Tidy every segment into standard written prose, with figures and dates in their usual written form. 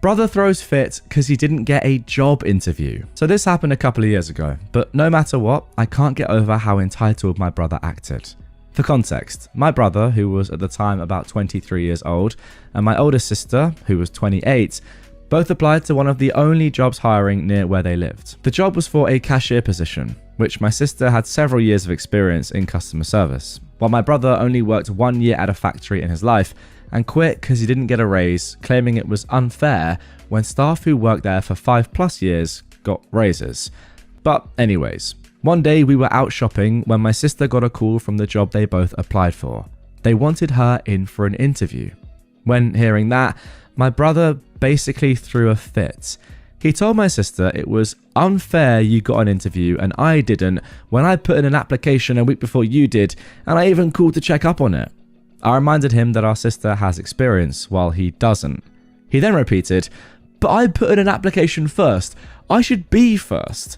Brother throws fit because he didn't get a job interview. So this happened a couple of years ago, but no matter what, I can't get over how entitled my brother acted. For context, my brother, who was at the time about 23 years old, and my older sister, who was 28, both applied to one of the only jobs hiring near where they lived. The job was for a cashier position, which my sister had several years of experience in customer service, while my brother only worked 1 year at a factory in his life and quit because he didn't get a raise, claiming it was unfair when staff who worked there for 5+ years got raises. But anyways, one day we were out shopping when my sister got a call from the job they both applied for. They wanted her in for an interview. When hearing that, my brother basically threw a fit. He told my sister it was unfair you got an interview and I didn't when I put in an application a week before you did, and I even called to check up on it. I reminded him that our sister has experience while he doesn't. He then repeated, "But I put in an application first. I should be first."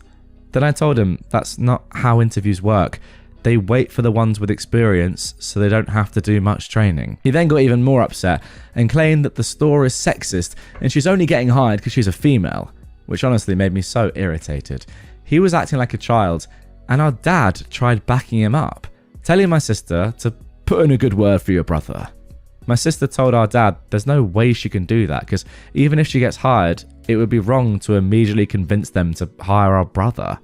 Then I told him that's not how interviews work. They wait for the ones with experience so they don't have to do much training. He then got even more upset and claimed that the store is sexist and she's only getting hired because she's a female, which honestly made me so irritated. He was acting like a child, and our dad tried backing him up, telling my sister to put in a good word for your brother. My sister told our dad there's no way she can do that because even if she gets hired, it would be wrong to immediately convince them to hire our brother.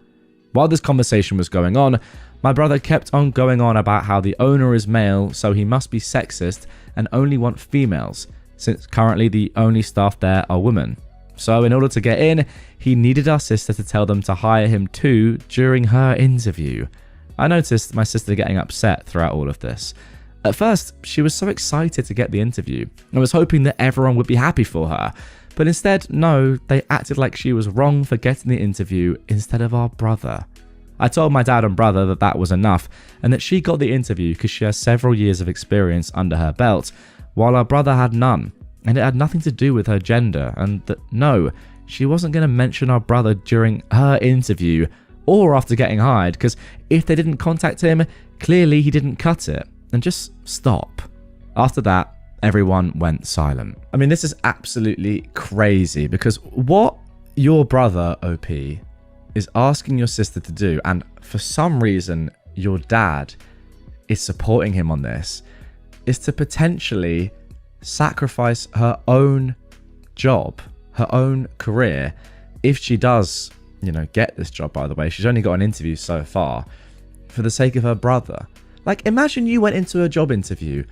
While this conversation was going on, my brother kept on going on about how the owner is male, so he must be sexist and only want females, since currently the only staff there are women. So in order to get in, he needed our sister to tell them to hire him too during her interview. I noticed my sister getting upset throughout all of this. At first, she was so excited to get the interview and was hoping that everyone would be happy for her. But instead, no, they acted like she was wrong for getting the interview instead of our brother. I told my dad and brother that that was enough and that she got the interview because she has several years of experience under her belt, while our brother had none, and it had nothing to do with her gender, and that no, she wasn't going to mention our brother during her interview or after getting hired, because if they didn't contact him, clearly he didn't cut it, and just stop. After that, everyone went silent. I mean, this is absolutely crazy because what your brother, OP, is asking your sister to do, and for some reason your dad is supporting him on this, is to potentially sacrifice her own job, her own career, if she does, get this job. By the way, she's only got an interview so far, for the sake of her brother. Like, imagine you went into a job interview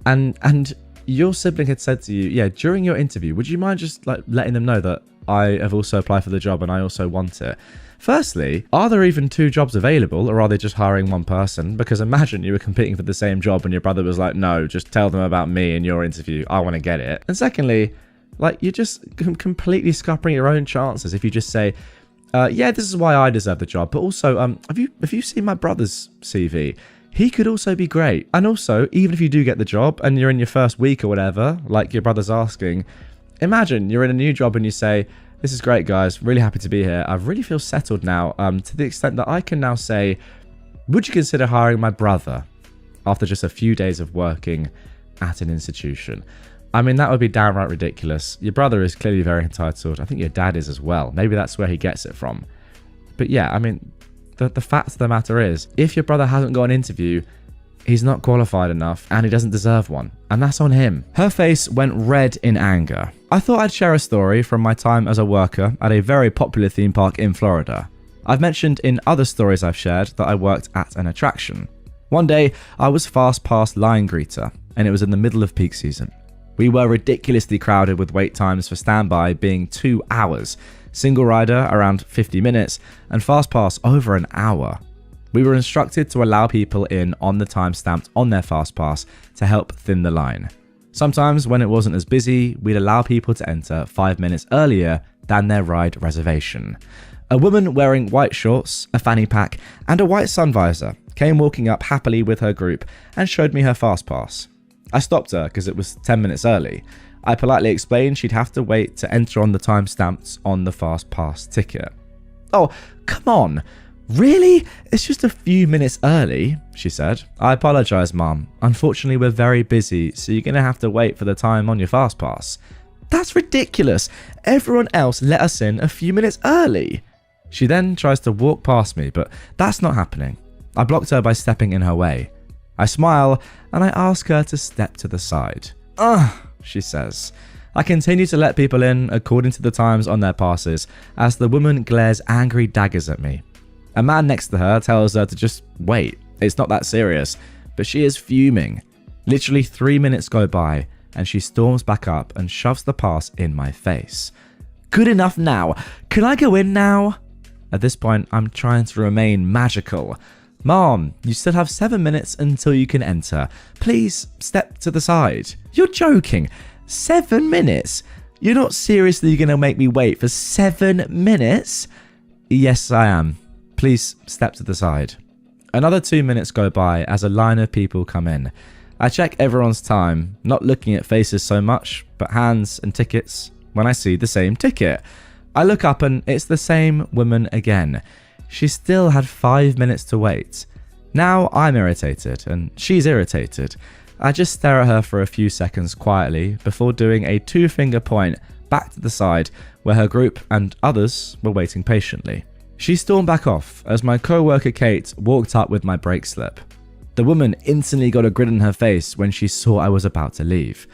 and your sibling had said to you, yeah, during your interview, would you mind just letting them know that I have also applied for the job and I also want it? Firstly, are there even 2 jobs available, or are they just hiring one person? Because imagine you were competing for the same job and your brother was like, no, just tell them about me in your interview. I want to get it. And secondly, you're just completely scuppering your own chances if you just say, yeah, this is why I deserve the job. But also, have you seen my brother's CV? He could also be great. And also, even if you do get the job and you're in your first week or whatever, like your brother's asking, imagine you're in a new job and you say, this is great, guys. Really happy to be here. I really feel settled now, to the extent that I can now say, would you consider hiring my brother after just a few days of working at an institution? I mean, that would be downright ridiculous. Your brother is clearly very entitled. I think your dad is as well. Maybe that's where he gets it from. But yeah, I mean, the fact of the matter is, if your brother hasn't got an interview, he's not qualified enough and he doesn't deserve one. And that's on him. Her face went red in anger. I thought I'd share a story from my time as a worker at a very popular theme park in Florida. I've mentioned in other stories I've shared that I worked at an attraction. One day, I was fastpass line greeter, and it was in the middle of peak season. We were ridiculously crowded with wait times for standby being 2 hours, single rider around 50 minutes, and fastpass over an hour. We were instructed to allow people in on the time stamped on their fastpass to help thin the line. Sometimes when it wasn't as busy, we'd allow people to enter 5 minutes earlier than their ride reservation. A woman wearing white shorts, a fanny pack, and a white sun visor came walking up happily with her group and showed me her fastpass. I stopped her because it was 10 minutes early. I politely explained she'd have to wait to enter on the time stamps on the fastpass ticket. Oh, come on. Really? It's just a few minutes early, she said. I apologise, Mum. Unfortunately, we're very busy, so you're going to have to wait for the time on your fastpass. That's ridiculous. Everyone else let us in a few minutes early. She then tries to walk past me, but that's not happening. I blocked her by stepping in her way. I smile and I ask her to step to the side. Ugh, she says. I continue to let people in according to the times on their passes as the woman glares angry daggers at me. A man next to her tells her to just wait. It's not that serious, but she is fuming. Literally 3 minutes go by and she storms back up and shoves the pass in my face. Good enough now. Can I go in now? At this point, I'm trying to remain magical. Mom, you still have 7 minutes until you can enter. Please step to the side. You're joking. 7 minutes? You're not seriously going to make me wait for 7 minutes? Yes, I am. Please step to the side. Another 2 minutes go by as a line of people come in. I check everyone's time, not looking at faces so much, but hands and tickets when I see the same ticket. I look up and it's the same woman again. She still had 5 minutes to wait. Now I'm irritated and she's irritated. I just stare at her for a few seconds quietly before doing a 2-finger point back to the side where her group and others were waiting patiently. She stormed back off as my co-worker Kate walked up with my brake slip. The woman instantly got a grin on her face when she saw I was about to leave.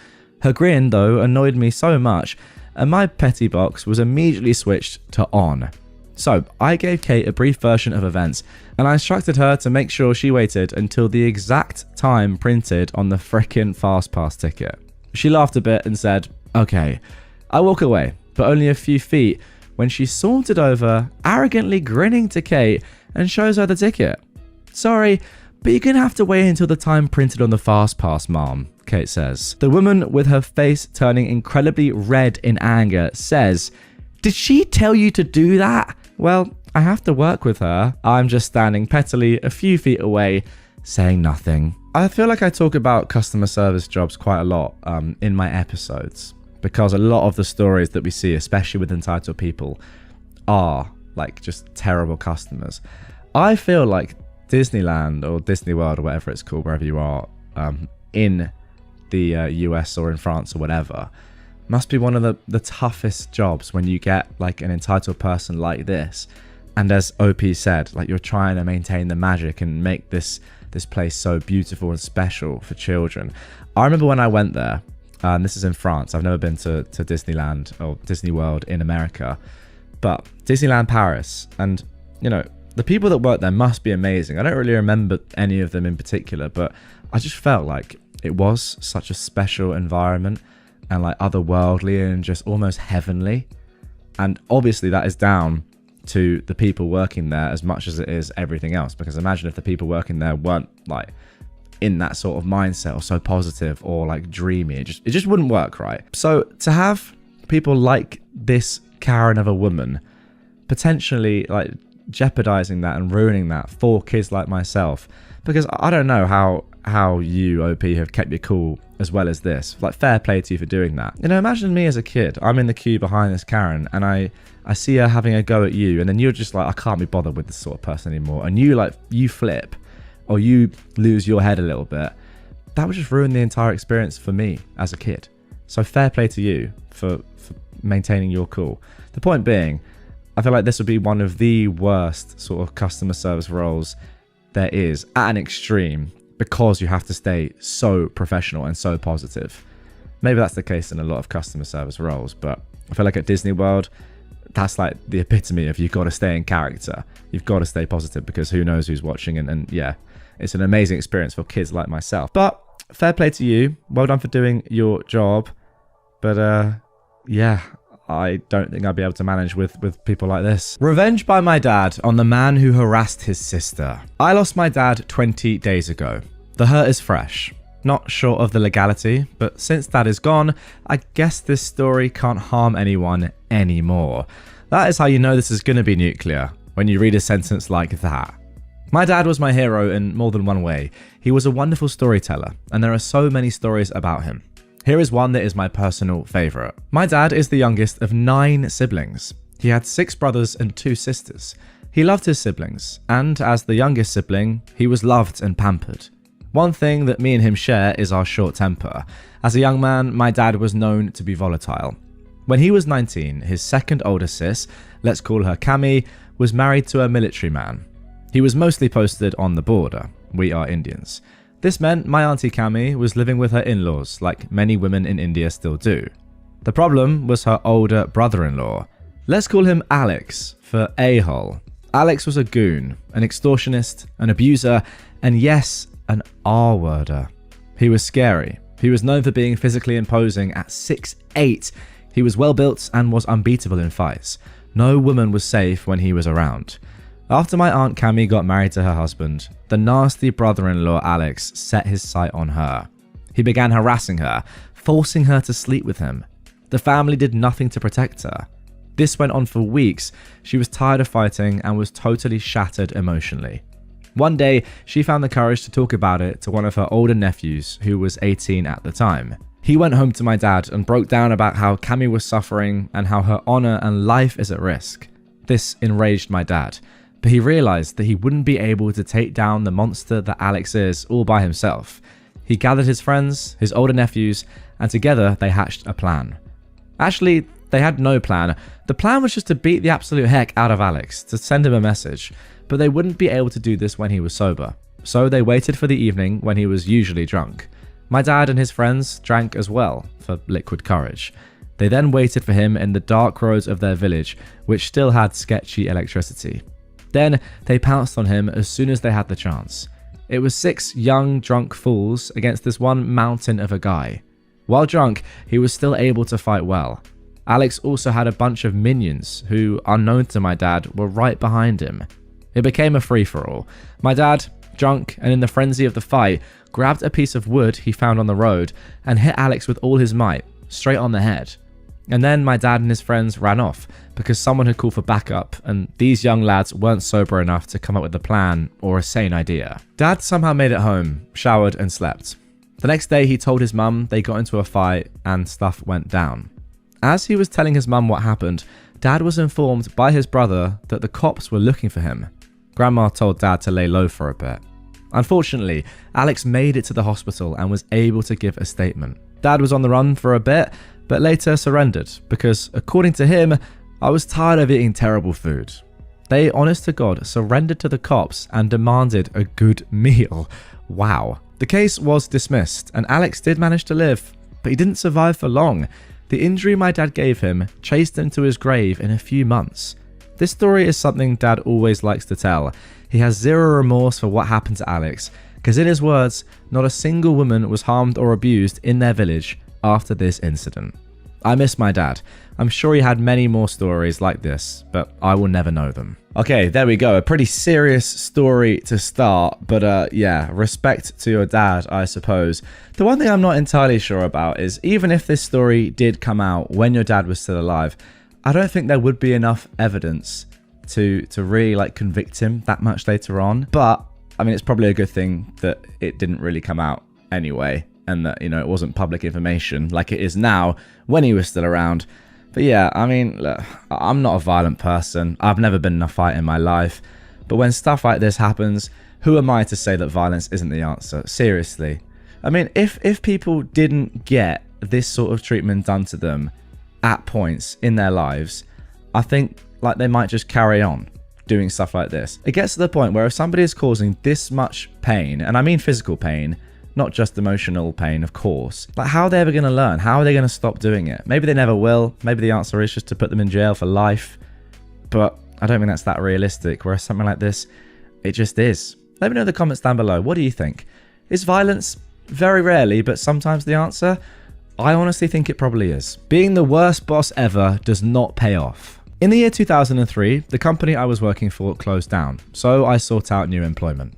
Her grin, though, annoyed me so much, and my petty box was immediately switched to on. So I gave Kate a brief version of events, and I instructed her to make sure she waited until the exact time printed on the frickin' fastpass ticket. She laughed a bit and said, okay. I walk away, but only a few feet, when she sauntered over, arrogantly grinning to Kate, and shows her the ticket. Sorry, but you're gonna have to wait until the time printed on the fastpass, Mom, Kate says. The woman, with her face turning incredibly red in anger, says, did she tell you to do that? Well, I have to work with her. I'm just standing pettily a few feet away, saying nothing. I feel like I talk about customer service jobs quite a lot in my episodes, because a lot of the stories that we see, especially with entitled people, are like just terrible customers. I feel like Disneyland or Disney World or whatever it's called, wherever you are in the US or in France or whatever, must be one of the toughest jobs when you get like an entitled person like this. And as OP said, like you're trying to maintain the magic and make this place so beautiful and special for children. I remember when I went there, and this is in France. I've never been to Disneyland or Disney World in America, but Disneyland Paris, and you know, the people that work there must be amazing. I don't really remember any of them in particular, but I just felt like it was such a special environment and like otherworldly and just almost heavenly. And obviously that is down to the people working there as much as it is everything else, because imagine if the people working there weren't like in that sort of mindset or so positive or like dreamy, it just wouldn't work, right? So to have people like this Karen of a woman potentially like jeopardizing that and ruining that for kids like myself, because I don't know how you, OP, have kept your cool as well as this. Like, fair play to you for doing that. You know, imagine me as a kid. I'm in the queue behind this Karen and I see her having a go at you, and then you're just like, I can't be bothered with this sort of person anymore, and you flip or you lose your head a little bit. That would just ruin the entire experience for me as a kid. So fair play to you for maintaining your cool. The point being, I feel like this would be one of the worst sort of customer service roles there is at an extreme, because you have to stay so professional and so positive. Maybe that's the case in a lot of customer service roles, but I feel like at Disney World, that's like the epitome of you've got to stay in character. You've got to stay positive because who knows who's watching, and yeah, it's an amazing experience for kids like myself. But fair play to you. Well done for doing your job. But yeah, I don't think I'd be able to manage with people like this. Revenge by my dad on the man who harassed his sister. I lost my dad 20 days ago. The hurt is fresh. Not sure of the legality, but since Dad is gone, I guess this story can't harm anyone anymore. That is how you know this is going to be nuclear, when you read a sentence like that. My dad was my hero in more than one way. He was a wonderful storyteller, and there are so many stories about him. Here is one that is my personal favourite. My dad is the youngest of 9 siblings. He had 6 brothers and 2 sisters. He loved his siblings, and as the youngest sibling, he was loved and pampered. One thing that me and him share is our short temper. As a young man, my dad was known to be volatile. When he was 19, his second older sis, let's call her Cami, was married to a military man. He was mostly posted on the border. We are Indians. This meant my auntie Cami was living with her in-laws, like many women in India still do. The problem was her older brother-in-law. Let's call him Alex for a-hole. Alex was a goon, an extortionist, an abuser, and yes, an R-worder. He was scary. He was known for being physically imposing at 6'8". He was well built and was unbeatable in fights. No woman was safe when he was around. After my aunt Cami got married to her husband, the nasty brother-in-law Alex set his sight on her. He began harassing her, forcing her to sleep with him. The family did nothing to protect her. This went on for weeks. She was tired of fighting and was totally shattered emotionally. One day, she found the courage to talk about it to one of her older nephews, who was 18 at the time. He went home to my dad and broke down about how Cami was suffering and how her honor and life is at risk. This enraged my dad, but he realized that he wouldn't be able to take down the monster that Alex is all by himself. He gathered his friends, his older nephews, and together they hatched a plan. Actually, they had no plan. The plan was just to beat the absolute heck out of Alex, to send him a message, but they wouldn't be able to do this when he was sober. So they waited for the evening when he was usually drunk. My dad and his friends drank as well, for liquid courage. They then waited for him in the dark roads of their village, which still had sketchy electricity. Then they pounced on him as soon as they had the chance. It was 6 young, drunk fools against this one mountain of a guy. While drunk, he was still able to fight well. Alex also had a bunch of minions who, unknown to my dad, were right behind him. It became a free-for-all. My dad, drunk and in the frenzy of the fight, grabbed a piece of wood he found on the road and hit Alex with all his might, straight on the head. And then my dad and his friends ran off because someone had called for backup and these young lads weren't sober enough to come up with a plan or a sane idea. Dad somehow made it home, showered and slept. The next day he told his mum they got into a fight and stuff went down. As he was telling his mum what happened, Dad was informed by his brother that the cops were looking for him. Grandma told Dad to lay low for a bit. Unfortunately, Alex made it to the hospital and was able to give a statement. Dad was on the run for a bit, but later surrendered because, according to him, I was tired of eating terrible food. They, honest to God, surrendered to the cops and demanded a good meal. Wow. The case was dismissed and Alex did manage to live, but he didn't survive for long. The injury my dad gave him chased him to his grave in a few months. This story is something Dad always likes to tell. He has zero remorse for what happened to Alex, because in his words, not a single woman was harmed or abused in their village after this incident. I miss my dad. I'm sure he had many more stories like this, but I will never know them. Okay, there we go. A pretty serious story to start, but yeah, respect to your dad, I suppose. The one thing I'm not entirely sure about is even if this story did come out when your dad was still alive, I don't think there would be enough evidence to really like convict him that much later on. But I mean, it's probably a good thing that it didn't really come out anyway, and that, you know, it wasn't public information like it is now when he was still around. But yeah, I mean, look, I'm not a violent person. I've never been in a fight in my life. But when stuff like this happens, who am I to say that violence isn't the answer? Seriously. I mean, if people didn't get this sort of treatment done to them at points in their lives, I think like they might just carry on doing stuff like this. It gets to the point where if somebody is causing this much pain, and I mean physical pain, not just emotional pain, of course, like how are they ever going to learn? How are they going to stop doing it? Maybe they never will. Maybe the answer is just to put them in jail for life. But I don't think that's that realistic, whereas something like this, it just is. Let me know in the comments down below. What do you think? Is violence very rarely, but sometimes the answer? I honestly think it probably is. Being the worst boss ever does not pay off. In the year 2003, the company I was working for closed down, so I sought out new employment.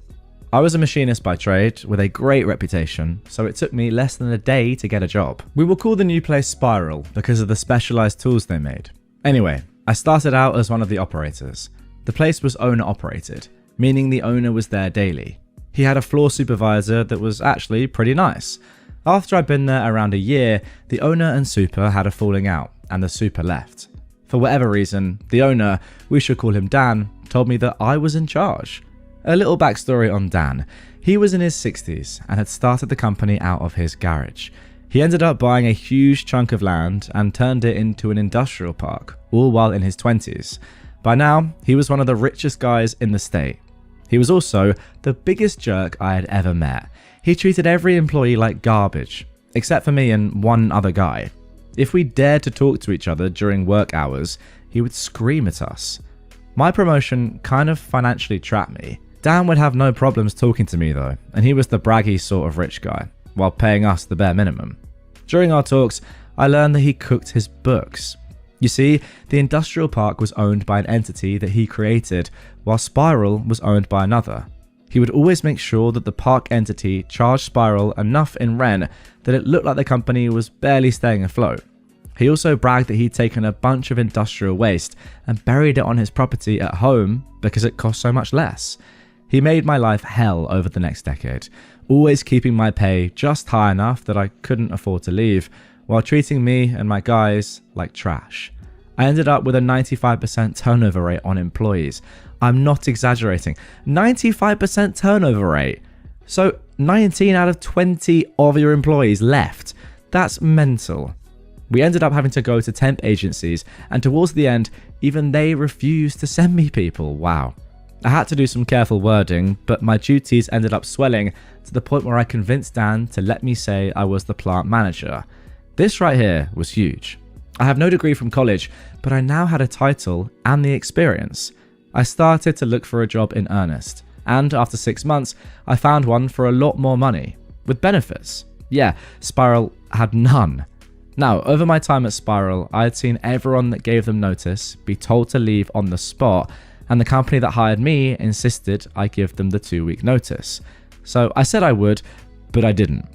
I was a machinist by trade with a great reputation, so it took me less than a day to get a job. We will call the new place Spiral because of the specialized tools they made. Anyway, I started out as one of the operators. The place was owner operated, meaning the owner was there daily. He had a floor supervisor that was actually pretty nice. After I'd been there around a year, the owner and super had a falling out, and the super left. For whatever reason, the owner, we should call him Dan, told me that I was in charge. A little backstory on Dan. He was in his 60s and had started the company out of his garage. He ended up buying a huge chunk of land and turned it into an industrial park, all while in his 20s. By now, he was one of the richest guys in the state. He was also the biggest jerk I had ever met. He treated every employee like garbage, except for me and one other guy. If we dared to talk to each other during work hours, he would scream at us. My promotion kind of financially trapped me. Dan would have no problems talking to me though, and he was the braggy sort of rich guy, while paying us the bare minimum. During our talks, I learned that he cooked his books. You see, the industrial park was owned by an entity that he created, while Spiral was owned by another. He would always make sure that the park entity charged Spiral enough in rent that it looked like the company was barely staying afloat. He also bragged that he'd taken a bunch of industrial waste and buried it on his property at home because it cost so much less. He made my life hell over the next decade, always keeping my pay just high enough that I couldn't afford to leave, while treating me and my guys like trash. I ended up with a 95% turnover rate on employees. I'm not exaggerating. 95% turnover rate. So 19 out of 20 of your employees left. That's mental. We ended up having to go to temp agencies, and towards the end, even they refused to send me people. Wow. I had to do some careful wording, but my duties ended up swelling to the point where I convinced Dan to let me say I was the plant manager. This right here was huge. I have no degree from college, but I now had a title and the experience. I started to look for a job in earnest, and after 6 months, I found one for a lot more money, with benefits. Yeah, Spiral had none. Now, over my time at Spiral, I had seen everyone that gave them notice be told to leave on the spot, and the company that hired me insisted I give them the 2-week notice. So I said I would, but I didn't.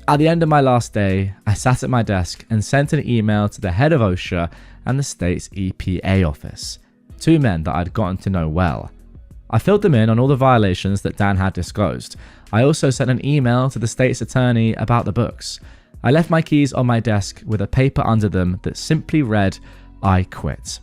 At the end of my last day, I sat at my desk and sent an email to the head of OSHA and the state's EPA office, 2 men that I'd gotten to know well. I filled them in on all the violations that Dan had disclosed. I also sent an email to the state's attorney about the books. I left my keys on my desk with a paper under them that simply read, "I quit."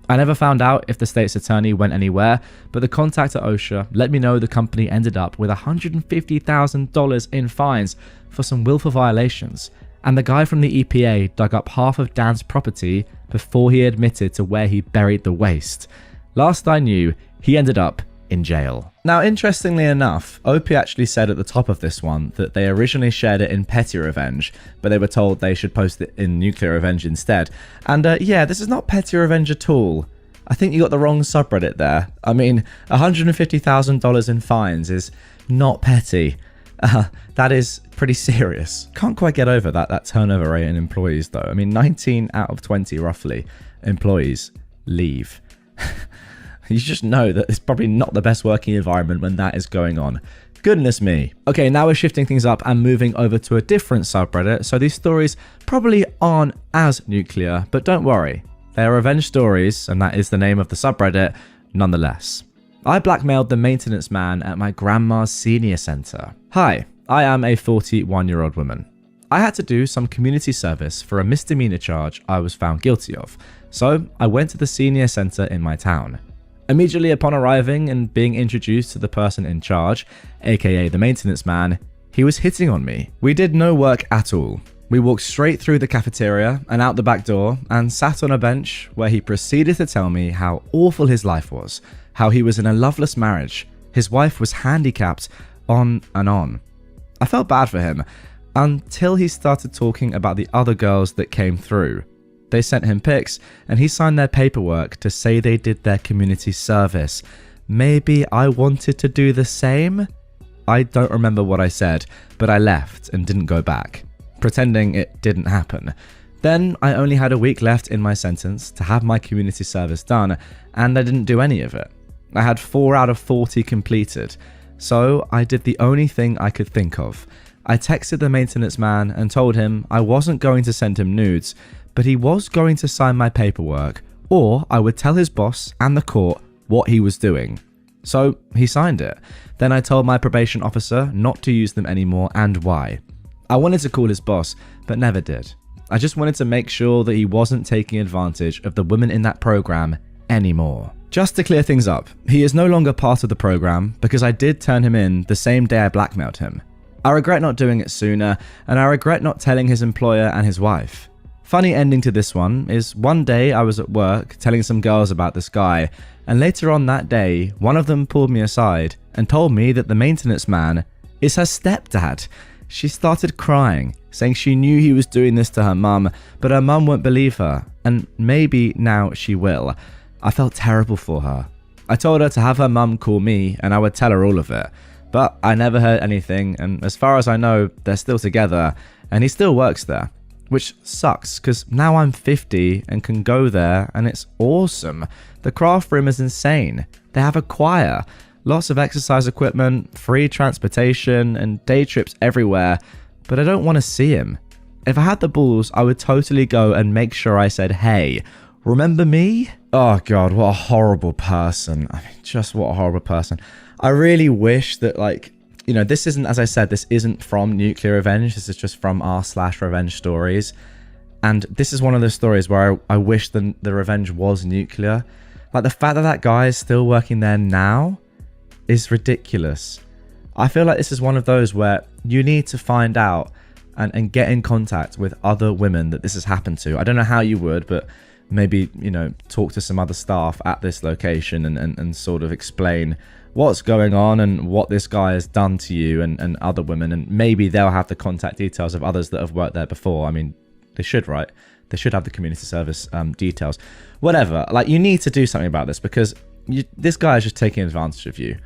I never found out if the state's attorney went anywhere, but the contact at OSHA let me know the company ended up with $150,000 in fines for some willful violations, and the guy from the EPA dug up half of Dan's property before he admitted to where he buried the waste. Last I knew, he ended up in jail. Now, interestingly enough, OP actually said at the top of this one that they originally shared it in petty revenge, but they were told they should post it in nuclear revenge instead. And yeah, this is not petty revenge at all. I think you got the wrong subreddit there. I mean, $150,000 in fines is not petty. That is pretty serious. Can't quite get over that turnover rate in employees though. I mean, 19 out of 20 roughly employees leave. You just know that it's probably not the best working environment when that is going on. Goodness me. Okay, now we're shifting things up and moving over to a different subreddit, so these stories probably aren't as nuclear, but don't worry. They are revenge stories, and that is the name of the subreddit nonetheless. I blackmailed the maintenance man at my grandma's senior centre. Hi, I am a 41-year-old woman. I had to do some community service for a misdemeanor charge I was found guilty of, so I went to the senior centre in my town. Immediately upon arriving and being introduced to the person in charge, aka the maintenance man, he was hitting on me. We did no work at all. We walked straight through the cafeteria and out the back door and sat on a bench where he proceeded to tell me how awful his life was, how he was in a loveless marriage, his wife was handicapped, on and on. I felt bad for him until he started talking about the other girls that came through. They sent him pics and he signed their paperwork to say they did their community service. Maybe I wanted to do the same? I don't remember what I said, but I left and didn't go back, pretending it didn't happen. Then I only had a week left in my sentence to have my community service done, and I didn't do any of it. I had 4 out of 40 completed, so I did the only thing I could think of. I texted the maintenance man and told him I wasn't going to send him nudes, but he was going to sign my paperwork, or I would tell his boss and the court what he was doing. So he signed it. Then I told my probation officer not to use them anymore and why. I wanted to call his boss, but never did. I just wanted to make sure that he wasn't taking advantage of the women in that program anymore. Just to clear things up, he is no longer part of the program because I did turn him in the same day I blackmailed him. I regret not doing it sooner, and I regret not telling his employer and his wife. Funny ending to this one is one day I was at work telling some girls about this guy, and later on that day, one of them pulled me aside and told me that the maintenance man is her stepdad. She started crying, saying she knew he was doing this to her mum, but her mum won't believe her, and maybe now she will. I felt terrible for her. I told her to have her mum call me and I would tell her all of it, but I never heard anything, and as far as I know, they're still together, and he still works there. Which sucks, because now I'm 50 and can go there, and it's awesome. The craft room is insane. They have a choir, lots of exercise equipment, free transportation, and day trips everywhere, but I don't want to see him. If I had the balls, I would totally go and make sure I said, hey, remember me? Oh god, what a horrible person. I mean, just what a horrible person. I really wish that, like, you know, this isn't, as I said, this isn't from Nuclear Revenge. This is just from r/revenge stories. And this is one of those stories where I wish the revenge was nuclear. Like, the fact that that guy is still working there now is ridiculous. I feel like this is one of those where you need to find out and get in contact with other women that this has happened to. I don't know how you would, but maybe, you know, talk to some other staff at this location and sort of explain what's going on and what this guy has done to you and other women, and maybe they'll have the contact details of others that have worked there before. I mean, they should, right? They should have the community service details. Whatever. Like, you need to do something about this, because this guy is just taking advantage of you.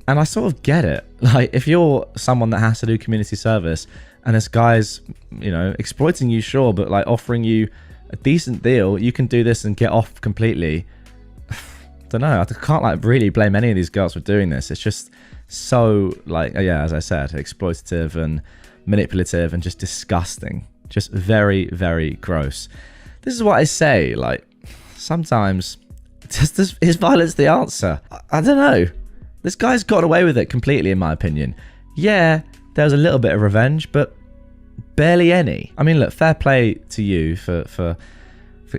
And I sort of get it. Like, if you're someone that has to do community service and this guy's, you know, exploiting you, sure, but like offering you a decent deal, you can do this and get off completely. Don't know, I can't like really blame any of these girls for doing this. It's just so, like, yeah, as I said, exploitative and manipulative and just disgusting. Just very, very gross. This is what I say, like, sometimes is violence the answer? I don't know. This guy's got away with it completely, in my opinion. Yeah, there was a little bit of revenge, but barely any. I mean, look, fair play to you for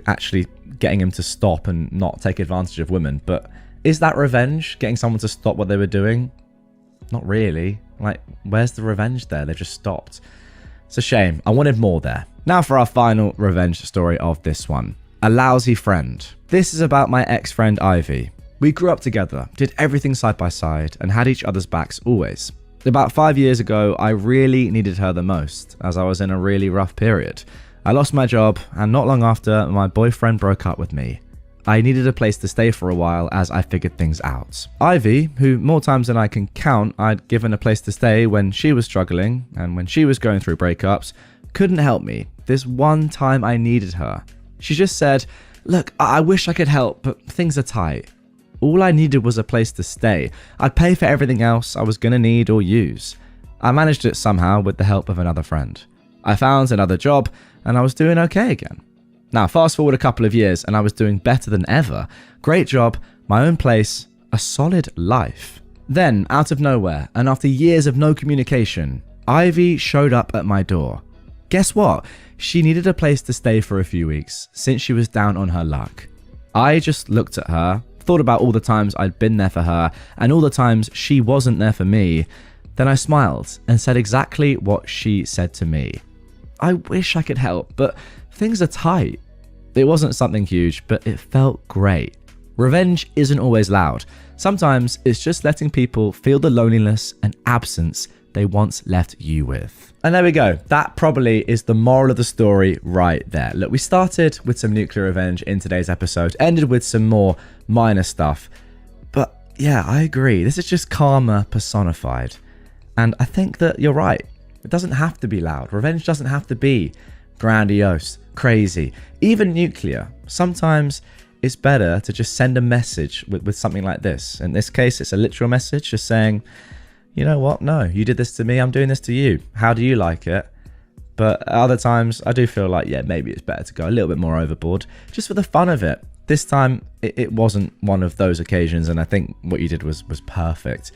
actually getting him to stop and not take advantage of women, but is that revenge? Getting someone to stop what they were doing? Not really. Like, where's the revenge there? They just stopped. It's a shame. I wanted more there. Now for our final revenge story of this one. A lousy friend. This is about my ex-friend Ivy. We grew up together, did everything side by side, and had each other's backs always. About 5 years ago, I really needed her the most, as I was in a really rough period. I lost my job, and not long after, my boyfriend broke up with me. I needed a place to stay for a while as I figured things out. Ivy, who more times than I can count I'd given a place to stay when she was struggling, and when she was going through breakups, couldn't help me. This one time I needed her. She just said, look, I wish I could help, but things are tight. All I needed was a place to stay. I'd pay for everything else I was going to need or use. I managed it somehow with the help of another friend. I found another job, and I was doing okay again. Now, fast forward a couple of years, and I was doing better than ever. Great job, my own place, a solid life. Then, out of nowhere, and after years of no communication, Ivy showed up at my door. Guess what? She needed a place to stay for a few weeks, since she was down on her luck. I just looked at her, thought about all the times I'd been there for her, and all the times she wasn't there for me. Then I smiled and said exactly what she said to me. I wish I could help, but things are tight. It wasn't something huge, but it felt great. Revenge isn't always loud. Sometimes it's just letting people feel the loneliness and absence they once left you with. And there we go. That probably is the moral of the story right there. Look, we started with some nuclear revenge in today's episode, ended with some more minor stuff. But yeah, I agree. This is just karma personified. And I think that you're right. It doesn't have to be loud. Revenge doesn't have to be grandiose, crazy, even nuclear. Sometimes it's better to just send a message with something like this. In this case, it's a literal message just saying, you know what? No, you did this to me. I'm doing this to you. How do you like it? But other times I do feel like, yeah, maybe it's better to go a little bit more overboard just for the fun of it. This time it wasn't one of those occasions. And I think what you did was perfect.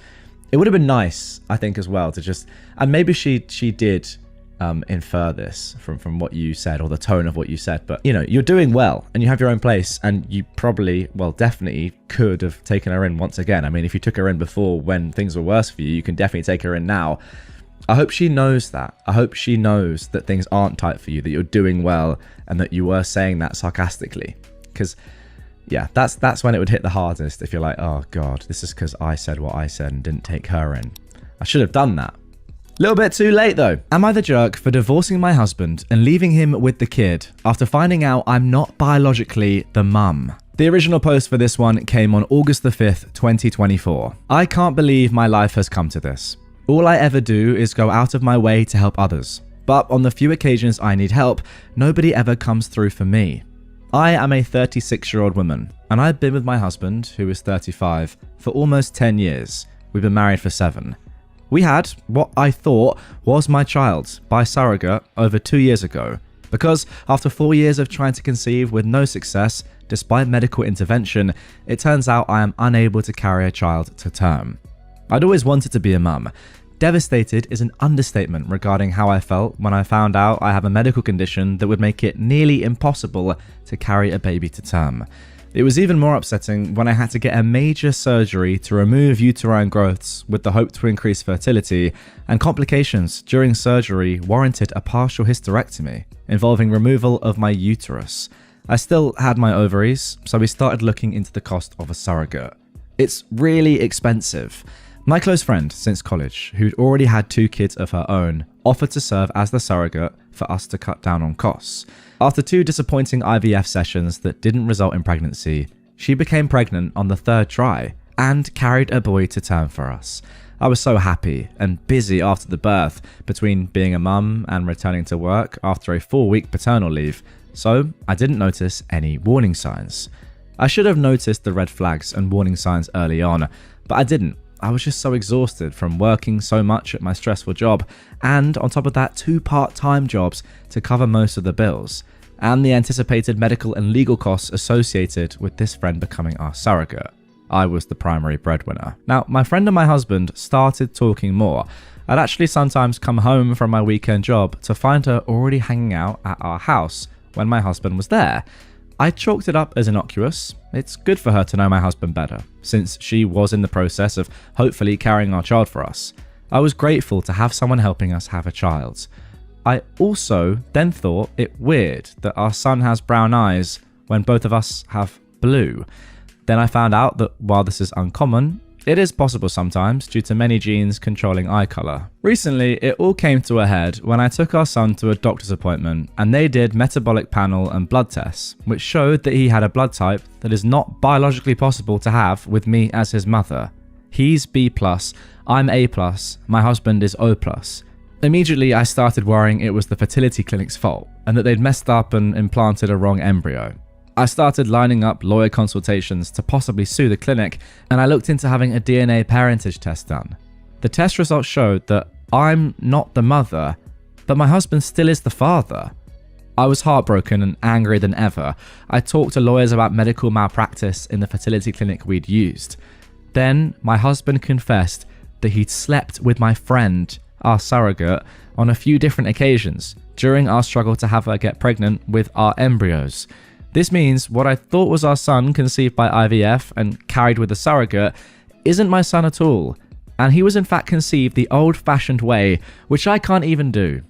It would have been nice, I think, as well to just, and maybe she did infer this from what you said or the tone of what you said, but you know, you're doing well and you have your own place and you probably, well, definitely could have taken her in once again. I mean, if you took her in before when things were worse for you, you can definitely take her in now. I hope she knows that. I hope she knows that things aren't tight for you, that you're doing well, and that you were saying that sarcastically. Because, yeah, that's when it would hit the hardest if you're like, oh God, this is because I said what I said and didn't take her in. I should have done that. Little bit too late though. Am I the jerk for divorcing my husband and leaving him with the kid after finding out I'm not biologically the mum? The original post for this one came on August the 5th, 2024. I can't believe my life has come to this. All I ever do is go out of my way to help others. But on the few occasions I need help, nobody ever comes through for me. I am a 36-year-old woman, and I've been with my husband, who is 35, for almost 10 years. We've been married for 7. We had what I thought was my child by surrogate over 2 years ago, because after 4 years of trying to conceive with no success, despite medical intervention, it turns out I am unable to carry a child to term. I'd always wanted to be a mum. Devastated is an understatement regarding how I felt when I found out I have a medical condition that would make it nearly impossible to carry a baby to term. It was even more upsetting when I had to get a major surgery to remove uterine growths with the hope to increase fertility, and complications during surgery warranted a partial hysterectomy involving removal of my uterus. I still had my ovaries, so we started looking into the cost of a surrogate. It's really expensive. My close friend since college, who'd already had 2 kids of her own, offered to serve as the surrogate for us to cut down on costs. After 2 disappointing IVF sessions that didn't result in pregnancy, she became pregnant on the 3rd try and carried a boy to term for us. I was so happy and busy after the birth, between being a mum and returning to work after a 4-week paternal leave, so I didn't notice any warning signs. I should have noticed the red flags and warning signs early on, but I didn't. I was just so exhausted from working so much at my stressful job, and on top of that 2 part-time jobs to cover most of the bills, and the anticipated medical and legal costs associated with this friend becoming our surrogate. I was the primary breadwinner. Now, my friend and my husband started talking more. I'd actually sometimes come home from my weekend job to find her already hanging out at our house when my husband was there. I chalked it up as innocuous. It's good for her to know my husband better, since she was in the process of hopefully carrying our child for us. I was grateful to have someone helping us have a child. I also then thought it weird that our son has brown eyes when both of us have blue. Then I found out that while this is uncommon, it is possible sometimes due to many genes controlling eye color. Recently, it all came to a head when I took our son to a doctor's appointment and they did metabolic panel and blood tests, which showed that he had a blood type that is not biologically possible to have with me as his mother. He's B+, I'm A+, my husband is O+. Immediately, I started worrying it was the fertility clinic's fault and that they'd messed up and implanted a wrong embryo. I started lining up lawyer consultations to possibly sue the clinic, and I looked into having a DNA parentage test done. The test results showed that I'm not the mother, but my husband still is the father. I was heartbroken and angrier than ever. I talked to lawyers about medical malpractice in the fertility clinic we'd used. Then my husband confessed that he'd slept with my friend, our surrogate, on a few different occasions during our struggle to have her get pregnant with our embryos. This means what I thought was our son conceived by IVF and carried with a surrogate isn't my son at all, and he was in fact conceived the old-fashioned way, which I can't even do.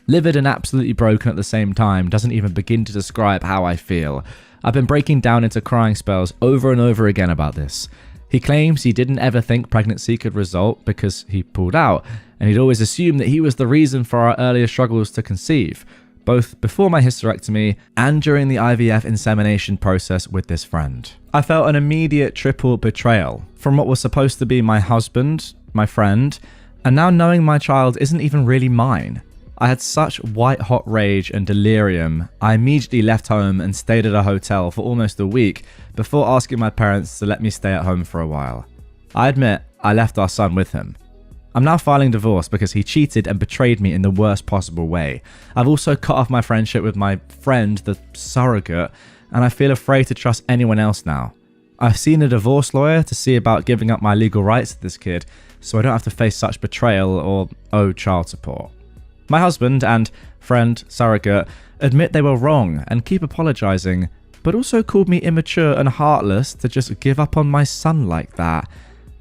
Livid and absolutely broken at the same time doesn't even begin to describe how I feel. I've been breaking down into crying spells over and over again about this. He claims he didn't ever think pregnancy could result because he pulled out, and he'd always assumed that he was the reason for our earlier struggles to conceive, both before my hysterectomy and during the IVF insemination process with this friend. I felt an immediate triple betrayal from what was supposed to be my husband, my friend, and now knowing my child isn't even really mine. I had such white-hot rage and delirium, I immediately left home and stayed at a hotel for almost a week before asking my parents to let me stay at home for a while. I admit, I left our son with him. I'm now filing divorce because he cheated and betrayed me in the worst possible way. I've also cut off my friendship with my friend, the surrogate, and I feel afraid to trust anyone else now. I've seen a divorce lawyer to see about giving up my legal rights to this kid so I don't have to face such betrayal or owe child support. My husband and friend, surrogate, admit they were wrong and keep apologizing, but also called me immature and heartless to just give up on my son like that.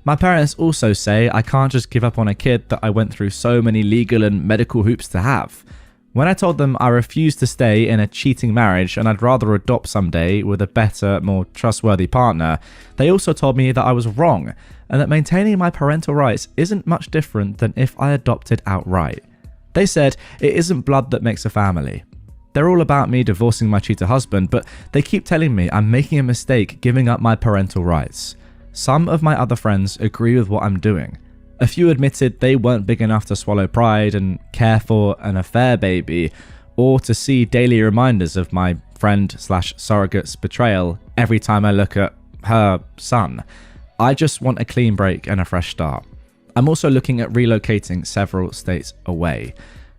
My parents also say I can't just give up on a kid that I went through so many legal and medical hoops to have. When I told them I refused to stay in a cheating marriage and I'd rather adopt someday with a better, more trustworthy partner, they also told me that I was wrong and that maintaining my parental rights isn't much different than if I adopted outright. They said it isn't blood that makes a family. They're all about me divorcing my cheater husband, but they keep telling me I'm making a mistake giving up my parental rights. Some of my other friends agree with what I'm doing. A few admitted they weren't big enough to swallow pride and care for an affair baby, or to see daily reminders of my friend/surrogate's betrayal every time I look at her son. I just want a clean break and a fresh start. I'm also looking at relocating several states away.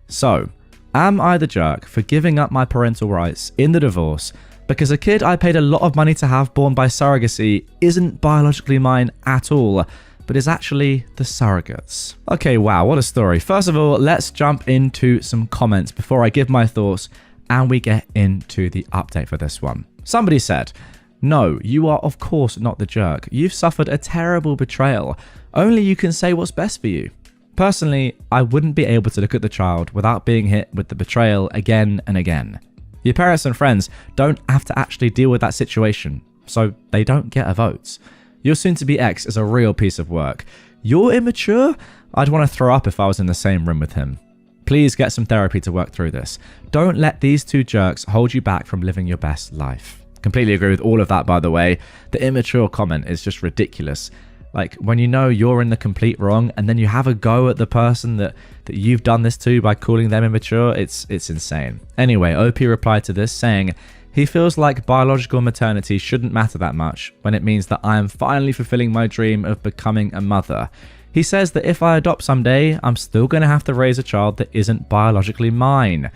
So, am I the jerk for giving up my parental rights in the divorce because a kid I paid a lot of money to have born by surrogacy isn't biologically mine at all, but is actually the surrogates? Okay, wow, what a story. First of all, let's jump into some comments before I give my thoughts and we get into the update for this one. Somebody said, "No, you are of course not the jerk. You've suffered a terrible betrayal. Only you can say what's best for you." Personally, I wouldn't be able to look at the child without being hit with the betrayal again and again. Your parents and friends don't have to actually deal with that situation, so they don't get a vote. Your soon-to-be ex is a real piece of work. You're immature? I'd want to throw up if I was in the same room with him. Please get some therapy to work through this. Don't let these two jerks hold you back from living your best life. Completely agree with all of that, by the way. The immature comment is just ridiculous. Like, when you know you're in the complete wrong and then you have a go at the person that you've done this to by calling them immature, it's insane. Anyway, OP replied to this saying, he feels like biological maternity shouldn't matter that much when it means that I am finally fulfilling my dream of becoming a mother. He says that if I adopt someday, I'm still going to have to raise a child that isn't biologically mine.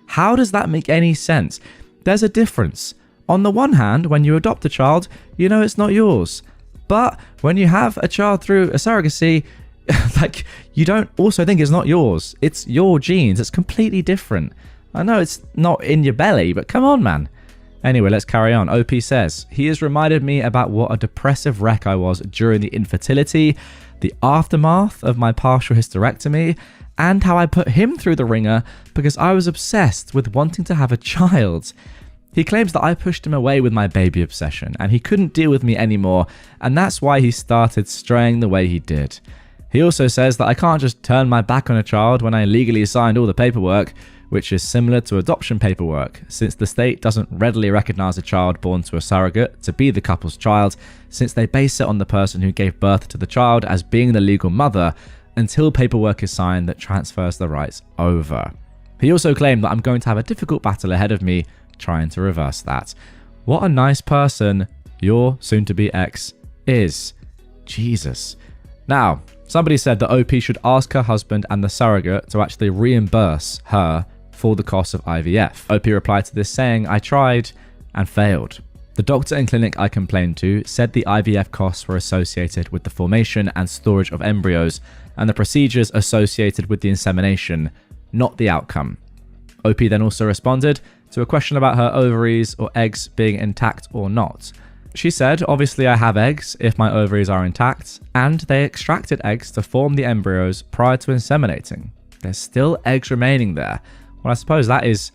How does that make any sense? There's a difference. On the one hand, when you adopt a child, you know it's not yours. But when you have a child through a surrogacy, like, you don't also think it's not yours. It's your genes. It's completely different. I know it's not in your belly, but come on, man. Anyway, let's carry on. OP says, he has reminded me about what a depressive wreck I was during the infertility, the aftermath of my partial hysterectomy, and how I put him through the ringer because I was obsessed with wanting to have a child. He claims that I pushed him away with my baby obsession and he couldn't deal with me anymore, and that's why he started straying the way he did. He also says that I can't just turn my back on a child when I legally signed all the paperwork, which is similar to adoption paperwork, since the state doesn't readily recognize a child born to a surrogate to be the couple's child, since they base it on the person who gave birth to the child as being the legal mother, until paperwork is signed that transfers the rights over. He also claimed that I'm going to have a difficult battle ahead of me trying to reverse that. What a nice person your soon-to-be ex is. Jesus. Now, somebody said that OP should ask her husband and the surrogate to actually reimburse her for the cost of IVF. OP replied to this saying, I tried and failed. The doctor and clinic I complained to said the IVF costs were associated with the formation and storage of embryos and the procedures associated with the insemination, not the outcome. OP then also responded to a question about her ovaries or eggs being intact or not. She said, obviously I have eggs if my ovaries are intact, and they extracted eggs to form the embryos prior to inseminating. There's still eggs remaining there. Well, I suppose that is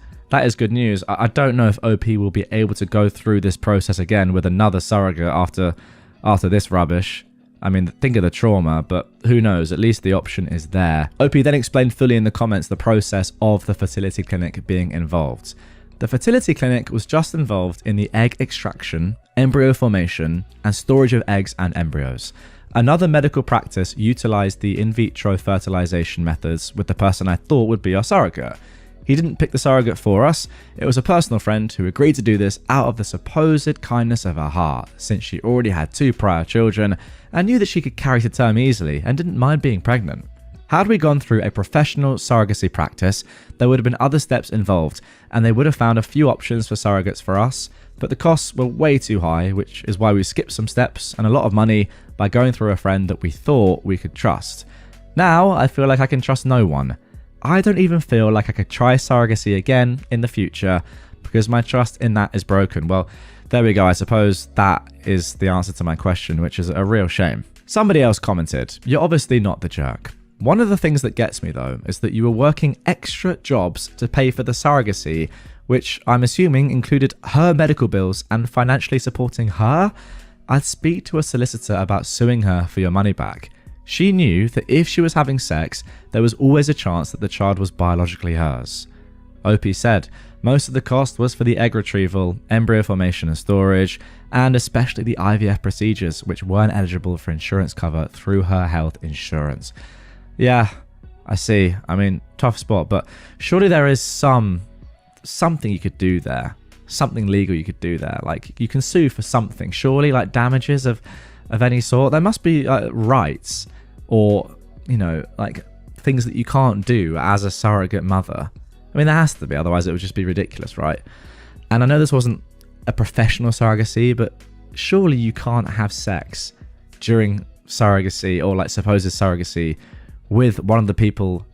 good news. I don't know if OP will be able to go through this process again with another surrogate after this rubbish. I mean, think of the trauma, but who knows, at least the option is there. OP then explained fully in the comments the process of the fertility clinic being involved. The fertility clinic was just involved in the egg extraction, embryo formation, and storage of eggs and embryos. Another medical practice utilized the in vitro fertilization methods with the person I thought would be our surrogate. He didn't pick the surrogate for us. It was a personal friend who agreed to do this out of the supposed kindness of her heart, since she already had 2 prior children and knew that she could carry to term easily and didn't mind being pregnant. Had we gone through a professional surrogacy practice, there would have been other steps involved, and they would have found a few options for surrogates for us, but the costs were way too high, which is why we skipped some steps and a lot of money by going through a friend that we thought we could trust. Now, I feel like I can trust no one. I don't even feel like I could try surrogacy again in the future because my trust in that is broken. Well, there we go. I suppose that is the answer to my question, which is a real shame. Somebody else commented, "You're obviously not the jerk. One of the things that gets me though is that you were working extra jobs to pay for the surrogacy, which I'm assuming included her medical bills and financially supporting her. I'd speak to a solicitor about suing her for your money back. She knew that if she was having sex, there was always a chance that the child was biologically hers." OP said, "Most of the cost was for the egg retrieval, embryo formation and storage, and especially the IVF procedures, which weren't eligible for insurance cover through her health insurance." Yeah, I see. I mean, tough spot, but surely there is something you could do there. Something legal you could do there. Like, you can sue for something. Surely, like damages of any sort. There must be rights or, like things that you can't do as a surrogate mother. I mean, there has to be, otherwise it would just be ridiculous, right? And I know this wasn't a professional surrogacy, but surely you can't have sex during surrogacy or like supposed surrogacy with one of the people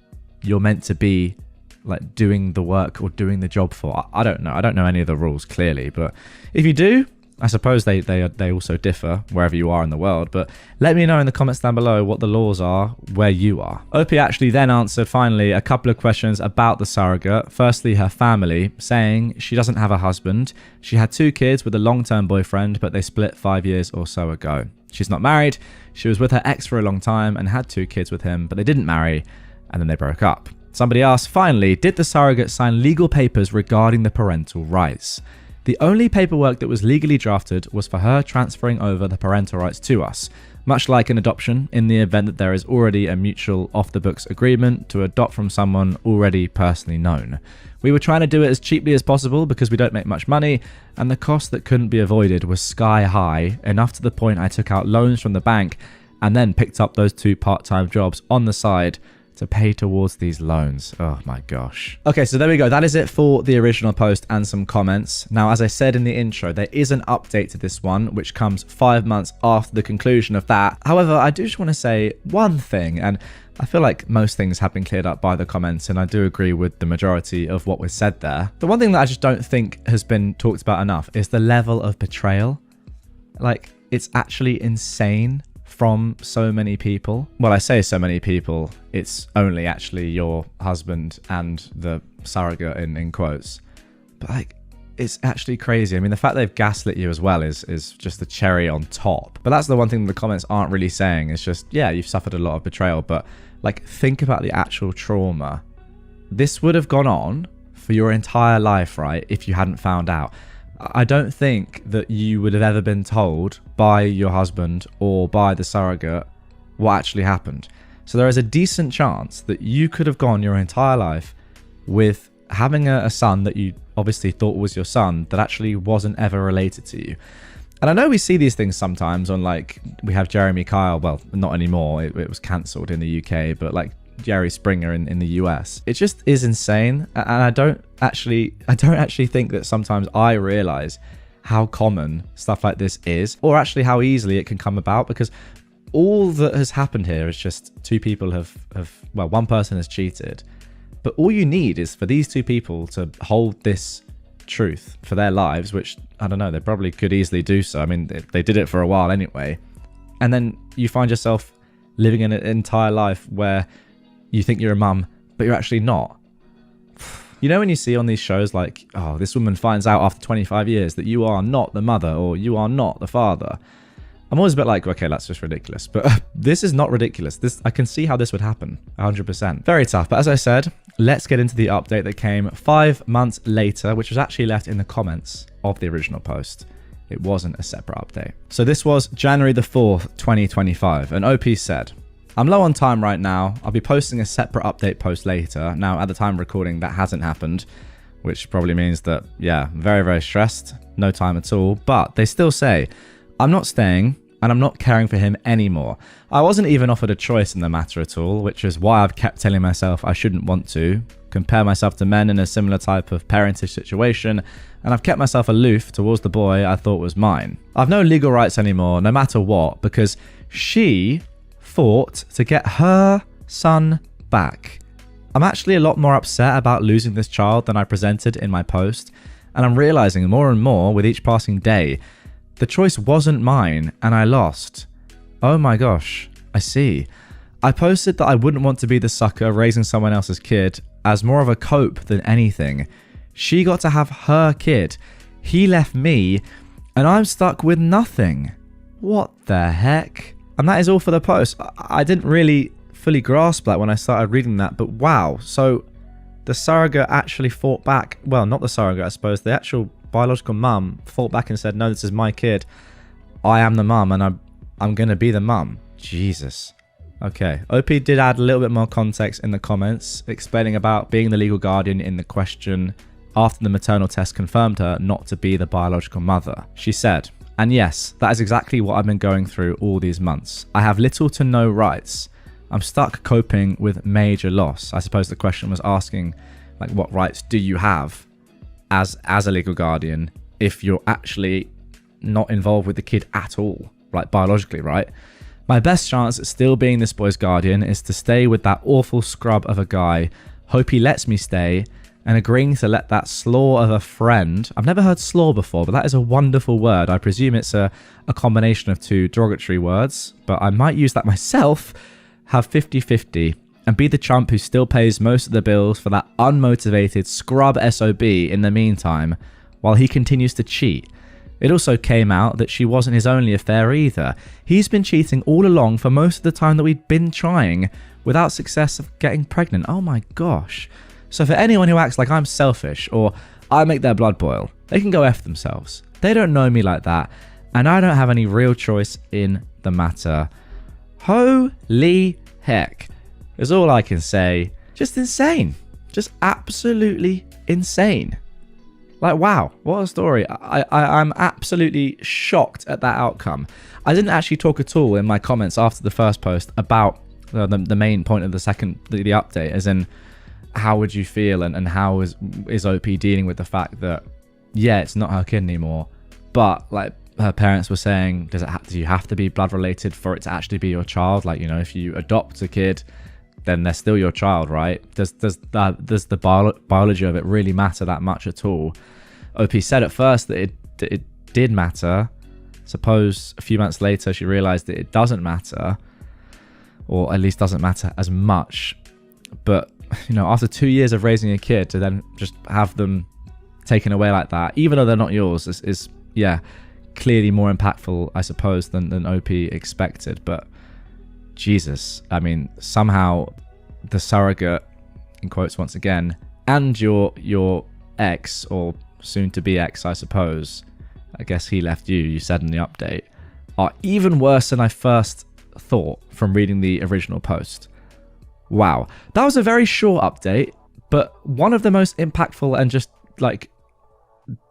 you're meant to be like doing the work or doing the job for. I don't know. I don't know any of the rules clearly, but if you do, I suppose they also differ wherever you are in the world, but let me know in the comments down below what the laws are where you are. OP actually then answered finally a couple of questions about the surrogate. Firstly, her family, saying she doesn't have a husband. She had 2 kids with a long-term boyfriend, but they split 5 years or so ago. She's not married. She was with her ex for a long time and had 2 kids with him, but they didn't marry and then they broke up. Somebody asked, finally, did the surrogate sign legal papers regarding the parental rights? The only paperwork that was legally drafted was for her transferring over the parental rights to us, much like an adoption in the event that there is already a mutual off-the-books agreement to adopt from someone already personally known. We were trying to do it as cheaply as possible because we don't make much money, and the cost that couldn't be avoided was sky high, enough to the point I took out loans from the bank and then picked up those 2 part-time jobs on the side to pay towards these loans. Oh my gosh. Okay, so there we go. That is it for the original post and some comments. Now, as I said in the intro, there is an update to this one, which comes 5 months after the conclusion of that. However, I do just want to say one thing, and I feel like most things have been cleared up by the comments, and I do agree with the majority of what was said there. The one thing that I just don't think has been talked about enough is the level of betrayal. Like, it's actually insane from so many people. Well, I say so many people, it's only actually your husband and the surrogate in quotes. But like, it's actually crazy. I mean, the fact they've gaslit you as well is just the cherry on top. But that's the one thing the comments aren't really saying. It's just, yeah, you've suffered a lot of betrayal, but like, think about the actual trauma. This would have gone on for your entire life, right, if you hadn't found out. I don't think that you would have ever been told by your husband or by the surrogate what actually happened. So there is a decent chance that you could have gone your entire life with having a son that you obviously thought was your son that actually wasn't ever related to you. And I know we see these things sometimes on, like, we have Jeremy Kyle, well, not anymore, it was cancelled in the UK, but like Jerry Springer in the US. It just is insane, and I don't actually think that sometimes I realize how common stuff like this is, or actually how easily it can come about, because all that has happened here is just 2 people well, one person has cheated, but all you need is for these 2 people to hold this truth for their lives, which, I don't know, they probably could easily do so. I mean, they did it for a while anyway, and then you find yourself living an entire life where you think you're a mum, but you're actually not. You know, when you see on these shows like, oh, this woman finds out after 25 years that you are not the mother or you are not the father. I'm always a bit like, okay, that's just ridiculous. But this is not ridiculous. I can see how this would happen, 100%. Very tough. But as I said, let's get into the update that came 5 months later, which was actually left in the comments of the original post. It wasn't a separate update. So this was January the 4th, 2025. And OP said, I'm low on time right now. I'll be posting a separate update post later. Now, at the time of recording, that hasn't happened, which probably means that, yeah, very, very stressed. No time at all. But they still say, I'm not staying and I'm not caring for him anymore. I wasn't even offered a choice in the matter at all, which is why I've kept telling myself I shouldn't want to compare myself to men in a similar type of parentage situation, and I've kept myself aloof towards the boy I thought was mine. I've no legal rights anymore, no matter what, because she fought to get her son back. I'm actually a lot more upset about losing this child than I presented in my post, and I'm realizing more and more with each passing day, the choice wasn't mine and I lost. Oh my gosh, I see. I posted that I wouldn't want to be the sucker raising someone else's kid as more of a cope than anything. She got to have her kid. He left me, and I'm stuck with nothing. What the heck? And that is all for the post. I didn't really fully grasp that when I started reading that, but wow. So the surrogate actually fought back. Well, not the surrogate, I suppose. The actual biological mum fought back and said, no, this is my kid. I am the mum, and I'm going to be the mum. Jesus. Okay. OP did add a little bit more context in the comments, explaining about being the legal guardian in the question after the maternal test confirmed her not to be the biological mother. She said, and yes, that is exactly what I've been going through all these months. I have little to no rights. I'm stuck coping with major loss. I suppose the question was asking, like, what rights do you have as a legal guardian if you're actually not involved with the kid at all, like biologically, right? My best chance at still being this boy's guardian is to stay with that awful scrub of a guy, hope he lets me stay, and agreeing to let that slaw of a friend, I've never heard slaw before, but that is a wonderful word. I presume it's a combination of two derogatory words, but I might use that myself, have 50-50, and be the chump who still pays most of the bills for that unmotivated scrub SOB in the meantime, while he continues to cheat. It also came out that she wasn't his only affair either. He's been cheating all along for most of the time that we'd been trying, without success of getting pregnant. Oh my gosh. So for anyone who acts like I'm selfish or I make their blood boil, they can go F themselves. They don't know me like that, and I don't have any real choice in the matter. Holy heck is all I can say. Just insane. Just absolutely insane. Like, wow, what a story. I'm absolutely shocked at that outcome. I didn't actually talk at all in my comments after the first post about the main point of the update, as in how would you feel and how is OP dealing with the fact that, yeah, it's not her kid anymore, but like her parents were saying, do you have to be blood related for it to actually be your child? Like, you know, if you adopt a kid, then they're still your child, right? Does the biology of it really matter that much at all? OP said at first that it did matter. Suppose a few months later she realized that it doesn't matter, or at least doesn't matter as much. But, you know, after 2 years of raising a kid, to then just have them taken away like that, even though they're not yours, is yeah, clearly more impactful, I suppose, than OP expected. But Jesus, I mean, somehow the surrogate, in quotes once again, and your ex, or soon to be ex, I suppose, I guess he left you said in the update, are even worse than I first thought from reading the original post. Wow, that was a very short update, but one of the most impactful and just like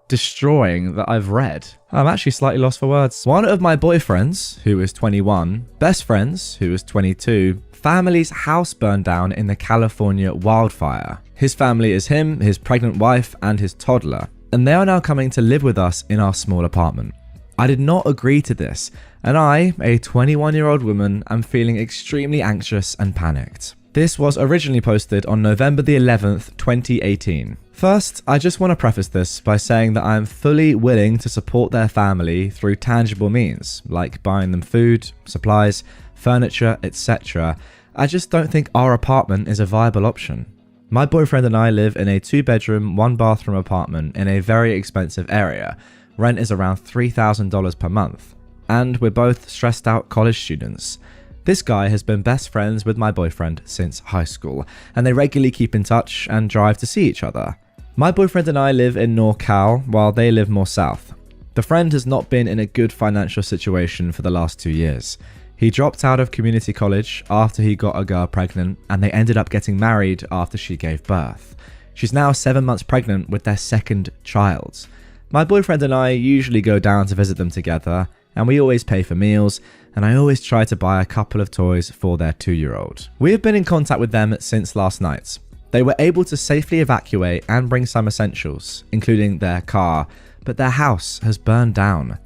destroying that I've read. I'm actually slightly lost for words. One of my boyfriends, who is 21, best friends, who is 22, family's house burned down in the California wildfire. His family is him, his pregnant wife, and his toddler, and they are now coming to live with us in our small apartment. I did not agree to this, and I, a 21-year-old woman, am feeling extremely anxious and panicked. This was originally posted on November the 11th, 2018. First, I just want to preface this by saying that I am fully willing to support their family through tangible means, like buying them food, supplies, furniture, etc. I just don't think our apartment is a viable option. My boyfriend and I live in a 2-bedroom, 1-bathroom apartment in a very expensive area. Rent is around $3,000 per month, and we're both stressed out college students. This guy has been best friends with my boyfriend since high school, and they regularly keep in touch and drive to see each other. My boyfriend and I live in NorCal, while they live more south. The friend has not been in a good financial situation for the last 2 years. He dropped out of community college after he got a girl pregnant, and they ended up getting married after she gave birth. She's now 7 months pregnant with their second child. My boyfriend and I usually go down to visit them together, and we always pay for meals, and I always try to buy a couple of toys for their 2-year-old. We have been in contact with them since last night. They were able to safely evacuate and bring some essentials, including their car, but their house has burned down.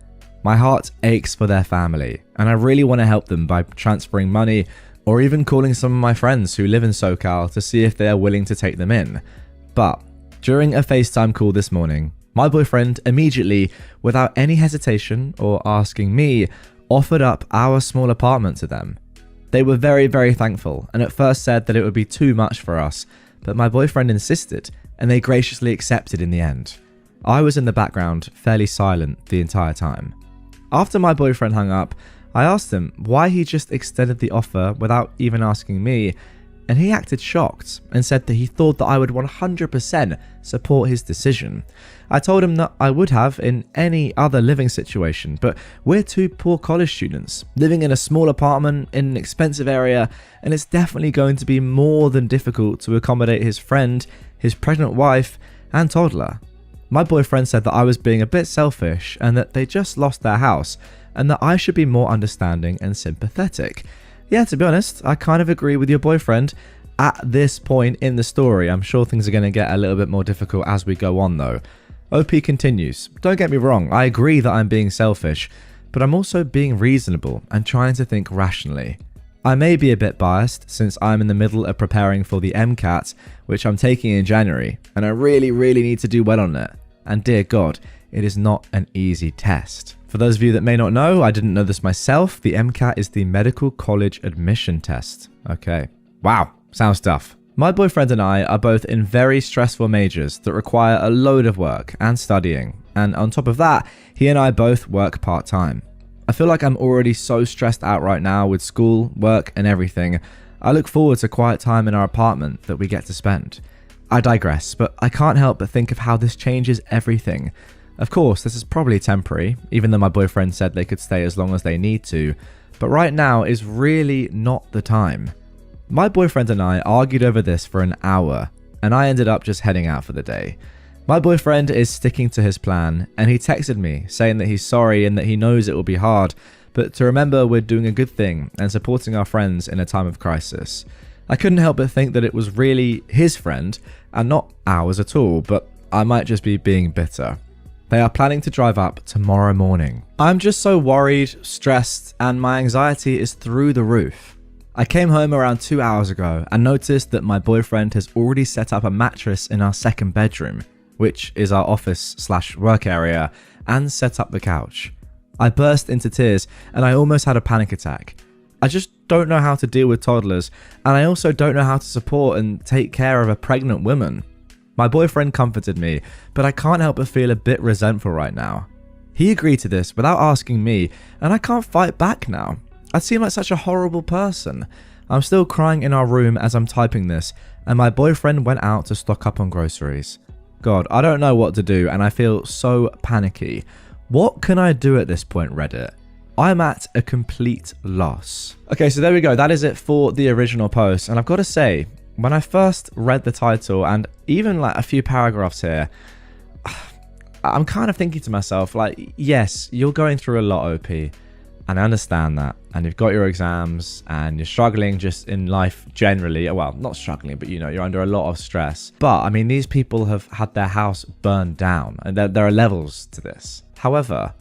My heart aches for their family, and I really want to help them by transferring money or even calling some of my friends who live in SoCal to see if they are willing to take them in. But during a FaceTime call this morning, my boyfriend immediately, without any hesitation or asking me, offered up our small apartment to them. They were very, very thankful and at first said that it would be too much for us, but my boyfriend insisted and they graciously accepted in the end. I was in the background, fairly silent the entire time. After my boyfriend hung up, I asked him why he just extended the offer without even asking me, and he acted shocked and said that he thought that I would 100% support his decision. I told him that I would have in any other living situation, but we're two poor college students living in a small apartment in an expensive area, and it's definitely going to be more than difficult to accommodate his friend, his pregnant wife, and toddler. My boyfriend said that I was being a bit selfish and that they just lost their house, and that I should be more understanding and sympathetic. Yeah, to be honest, I kind of agree with your boyfriend at this point in the story. I'm sure things are going to get a little bit more difficult as we go on though. OP continues, don't get me wrong, I agree that I'm being selfish, but I'm also being reasonable and trying to think rationally. I may be a bit biased since I'm in the middle of preparing for the MCAT, which I'm taking in January, and I really need to do well on it. And dear God, it is not an easy test. For those of you that may not know, I didn't know this myself, the MCAT is the medical college admission test. Okay. Wow, sounds tough. My boyfriend and I are both in very stressful majors that require a load of work and studying. And on top of that, he and I both work part-time. I feel like I'm already so stressed out right now with school, work, and everything. I look forward to quiet time in our apartment that we get to spend. I digress, but I can't help but think of how this changes everything. Of course, this is probably temporary, even though my boyfriend said they could stay as long as they need to, but right now is really not the time. My boyfriend and I argued over this for an hour, and I ended up just heading out for the day. My boyfriend is sticking to his plan, and he texted me saying that he's sorry and that he knows it will be hard, but to remember we're doing a good thing and supporting our friends in a time of crisis. I couldn't help but think that it was really his friend and not ours at all, but I might just be being bitter. They are planning to drive up tomorrow morning. I'm just so worried, stressed, and my anxiety is through the roof. I came home around 2 hours ago and noticed that my boyfriend has already set up a mattress in our second bedroom, which is our office/work area, and set up the couch. I burst into tears and I almost had a panic attack. I just don't know how to deal with toddlers, and I also don't know how to support and take care of a pregnant woman. My boyfriend comforted me, but I can't help but feel a bit resentful right now. He agreed to this without asking me, and I can't fight back now. I seem like such a horrible person. I'm still crying in our room as I'm typing this, and my boyfriend went out to stock up on groceries. God, I don't know what to do, and I feel so panicky. What can I do at this point, Reddit? I'm at a complete loss. Okay, so there we go. That is it for the original post, and I've got to say, when I first read the title and even like a few paragraphs here, I'm kind of thinking to myself, like, yes, you're going through a lot, OP, and I understand that. And you've got your exams and you're struggling just in life generally. Well, not struggling, but you're under a lot of stress. But I mean, these people have had their house burned down, and there are levels to this. However,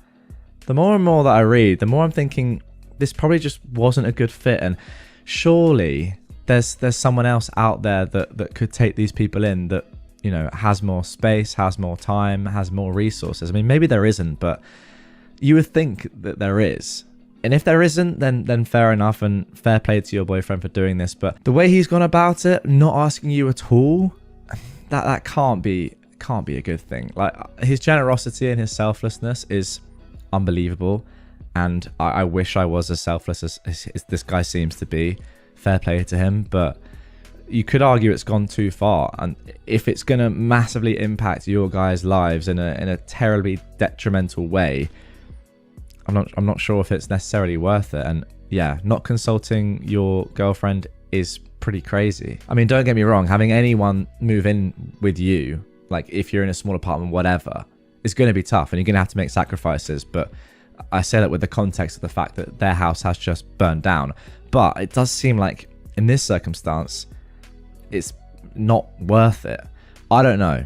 the more and more that I read, the more I'm thinking this probably just wasn't a good fit, and surely there's someone else out there that could take these people in that, has more space, has more time, has more resources. I mean, maybe there isn't, but you would think that there is. And if there isn't, then fair enough, and fair play to your boyfriend for doing this. But the way he's gone about it, not asking you at all, that can't be a good thing. Like, his generosity and his selflessness is unbelievable, and I wish I was as selfless as this guy seems to be. Fair play to him, but you could argue it's gone too far, and if it's going to massively impact your guys' lives in a terribly detrimental way, I'm not sure if it's necessarily worth it. And yeah, not consulting your girlfriend is pretty crazy. I mean, don't get me wrong, having anyone move in with you, like if you're in a small apartment, whatever, is going to be tough, and you're going to have to make sacrifices, but I say that with the context of the fact that their house has just burned down. But it does seem like in this circumstance, it's not worth it. I don't know.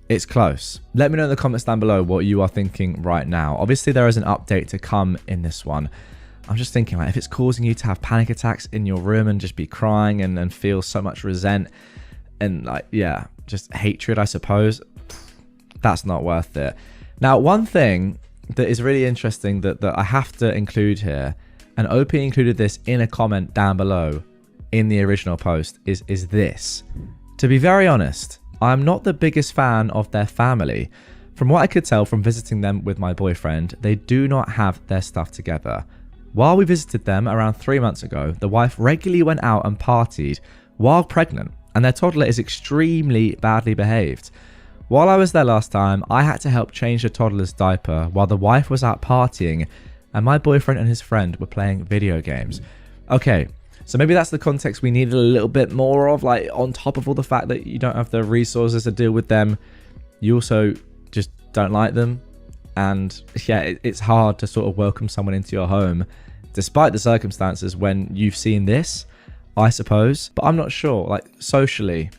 It's close. Let me know in the comments down below what you are thinking right now. Obviously, there is an update to come in this one. I'm just thinking, like, if it's causing you to have panic attacks in your room and just be crying and feel so much resent and, like, yeah, just hatred, I suppose, that's not worth it. Now, one thing that is really interesting that I have to include here, and OP included this in a comment down below in the original post, is this. To be very honest, I'm not the biggest fan of their family. From what I could tell from visiting them with my boyfriend, they do not have their stuff together. While we visited them around 3 months ago, the wife regularly went out and partied while pregnant, and their toddler is extremely badly behaved. While I was there last time, I had to help change the toddler's diaper while the wife was out partying and my boyfriend and his friend were playing video games. Okay, so maybe that's the context we needed a little bit more of, like on top of all the fact that you don't have the resources to deal with them, you also just don't like them. And yeah, it's hard to sort of welcome someone into your home despite the circumstances when you've seen this, I suppose. But I'm not sure, like socially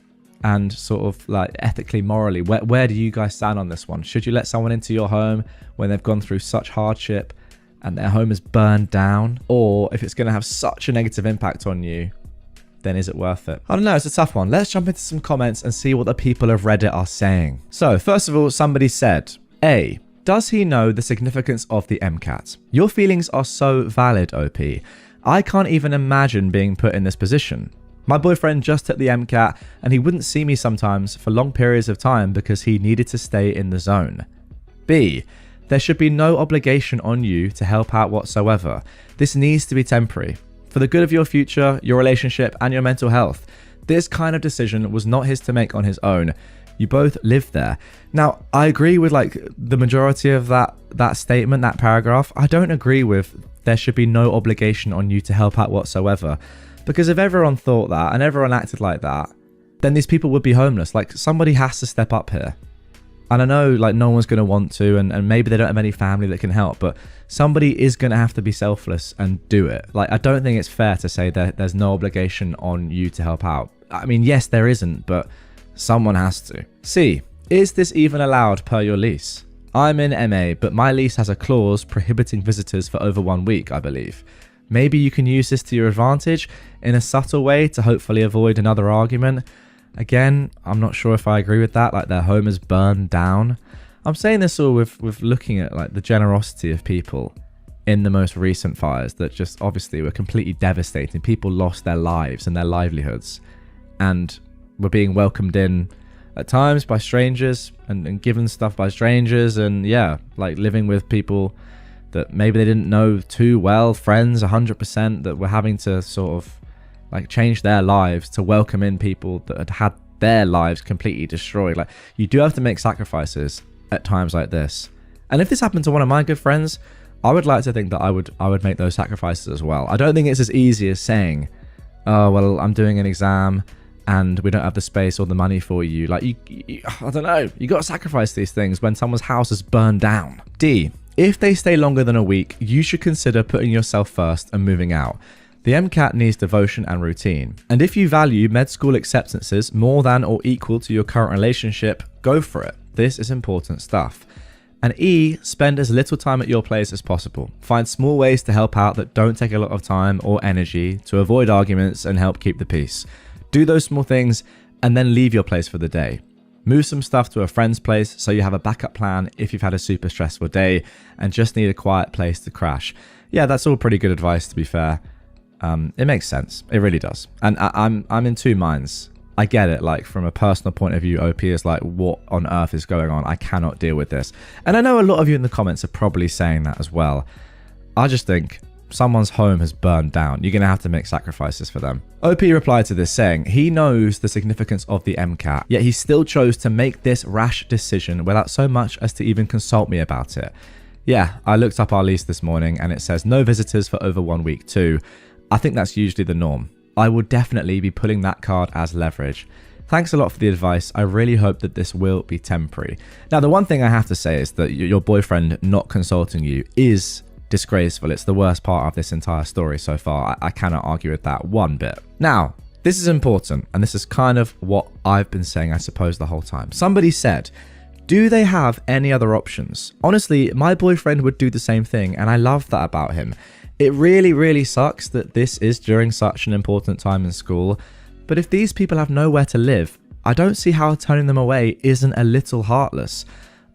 and sort of like ethically, morally, where do you guys stand on this one? Should you let someone into your home when they've gone through such hardship and their home is burned down? Or if it's going to have such a negative impact on you, then is it worth it? I don't know, it's a tough one. Let's jump into some comments and see what the people of Reddit are saying. So first of all, somebody said, A, does he know the significance of the MCAT? Your feelings are so valid, OP. I can't even imagine being put in this position. My boyfriend just took the MCAT and he wouldn't see me sometimes for long periods of time because he needed to stay in the zone. B, there should be no obligation on you to help out whatsoever. This needs to be temporary. For the good of your future, your relationship, and your mental health. This kind of decision was not his to make on his own. You both live there. Now, I agree with like the majority of that statement, that paragraph. I don't agree with there should be no obligation on you to help out whatsoever. Because if everyone thought that and everyone acted like that, then these people would be homeless. Like somebody has to step up here. And I know like no one's going to want to, and maybe they don't have any family that can help, but somebody is going to have to be selfless and do it. Like I don't think it's fair to say that there's no obligation on you to help out. I mean, yes, there isn't, but someone has to. C, is this even allowed per your lease? I'm in MA, but my lease has a clause prohibiting visitors for over 1 week, I believe. Maybe you can use this to your advantage in a subtle way to hopefully avoid another argument. Again, I'm not sure if I agree with that, like their home is burned down. I'm saying this all with looking at like the generosity of people in the most recent fires that just obviously were completely devastating. People lost their lives and their livelihoods and were being welcomed in at times by strangers and given stuff by strangers, and yeah, like living with people that maybe they didn't know too well, friends 100%, that were having to sort of like change their lives to welcome in people that had had their lives completely destroyed. Like you do have to make sacrifices at times like this. And if this happened to one of my good friends, I would like to think that I would make those sacrifices as well. I don't think it's as easy as saying, oh, well, I'm doing an exam and we don't have the space or the money for you. Like you I don't know, you got to sacrifice these things when someone's house is burned down. D, if they stay longer than a week, you should consider putting yourself first and moving out. The MCAT needs devotion and routine. And if you value med school acceptances more than or equal to your current relationship, go for it. This is important stuff. And E, spend as little time at your place as possible. Find small ways to help out that don't take a lot of time or energy to avoid arguments and help keep the peace. Do those small things and then leave your place for the day. Move some stuff to a friend's place so you have a backup plan if you've had a super stressful day and just need a quiet place to crash. Yeah, that's all pretty good advice, to be fair. It makes sense. It really does. And I'm in two minds. I get it. Like from a personal point of view, OP is like, what on earth is going on? I cannot deal with this. And I know a lot of you in the comments are probably saying that as well. I just think someone's home has burned down. You're going to have to make sacrifices for them. OP replied to this saying, he knows the significance of the MCAT, yet he still chose to make this rash decision without so much as to even consult me about it. Yeah, I looked up our lease this morning and it says no visitors for over 1 week too. I think that's usually the norm. I would definitely be pulling that card as leverage. Thanks a lot for the advice. I really hope that this will be temporary. Now, the one thing I have to say is that your boyfriend not consulting you is disgraceful. It's the worst part of this entire story so far. I cannot argue with that one bit. Now, this is important, and this is kind of what I've been saying, I suppose, the whole time. Somebody said, do they have any other options? Honestly, my boyfriend would do the same thing, and I love that about him. It really, really sucks that this is during such an important time in school, but if these people have nowhere to live, I don't see how turning them away isn't a little heartless.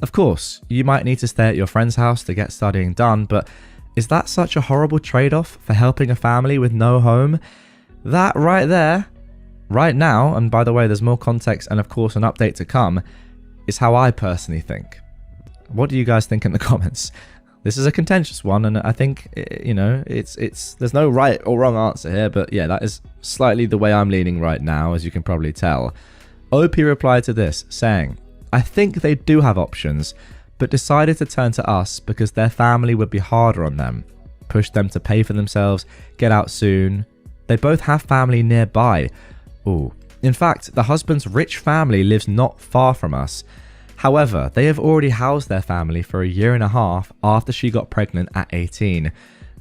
Of course, you might need to stay at your friend's house to get studying done, but is that such a horrible trade-off for helping a family with no home? That right there, right now, and by the way, there's more context and of course an update to come, is how I personally think. What do you guys think in the comments? This is a contentious one, and I think, you know, there's no right or wrong answer here, but yeah, that is slightly the way I'm leaning right now, as you can probably tell. OP replied to this, saying, I think they do have options, but decided to turn to us because their family would be harder on them, push them to pay for themselves, get out soon. They both have family nearby. Ooh. In fact, the husband's rich family lives not far from us. However, they have already housed their family for a year and a half after she got pregnant at 18.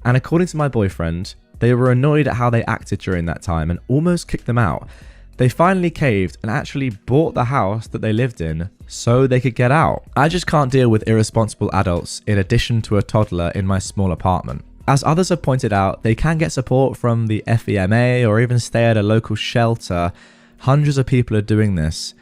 And according to my boyfriend, they were annoyed at how they acted during that time and almost kicked them out. They finally caved and actually bought the house that they lived in so they could get out. I just can't deal with irresponsible adults in addition to a toddler in my small apartment. As others have pointed out, they can get support from the FEMA or even stay at a local shelter. Hundreds of people are doing this.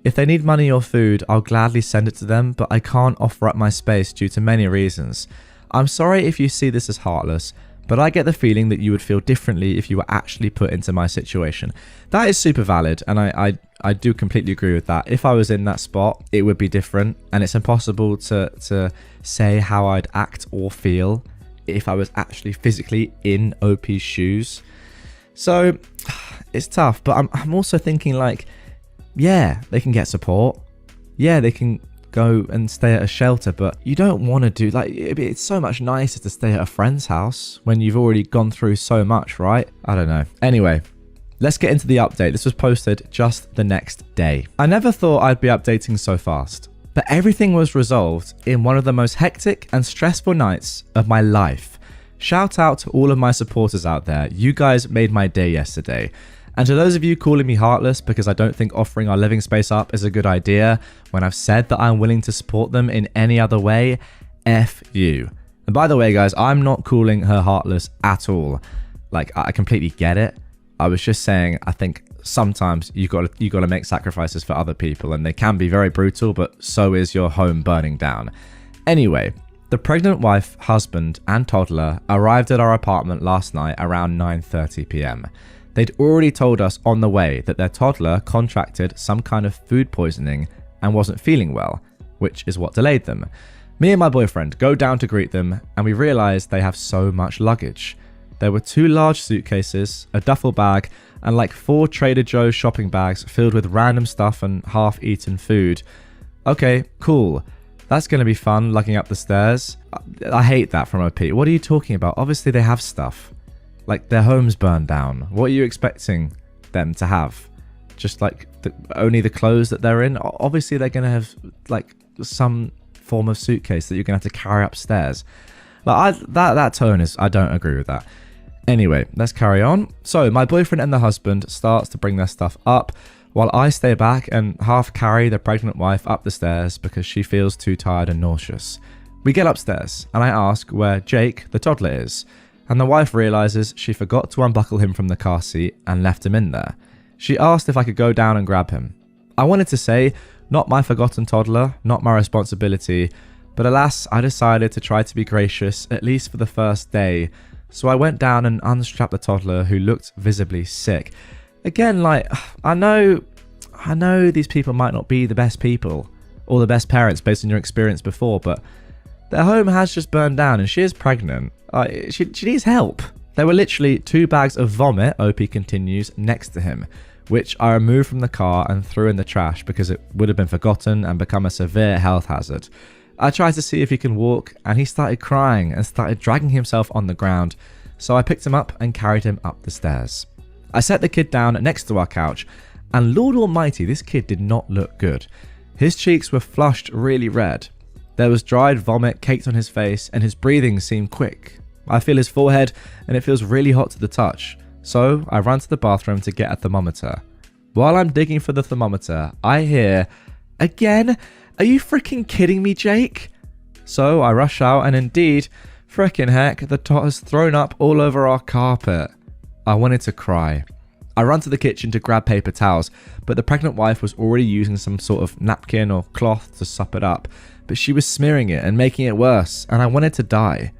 If they need money or food, I'll gladly send it to them, but I can't offer up my space due to many reasons. I'm sorry if you see this as heartless, but I get the feeling that you would feel differently if you were actually put into my situation. That is super valid, and I do completely agree with that. If I was in that spot, it would be different, and it's impossible to say how I'd act or feel if I was actually physically in OP's shoes. So it's tough, but I'm also thinking like, yeah, they can get support. Yeah, they can go and stay at a shelter, but you don't want to do, like, it's so much nicer to stay at a friend's house when you've already gone through so much, right? I don't know. Anyway, let's get into the update. This was posted just the next day. I never thought I'd be updating so fast, but everything was resolved in one of the most hectic and stressful nights of my life. Shout out to all of my supporters out there. You guys made my day yesterday. And to those of you calling me heartless because I don't think offering our living space up is a good idea, when I've said that I'm willing to support them in any other way, F you. And by the way, guys, I'm not calling her heartless at all. Like, I completely get it. I was just saying, I think sometimes you got to make sacrifices for other people, and they can be very brutal, but so is your home burning down. Anyway, the pregnant wife, husband, and toddler arrived at our apartment last night around 9:30 p.m. They'd already told us on the way that their toddler contracted some kind of food poisoning and wasn't feeling well, which is what delayed them. Me and my boyfriend go down to greet them, and we realize they have so much luggage. There were 2 large suitcases, a duffel bag, and like 4 Trader Joe's shopping bags filled with random stuff and half-eaten food. Okay, cool. That's going to be fun, lugging up the stairs. I hate that from OP. What are you talking about? Obviously they have stuff. Like, their home's burned down. What are you expecting them to have? Just like only the clothes that they're in? Obviously they're going to have like some form of suitcase that you're going to have to carry upstairs. Like, that tone is, I don't agree with that. Anyway, let's carry on. So my boyfriend and the husband starts to bring their stuff up, while I stay back and half carry the pregnant wife up the stairs because she feels too tired and nauseous. We get upstairs and I ask where Jake, the toddler, is, and the wife realizes she forgot to unbuckle him from the car seat and left him in there. She asked if I could go down and grab him. I wanted to say, not my forgotten toddler, not my responsibility, but alas, I decided to try to be gracious, at least for the first day. So I went down and unstrapped the toddler, who looked visibly sick. Again, like, I know these people might not be the best people or the best parents based on your experience before, but their home has just burned down and she is pregnant. She needs help. There were literally 2 bags of vomit, OP continues, next to him, which I removed from the car and threw in the trash because it would have been forgotten and become a severe health hazard. I tried to see if he can walk, and he started crying and started dragging himself on the ground, so I picked him up and carried him up the stairs. I set the kid down next to our couch, and Lord Almighty, this kid did not look good. His cheeks were flushed really red. There was dried vomit caked on his face, and his breathing seemed quick. I feel his forehead, and it feels really hot to the touch, so I run to the bathroom to get a thermometer. While I'm digging for the thermometer, I hear, "Again? Are you freaking kidding me, Jake?" So I rush out, and indeed, frickin' heck, the tot has thrown up all over our carpet. I wanted to cry. I run to the kitchen to grab paper towels, but the pregnant wife was already using some sort of napkin or cloth to sop it up, but she was smearing it and making it worse, and I wanted to die.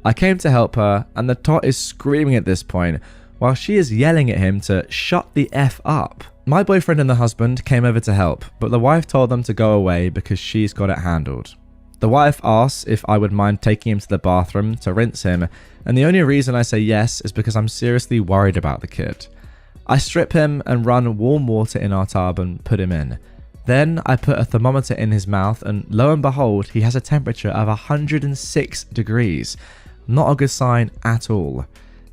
I came to help her, and the tot is screaming at this point, while she is yelling at him to shut the F up. My boyfriend and the husband came over to help, but the wife told them to go away because she's got it handled. The wife asks if I would mind taking him to the bathroom to rinse him, and the only reason I say yes is because I'm seriously worried about the kid. I strip him and run warm water in our tub and put him in. Then I put a thermometer in his mouth, and lo and behold, he has a temperature of 106 degrees. Not a good sign at all.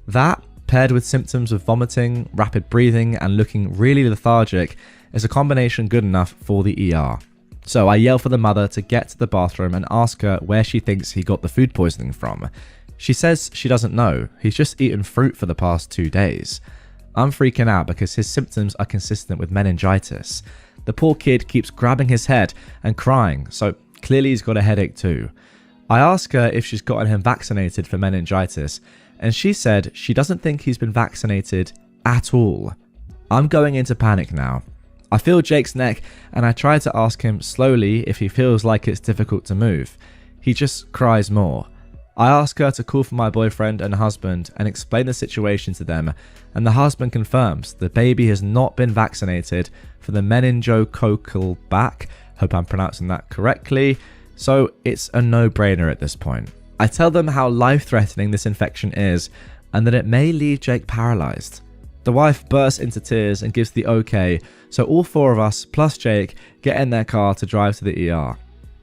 That, paired with symptoms of vomiting, rapid breathing, and looking really lethargic, is a combination good enough for the ER. So I yell for the mother to get to the bathroom and ask her where she thinks he got the food poisoning from. She says she doesn't know, he's just eaten fruit for the past 2 days. I'm freaking out because his symptoms are consistent with meningitis. The poor kid keeps grabbing his head and crying, so clearly he's got a headache too. I ask her if she's gotten him vaccinated for meningitis, and she said she doesn't think he's been vaccinated at all. I'm going into panic now. I feel Jake's neck and I try to ask him slowly if he feels like it's difficult to move. He just cries more. I ask her to call for my boyfriend and husband and explain the situation to them, and the husband confirms the baby has not been vaccinated for the meningococcal back, hope I'm pronouncing that correctly, so it's a no-brainer at this point. I tell them how life-threatening this infection is and that it may leave Jake paralyzed. The wife bursts into tears and gives the okay, so all 4 of us plus Jake get in their car to drive to the ER.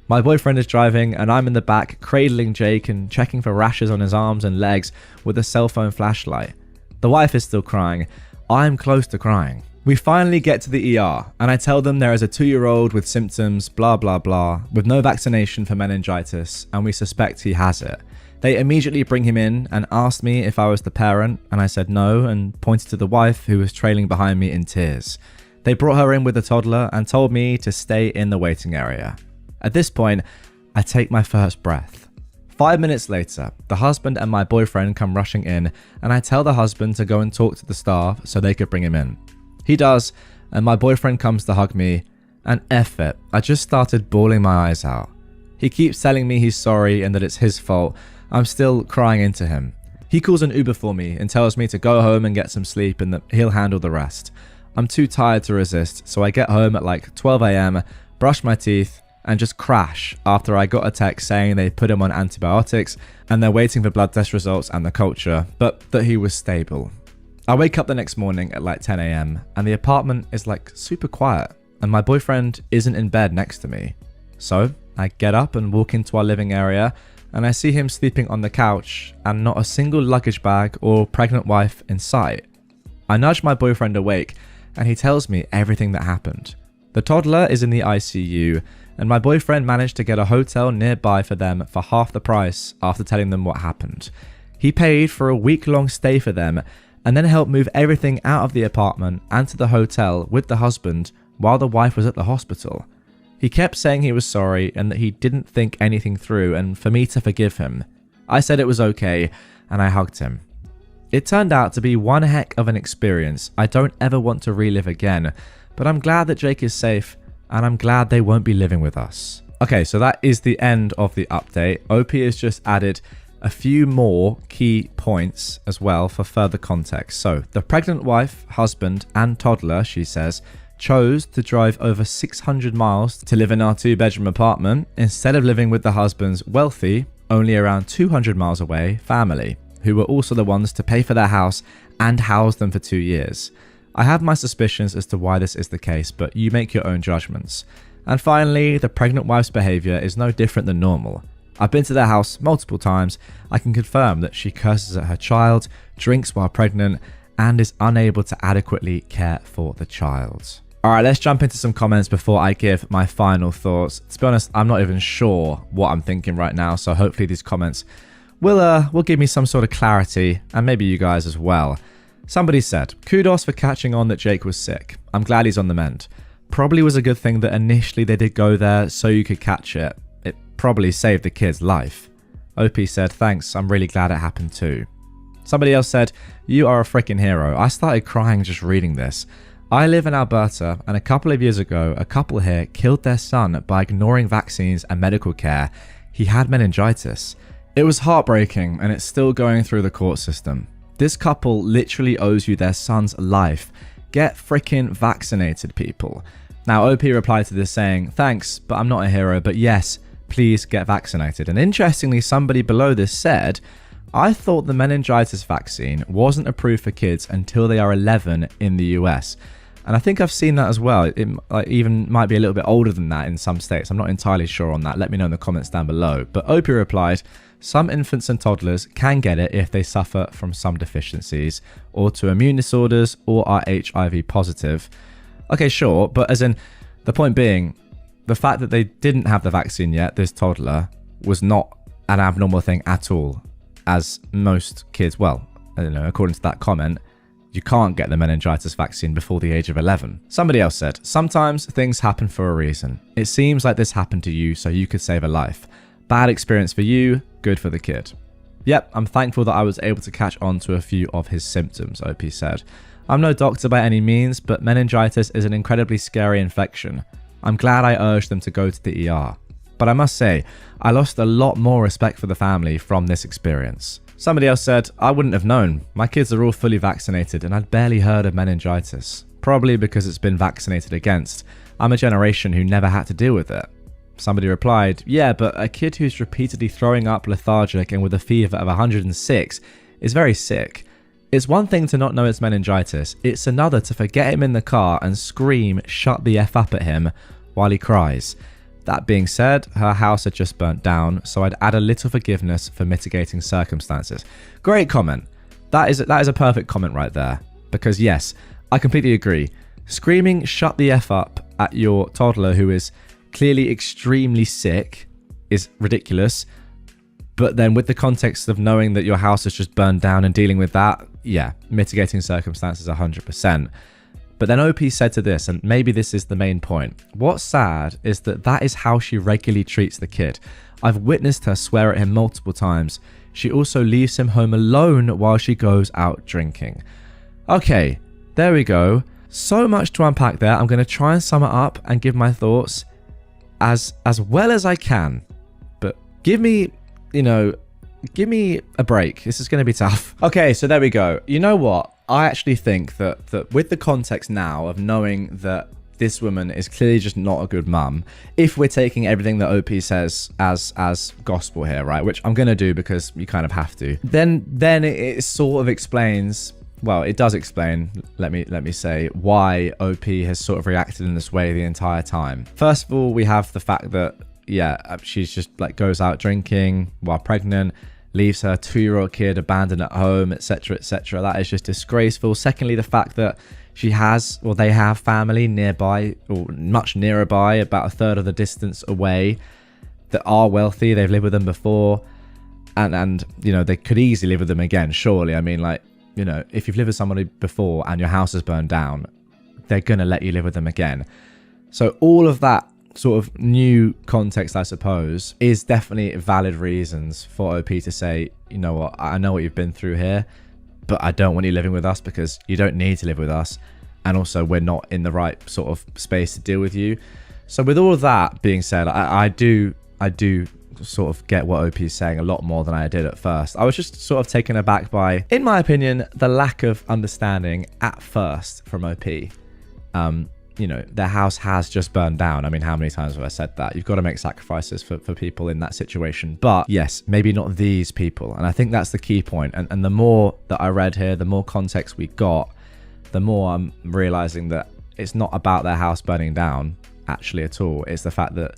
My boyfriend is driving and I'm in the back cradling Jake and checking for rashes on his arms and legs with a cell phone flashlight. The wife is still crying. I'm close to crying. We finally get to the ER and I tell them there is a 2-year-old with symptoms blah blah blah with no vaccination for meningitis and we suspect he has it. They immediately bring him in and asked me if I was the parent, and I said no and pointed to the wife who was trailing behind me in tears. They brought her in with a toddler and told me to stay in the waiting area. At this point, I take my first breath. 5 minutes later, the husband and my boyfriend come rushing in and I tell the husband to go and talk to the staff so they could bring him in. He does, and my boyfriend comes to hug me, and F it, I just started bawling my eyes out. He keeps telling me he's sorry and that it's his fault. I'm still crying into him. He calls an Uber for me and tells me to go home and get some sleep and that he'll handle the rest. I'm too tired to resist, so I get home at like 12 AM, brush my teeth, and just crash after I got a text saying they put him on antibiotics and they're waiting for blood test results and the culture, but that he was stable. I wake up the next morning at like 10 AM and the apartment is like super quiet and my boyfriend isn't in bed next to me. So I get up and walk into our living area and I see him sleeping on the couch and not a single luggage bag or pregnant wife in sight. I nudge my boyfriend awake and he tells me everything that happened. The toddler is in the ICU and my boyfriend managed to get a hotel nearby for them for half the price after telling them what happened. He paid for a week-long stay for them and then helped move everything out of the apartment and to the hotel with the husband while the wife was at the hospital. He kept saying he was sorry and that he didn't think anything through and for me to forgive him. I said it was okay and I hugged him. It turned out to be one heck of an experience I don't ever want to relive again, but I'm glad that Jake is safe and I'm glad they won't be living with us. Okay, so that is the end of the update. OP has just added a few more key points as well for further context. So the pregnant wife, husband and toddler, she says, chose to drive over 600 miles to live in our 2-bedroom apartment instead of living with the husband's wealthy, only around 200 miles away, family, who were also the ones to pay for their house and house them for 2 years. I have my suspicions as to why this is the case, but you make your own judgments. And finally, the pregnant wife's behaviour is no different than normal. I've been to their house multiple times. I can confirm that she curses at her child, drinks while pregnant, and is unable to adequately care for the child. Alright, let's jump into some comments before I give my final thoughts. To be honest, I'm not even sure what I'm thinking right now, so hopefully these comments will give me some sort of clarity, and maybe you guys as well. Somebody said, kudos for catching on that Jake was sick. I'm glad he's on the mend. Probably was a good thing that initially they did go there so you could catch it. It probably saved the kid's life. OP said, thanks, I'm really glad it happened too. Somebody else said, "You are a freaking hero." I started crying just reading this. I live in Alberta, and a couple of years ago, a couple here killed their son by ignoring vaccines and medical care. He had meningitis. It was heartbreaking, and it's still going through the court system. This couple literally owes you their son's life. Get freaking vaccinated, people. Now, OP replied to this saying, "Thanks, but I'm not a hero, but yes, please get vaccinated." And interestingly, somebody below this said, "I thought the meningitis vaccine wasn't approved for kids until they are 11 in the US." And I think I've seen that as well. It even might be a little bit older than that in some states. I'm not entirely sure on that. Let me know in the comments down below. But OP replied, "Some infants and toddlers can get it if they suffer from some deficiencies, autoimmune disorders, or are HIV positive." Okay, sure, but as in, the point being, the fact that they didn't have the vaccine yet, this toddler, was not an abnormal thing at all. As most kids, well, I don't know, according to that comment, you can't get the meningitis vaccine before the age of 11. Somebody else said, "Sometimes things happen for a reason. It seems like this happened to you so you could save a life. Bad experience for you, good for the kid." Yep, I'm thankful that I was able to catch on to a few of his symptoms, OP said. "I'm no doctor by any means, but meningitis is an incredibly scary infection. I'm glad I urged them to go to the ER. But I must say, I lost a lot more respect for the family from this experience." Somebody else said, "I wouldn't have known. My kids are all fully vaccinated and I'd barely heard of meningitis. Probably because it's been vaccinated against. I'm a generation who never had to deal with it." Somebody replied, "Yeah, but a kid who's repeatedly throwing up, lethargic and with a fever of 106 is very sick. It's one thing to not know it's meningitis. It's another to forget him in the car and scream 'shut the F up' at him while he cries. That being said, her house had just burnt down, so I'd add a little forgiveness for mitigating circumstances." Great comment. That is a perfect comment right there. Because yes, I completely agree. Screaming "shut the F up" at your toddler who is clearly extremely sick is ridiculous. But then with the context of knowing that your house has just burned down and dealing with that, yeah, mitigating circumstances 100%. But then OP said to this, and maybe this is the main point. "What's sad is that that is how she regularly treats the kid. I've witnessed her swear at him multiple times. She also leaves him home alone while she goes out drinking." Okay, there we go. So much to unpack there. I'm going to try and sum it up and give my thoughts as well as I can. But give me a break. This is going to be tough. Okay, so there we go. You know what? I actually think that with the context now of knowing that this woman is clearly just not a good mum, if we're taking everything that OP says as gospel here, right, which I'm going to do because you kind of have to, then it sort of explains, well, it does explain, let me say, why OP has sort of reacted in this way the entire time. First of all, we have the fact that, yeah, she's just like goes out drinking while pregnant, leaves her 2-year-old kid abandoned at home, etc., etc. That is just disgraceful. Secondly, the fact that they have family nearby, or much nearer by, about a third of the distance away, that are wealthy. They've lived with them before, and you know, they could easily live with them again, surely. I mean, like, you know, if you've lived with somebody before and your house has burned down, they're gonna let you live with them again. So all of that sort of new context, I suppose, is definitely valid reasons for OP to say, you know what, I know what you've been through here, but I don't want you living with us because you don't need to live with us, and also we're not in the right sort of space to deal with you. So with all of that being said, I do sort of get what OP is saying a lot more than I did at first. I was just sort of taken aback by, in my opinion, the lack of understanding at first from OP. You know, their house has just burned down. I mean, how many times have I said that? You've got to make sacrifices for people in that situation. But yes, maybe not these people. And I think that's the key point. And the more that I read here, the more context we got, the more I'm realizing that it's not about their house burning down, actually, at all. It's the fact that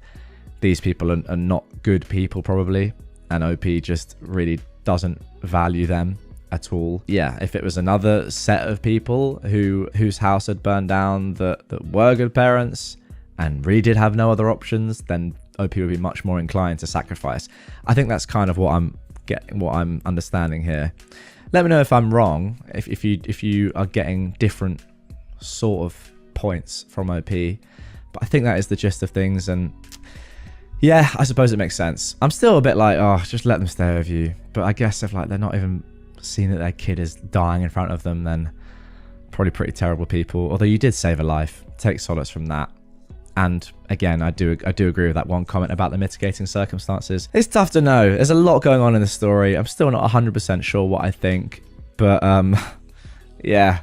these people are not good people, probably. And OP just really doesn't value them at all. Yeah, if it was another set of people whose house had burned down that were good parents and really did have no other options, then OP would be much more inclined to sacrifice. I think that's kind of what I'm understanding here. Let me know if I'm wrong, if you are getting different sort of points from OP, but I think that is the gist of things. And yeah, I suppose it makes sense. I'm still a bit like, oh, just let them stay with you, but I guess if like they're not even seeing that their kid is dying in front of them, then probably pretty terrible people. Although you did save a life. Take solace from that. And again, I do agree with that one comment about the mitigating circumstances. It's tough to know. There's a lot going on in the story. I'm still not 100% sure what I think. But yeah.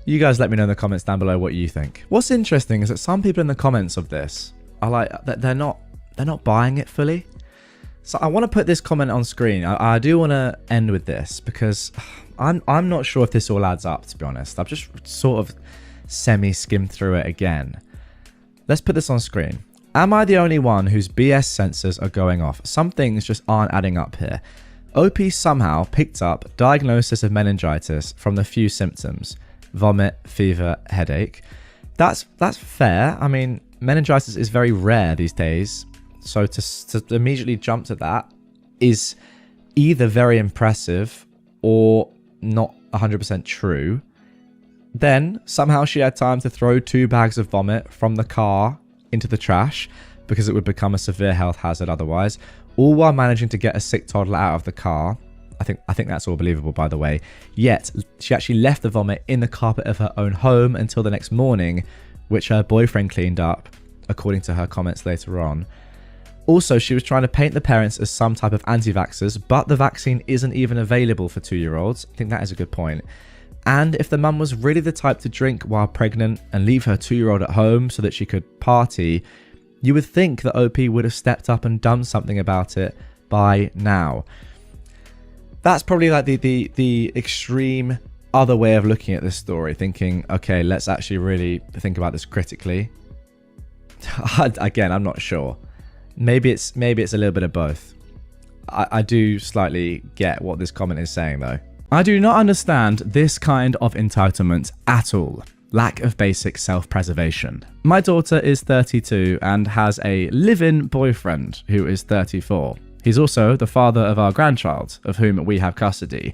You guys let me know in the comments down below what you think. What's interesting is that some people in the comments of this are like, they're not buying it fully. So I want to put this comment on screen. I do want to end with this because I'm not sure if this all adds up, to be honest. I've just sort of semi-skimmed through it again. Let's put this on screen. Am I the only one whose BS sensors are going off? Some things just aren't adding up here. OP somehow picked up diagnosis of meningitis from the few symptoms. Vomit, fever, headache. That's fair. I mean, meningitis is very rare these days. So to immediately jump to that is either very impressive or not 100% true. Then somehow she had time to throw 2 bags of vomit from the car into the trash because it would become a severe health hazard otherwise, all while managing to get a sick toddler out of the car. I think that's all believable, by the way. Yet she actually left the vomit in the carpet of her own home until the next morning, which her boyfriend cleaned up, according to her comments later on. Also, she was trying to paint the parents as some type of anti-vaxxers, but the vaccine isn't even available for 2-year-olds. I think that is a good point. And if the mum was really the type to drink while pregnant and leave her 2-year-old at home so that she could party, you would think that OP would have stepped up and done something about it by now. That's probably like the extreme other way of looking at this story, thinking, okay, let's actually really think about this critically. Again, I'm not sure. Maybe it's a little bit of both. I do slightly get what this comment is saying, though. I do not understand this kind of entitlement at all. Lack of basic self-preservation. My daughter is 32 and has a live-in boyfriend who is 34. He's also the father of our grandchild, of whom we have custody.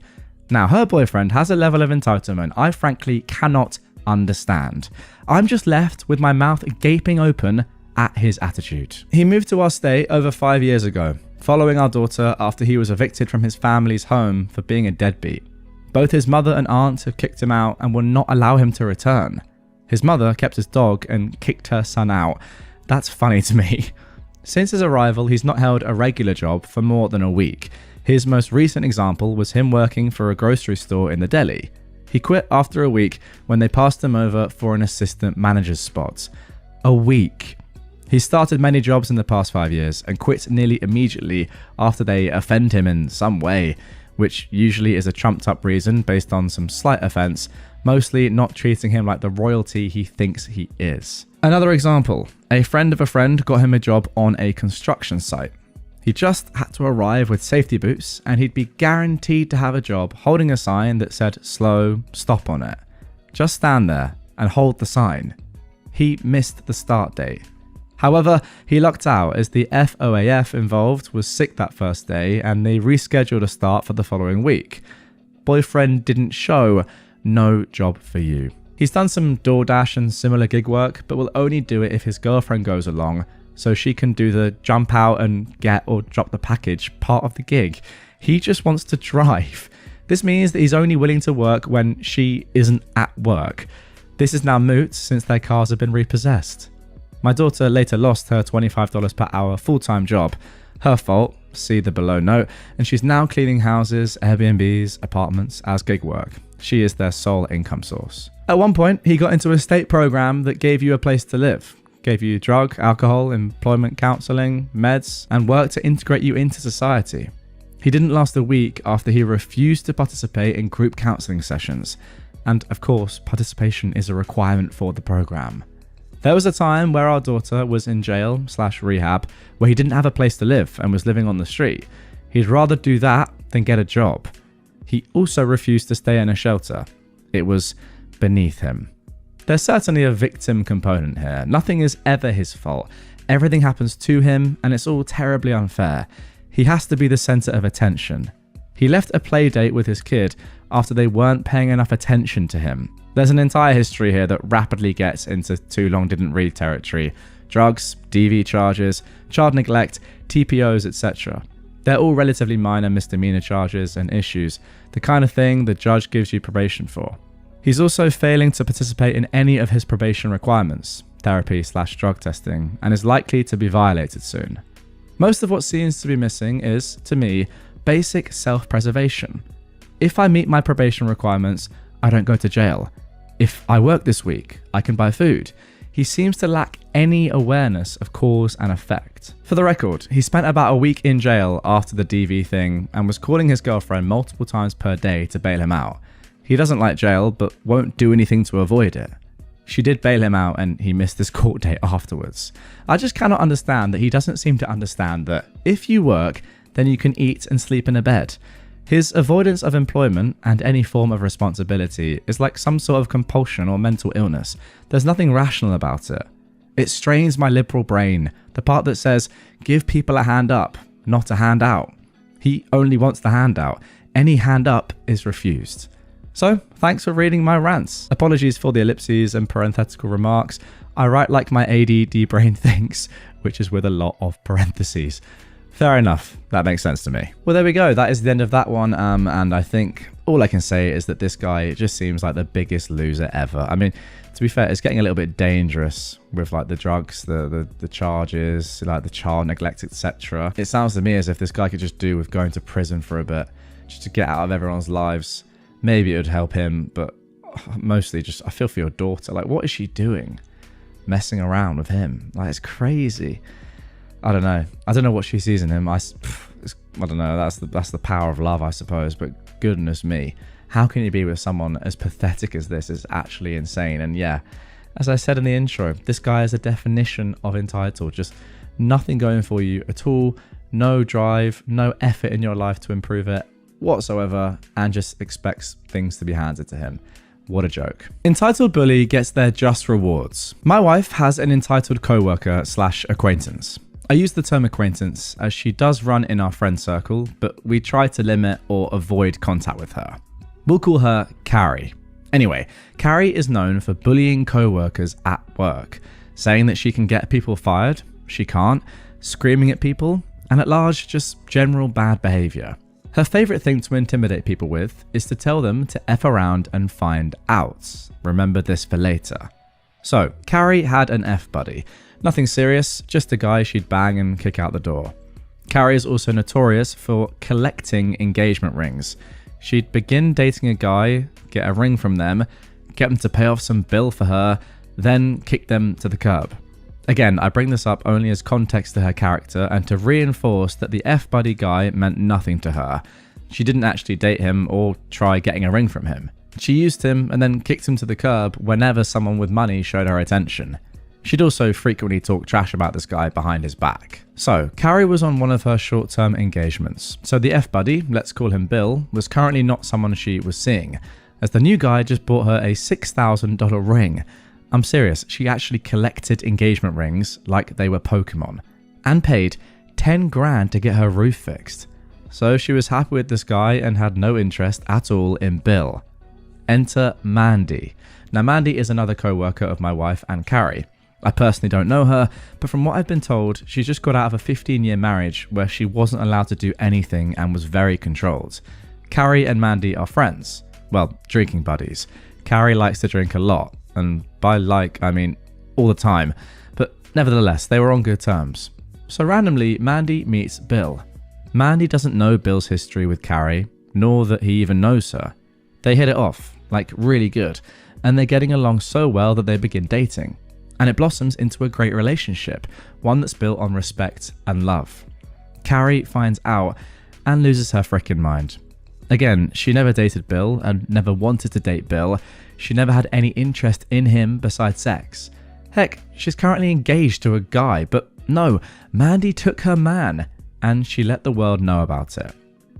Now, her boyfriend has a level of entitlement I frankly cannot understand. I'm just left with my mouth gaping open at his attitude. He moved to our state over 5 years ago, following our daughter after he was evicted from his family's home for being a deadbeat. Both his mother and aunt have kicked him out and will not allow him to return. His mother kept his dog and kicked her son out. That's funny to me. Since his arrival, he's not held a regular job for more than a week. His most recent example was him working for a grocery store in the deli. He quit after a week when they passed him over for an assistant manager's spot. A week. He started many jobs in the past 5 years and quit nearly immediately after they offend him in some way, which usually is a trumped up reason based on some slight offense, mostly not treating him like the royalty he thinks he is. Another example, a friend of a friend got him a job on a construction site. He just had to arrive with safety boots and he'd be guaranteed to have a job holding a sign that said slow, stop on it. Just stand there and hold the sign. He missed the start date. However, he lucked out as the FOAF involved was sick that first day and they rescheduled a start for the following week. Boyfriend didn't show, no job for you. He's done some DoorDash and similar gig work, but will only do it if his girlfriend goes along, so she can do the jump out and get or drop the package part of the gig. He just wants to drive. This means that he's only willing to work when she isn't at work. This is now moot since their cars have been repossessed. My daughter later lost her $25 per hour full-time job. Her fault, see the below note, and she's now cleaning houses, Airbnbs, apartments as gig work. She is their sole income source. At one point, he got into a state program that gave you a place to live. Gave you drug, alcohol, employment counseling, meds, and work to integrate you into society. He didn't last a week after he refused to participate in group counseling sessions. And of course, participation is a requirement for the program. There was a time where our daughter was in jail/rehab where he didn't have a place to live and was living on the street. He'd rather do that than get a job. He also refused to stay in a shelter. It was beneath him. There's certainly a victim component here. Nothing is ever his fault. Everything happens to him and it's all terribly unfair. He has to be the center of attention. He left a play date with his kid after they weren't paying enough attention to him. There's an entire history here that rapidly gets into too long didn't read territory. Drugs, DV charges, child neglect, TPOs, etc. They're all relatively minor misdemeanor charges and issues the kind of thing the judge gives you probation for. He's also failing to participate in any of his probation requirements, therapy/drug testing, and is likely to be violated soon. Most of what seems to be missing is, to me, basic self-preservation. If I meet my probation requirements, I don't go to jail. If I work this week, I can buy food. He seems to lack any awareness of cause and effect. For the record, he spent about a week in jail after the DV thing and was calling his girlfriend multiple times per day to bail him out. He doesn't like jail, but won't do anything to avoid it. She did bail him out and he missed his court date afterwards. I just cannot understand that he doesn't seem to understand that if you work, then you can eat and sleep in a bed. His avoidance of employment and any form of responsibility is like some sort of compulsion or mental illness. There's nothing rational about it. It strains my liberal brain, the part that says, give people a hand up, not a hand out. He only wants the handout. Any hand up is refused. So, thanks for reading my rants. Apologies for the ellipses and parenthetical remarks. I write like my ADD brain thinks, which is with a lot of parentheses. Fair enough, that makes sense to me. Well, there we go, that is the end of that one, and I think all I can say is that this guy just seems like the biggest loser ever. I mean, to be fair, it's getting a little bit dangerous with like the drugs, the charges, like the child neglect, etc. It sounds to me as if this guy could just do with going to prison for a bit, just to get out of everyone's lives. Maybe it would help him, but mostly just, I feel for your daughter. Like, what is she doing? Messing around with him. Like, it's crazy. I don't know. I don't know what she sees in him. I don't know. That's the power of love, I suppose. But goodness me, how can you be with someone as pathetic as this? Is actually insane. And yeah, as I said in the intro, this guy is a definition of entitled. Just nothing going for you at all. No drive, no effort in your life to improve it whatsoever, and just expects things to be handed to him. What a joke. Entitled bully gets their just rewards. My wife has an entitled co-worker/acquaintance. I use the term acquaintance as she does run in our friend circle, but we try to limit or avoid contact with her. We'll call her Carrie. Anyway, Carrie is known for bullying co-workers at work, saying that she can get people fired, she can't, screaming at people, and at large, just general bad behavior. Her favourite thing to intimidate people with is to tell them to F around and find out. Remember this for later. So, Carrie had an F buddy. Nothing serious, just a guy she'd bang and kick out the door. Carrie is also notorious for collecting engagement rings. She'd begin dating a guy, get a ring from them, get them to pay off some bill for her, then kick them to the curb. Again, I bring this up only as context to her character and to reinforce that the F-buddy guy meant nothing to her. She didn't actually date him or try getting a ring from him. She used him and then kicked him to the curb whenever someone with money showed her attention. She'd also frequently talk trash about this guy behind his back. So, Carrie was on one of her short-term engagements. So the F-buddy, let's call him Bill, was currently not someone she was seeing, as the new guy just bought her a $6,000 ring. I'm serious, she actually collected engagement rings like they were Pokemon, and paid 10 grand to get her roof fixed. So she was happy with this guy and had no interest at all in Bill. Enter Mandy. Now Mandy is another co-worker of my wife and Carrie. I personally don't know her, but from what I've been told, she just got out of a 15-year marriage where she wasn't allowed to do anything and was very controlled. Carrie and Mandy are friends. Well, drinking buddies. Carrie likes to drink a lot, and by like, I mean all the time, but nevertheless, they were on good terms. So randomly, Mandy meets Bill. Mandy doesn't know Bill's history with Carrie, nor that he even knows her. They hit it off, like really good, and they're getting along so well that they begin dating. And it blossoms into a great relationship, one that's built on respect and love. Carrie finds out and loses her frickin' mind. Again, she never dated Bill and never wanted to date Bill. She never had any interest in him besides sex. Heck, she's currently engaged to a guy, but no, Mandy took her man, and she let the world know about it.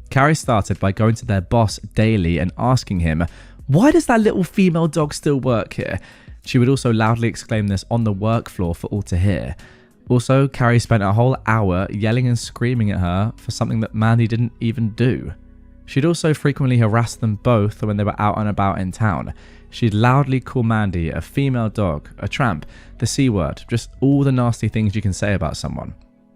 Carrie started by going to their boss daily and asking him, "Why does that little female dog still work here?" She would also loudly exclaim this on the work floor for all to hear. Also, Carrie spent a whole hour yelling and screaming at her for something that Mandy didn't even do. She'd also frequently harass them both when they were out and about in town. She'd loudly call Mandy a female dog, a tramp, the C word, just all the nasty things you can say about someone.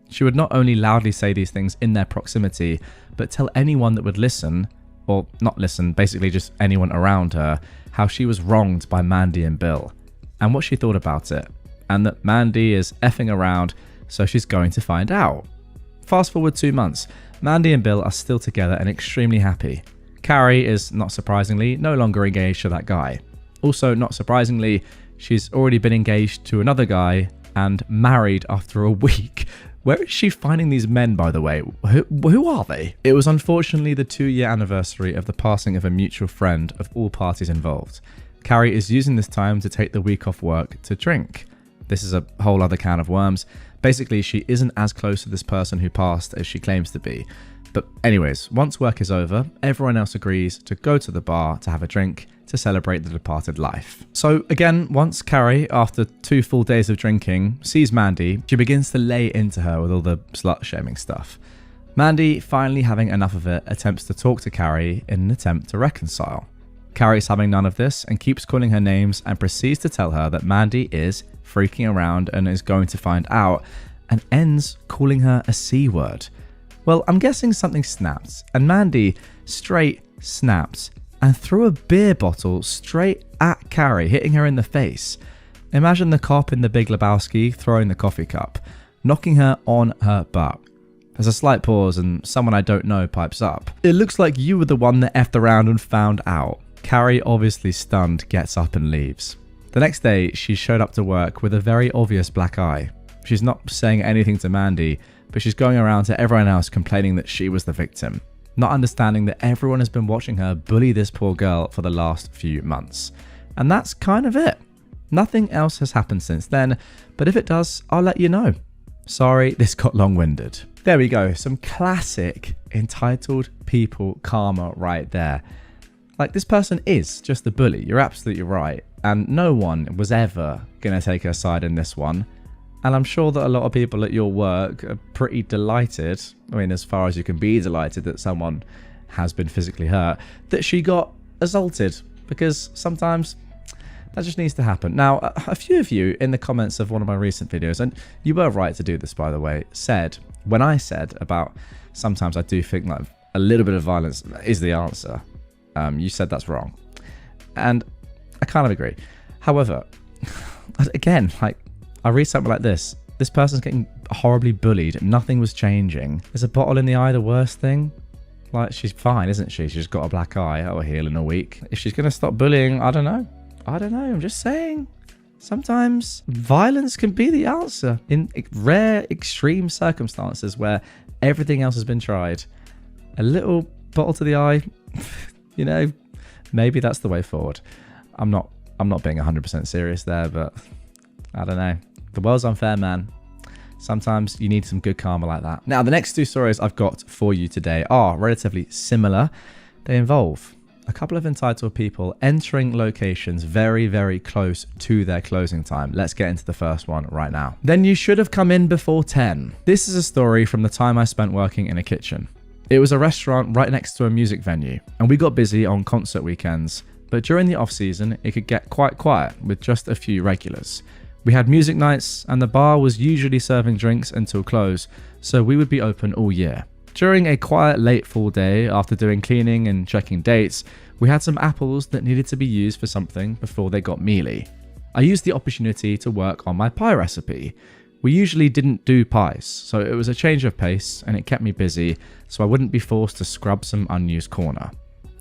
She would not only loudly say these things in their proximity, but tell anyone that would listen, or not listen, basically just anyone around her, how she was wronged by Mandy and Bill, and what she thought about it, and that Mandy is effing around, so she's going to find out. Fast forward 2 months, Mandy and Bill are still together and extremely happy. Carrie is, not surprisingly, no longer engaged to that guy. Also, not surprisingly, she's already been engaged to another guy and married after a week. Where is she finding these men, by the way? Who are they? It was unfortunately the 2-year anniversary of the passing of a mutual friend of all parties involved. Carrie is using this time to take the week off work to drink. This is a whole other can of worms. Basically, she isn't as close to this person who passed as she claims to be. But anyways, once work is over, everyone else agrees to go to the bar to have a drink to celebrate the departed life. So again, once Carrie, after 2 full days of drinking, sees Mandy, she begins to lay into her with all the slut-shaming stuff. Mandy, finally having enough of it, attempts to talk to Carrie in an attempt to reconcile. Carrie's having none of this and keeps calling her names and proceeds to tell her that Mandy is freaking around and is going to find out, and ends calling her a C word. Well, I'm guessing something snapped, and Mandy straight snapped and threw a beer bottle straight at Carrie, hitting her in the face. Imagine the cop in The Big Lebowski throwing the coffee cup, knocking her on her butt. There's a slight pause and someone I don't know pipes up. It looks like you were the one that effed around and found out. Carrie, obviously stunned, gets up and leaves. The next day, she showed up to work with a very obvious black eye. She's not saying anything to Mandy, but she's going around to everyone else complaining that she was the victim, not understanding that everyone has been watching her bully this poor girl for the last few months. And that's kind of it. Nothing else has happened since then, but if it does, I'll let you know. Sorry, this got long-winded. There we go, some classic entitled people karma right there. Like, this person is just a bully, you're absolutely right, and no one was ever going to take her side in this one. And I'm sure that a lot of people at your work are pretty delighted, I mean, as far as you can be delighted that someone has been physically hurt, that she got assaulted, because sometimes that just needs to happen. Now, a few of you in the comments of one of my recent videos, and you were right to do this, by the way, said, when I said about sometimes I do think like a little bit of violence is the answer, you said that's wrong. And I kind of agree. However, again, like, I read something like this. This person's getting horribly bullied. Nothing was changing. Is a bottle in the eye the worst thing? Like, she's fine, isn't she? She's got a black eye. That'll heal in a week. If she's going to stop bullying, I don't know. I'm just saying. Sometimes violence can be the answer in rare, extreme circumstances where everything else has been tried. A little bottle to the eye, you know, maybe that's the way forward. I'm not being 100% serious there, but I don't know. The world's unfair, man. Sometimes you need some good karma like that. Now, the next 2 stories I've got for you today are relatively similar. They involve a couple of entitled people entering locations very, very close to their closing time. Let's get into the first one right now. Then you should have come in before 10. This is a story from the time I spent working in a kitchen. It was a restaurant right next to a music venue, and we got busy on concert weekends, but during the off-season, it could get quite quiet with just a few regulars. We had music nights, and the bar was usually serving drinks until close, so we would be open all year. During a quiet late fall day, after doing cleaning and checking dates, we had some apples that needed to be used for something before they got mealy. I used the opportunity to work on my pie recipe. We usually didn't do pies, so it was a change of pace and it kept me busy, so I wouldn't be forced to scrub some unused corner.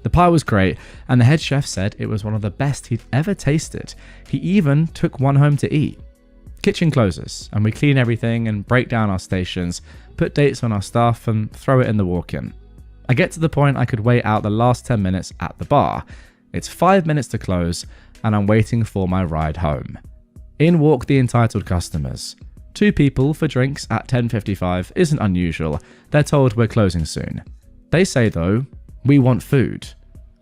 The pie was great, and the head chef said it was one of the best he'd ever tasted. He even took one home to eat. Kitchen closes, and we clean everything and break down our stations, put dates on our stuff, and throw it in the walk-in. I get to the point I could wait out the last 10 minutes at the bar. It's 5 minutes to close, and I'm waiting for my ride home. In walk the entitled customers. 2 people for drinks at 10:55 isn't unusual. They're told we're closing soon. They say, though, "We want food."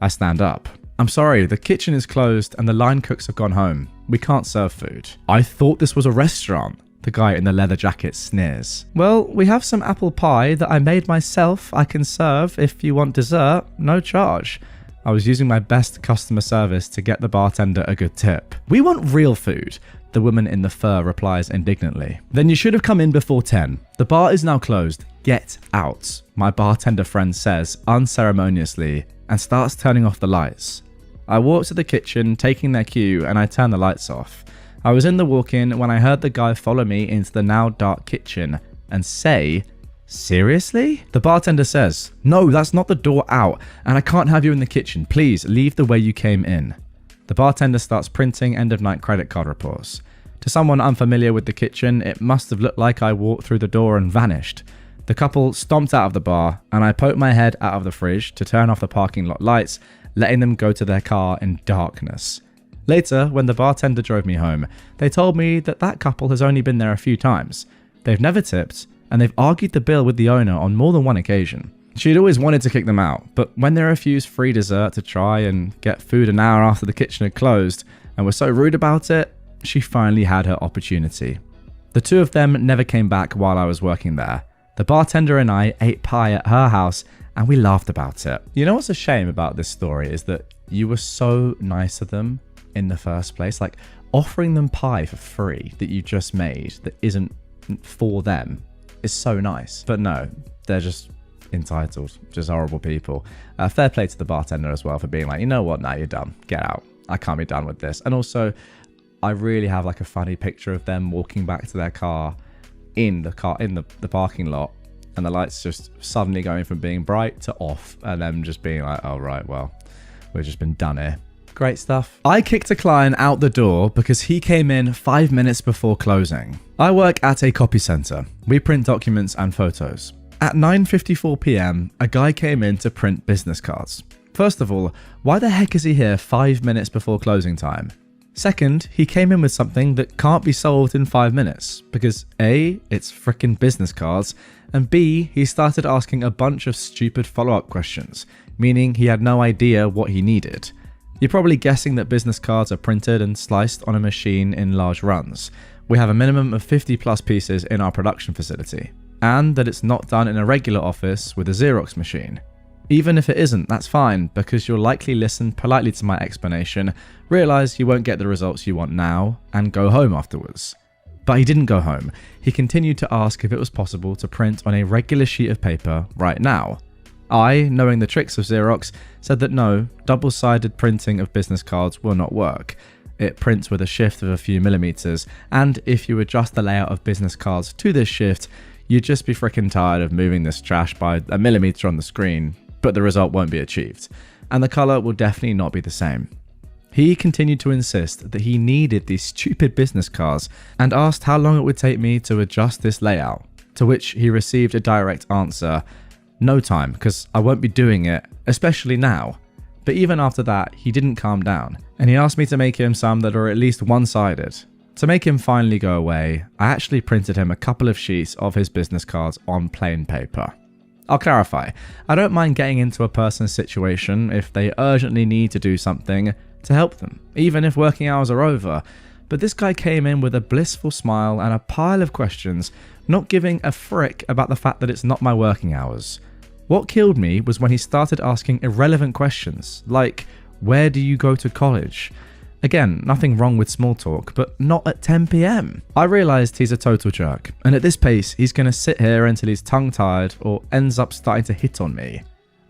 I stand up. "I'm sorry, the kitchen is closed and the line cooks have gone home. We can't serve food." "I thought this was a restaurant," the guy in the leather jacket sneers. "Well, we have some apple pie that I made myself I can serve if you want dessert, no charge." I was using my best customer service to get the bartender a good tip. We want real food, the woman in the fur replies indignantly. Then you should have come in before 10. The bar is now closed. Get out, my bartender friend says unceremoniously and starts turning off the lights. I walk to the kitchen, taking their cue, and I turn the lights off. I was in the walk-in when I heard the guy follow me into the now dark kitchen and say, "Seriously?" The bartender says, "No, that's not the door out, and I can't have you in the kitchen. Please leave the way you came in." The bartender starts printing end-of-night credit card reports. To someone unfamiliar with the kitchen, it must have looked like I walked through the door and vanished. The couple stomped out of the bar, and I poked my head out of the fridge to turn off the parking lot lights, letting them go to their car in darkness. Later, when the bartender drove me home, they told me that that couple has only been there a few times. They've never tipped, and they've argued the bill with the owner on more than one occasion. She'd always wanted to kick them out, but when they refused free dessert to try and get food an hour after the kitchen had closed, and were so rude about it, she finally had her opportunity. The two of them never came back while I was working there. The bartender and I ate pie at her house, and we laughed about it. You know what's a shame about this story is that you were so nice to them in the first place, like offering them pie for free that you just made that isn't for them is so nice. But no, they're just entitled, just horrible people. Fair play to the bartender as well for being like, you know what, now you're done, get out, I can't be done with this. And also, I really have like a funny picture of them walking back to their car in the parking lot, and the lights just suddenly going from being bright to off, and them just being like, oh right, well, we've just been done here. Great stuff. I kicked a client out the door because he came in 5 minutes before closing. I work at a copy center. We print documents and photos. At 9:54 p.m, a guy came in to print business cards. First of all, why the heck is he here 5 minutes before closing time? Second, he came in with something that can't be solved in 5 minutes because A, it's frickin' business cards, and B, he started asking a bunch of stupid follow-up questions, meaning he had no idea what he needed. You're probably guessing that business cards are printed and sliced on a machine in large runs. We have a minimum of 50 plus pieces in our production facility, and that it's not done in a regular office with a Xerox machine. Even if it isn't, that's fine, because you'll likely listen politely to my explanation, realize you won't get the results you want now, and go home afterwards. But he didn't go home. He continued to ask if it was possible to print on a regular sheet of paper right now. I, knowing the tricks of Xerox, said that no, double-sided printing of business cards will not work. It prints with a shift of a few millimeters, and if you adjust the layout of business cards to this shift, you'd just be freaking tired of moving this trash by a millimeter on the screen, but the result won't be achieved, and the color will definitely not be the same. He continued to insist that he needed these stupid business cards and asked how long it would take me to adjust this layout, to which he received a direct answer, no time, because I won't be doing it, especially now. But even after that, he didn't calm down, and he asked me to make him some that are at least one-sided. To make him finally go away, I actually printed him a couple of sheets of his business cards on plain paper. I'll clarify, I don't mind getting into a person's situation if they urgently need to do something to help them, even if working hours are over, but this guy came in with a blissful smile and a pile of questions, not giving a frick about the fact that it's not my working hours. What killed me was when he started asking irrelevant questions, like, where do you go to college? Again, nothing wrong with small talk, but not at 10 p.m. I realised he's a total jerk, and at this pace, he's going to sit here until he's tongue-tied or ends up starting to hit on me.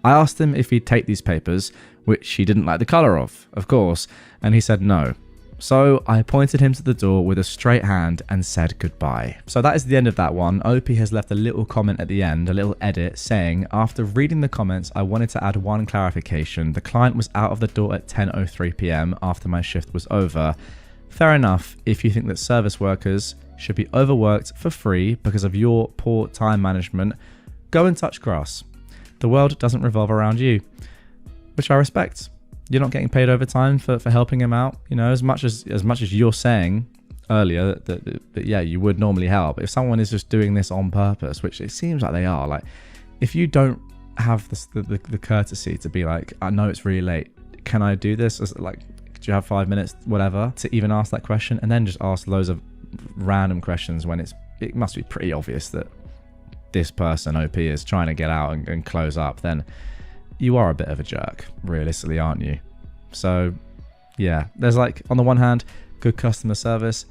I asked him if he'd take these papers, which he didn't like the colour of course, and he said no. So I pointed him to the door with a straight hand and said goodbye. So that is the end of that one. OP has left a little comment at the end, a little edit, saying, after reading the comments, I wanted to add one clarification. The client was out of the door at 10:03 p.m. after my shift was over. Fair enough if you think that service workers should be overworked for free because of your poor time management. Go and touch grass. The world doesn't revolve around you, which I respect. You're not getting paid overtime for helping him out, you know, as much as you're saying earlier that yeah, you would normally help. If someone is just doing this on purpose, which it seems like they are, like, if you don't have the courtesy to be like, I know it's really late, can I do this? Like, do you have 5 minutes, whatever, to even ask that question, and then just ask loads of random questions when it must be pretty obvious that this person, OP, is trying to get out and close up, then you are a bit of a jerk, realistically, aren't you? So, yeah, there's like, on the one hand, good customer service.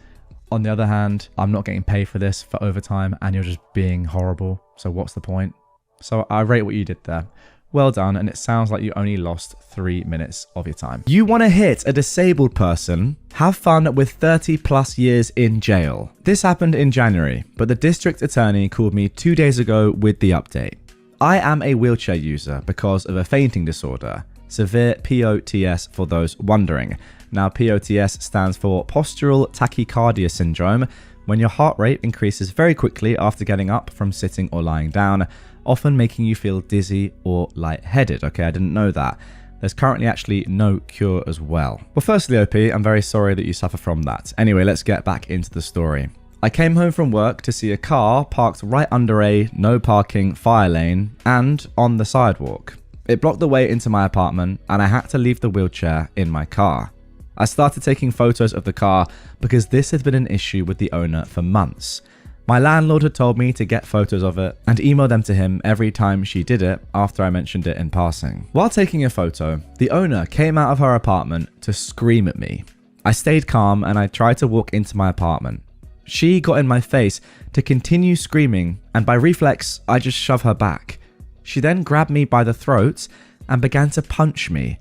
On the other hand, I'm not getting paid for this for overtime and you're just being horrible. So what's the point? So I rate what you did there. Well done, and it sounds like you only lost 3 minutes of your time. You want to hit a disabled person? Have fun with 30 plus years in jail. This happened in January, but the district attorney called me 2 days ago with the update. I am a wheelchair user because of a fainting disorder, severe POTS for those wondering. Now, POTS stands for postural tachycardia syndrome, when your heart rate increases very quickly after getting up from sitting or lying down, often making you feel dizzy or lightheaded. Okay, I didn't know that. There's currently actually no cure as well. Well, firstly, OP, I'm very sorry that you suffer from that. Anyway, let's get back into the story. I came home from work to see a car parked right under a no parking fire lane and on the sidewalk. It blocked the way into my apartment and I had to leave the wheelchair in my car. I started taking photos of the car because this had been an issue with the owner for months. My landlord had told me to get photos of it and email them to him every time she did it after I mentioned it in passing. While taking a photo, the owner came out of her apartment to scream at me. I stayed calm and I tried to walk into my apartment. She got in my face to continue screaming and by reflex, I just shoved her back. She then grabbed me by the throat and began to punch me.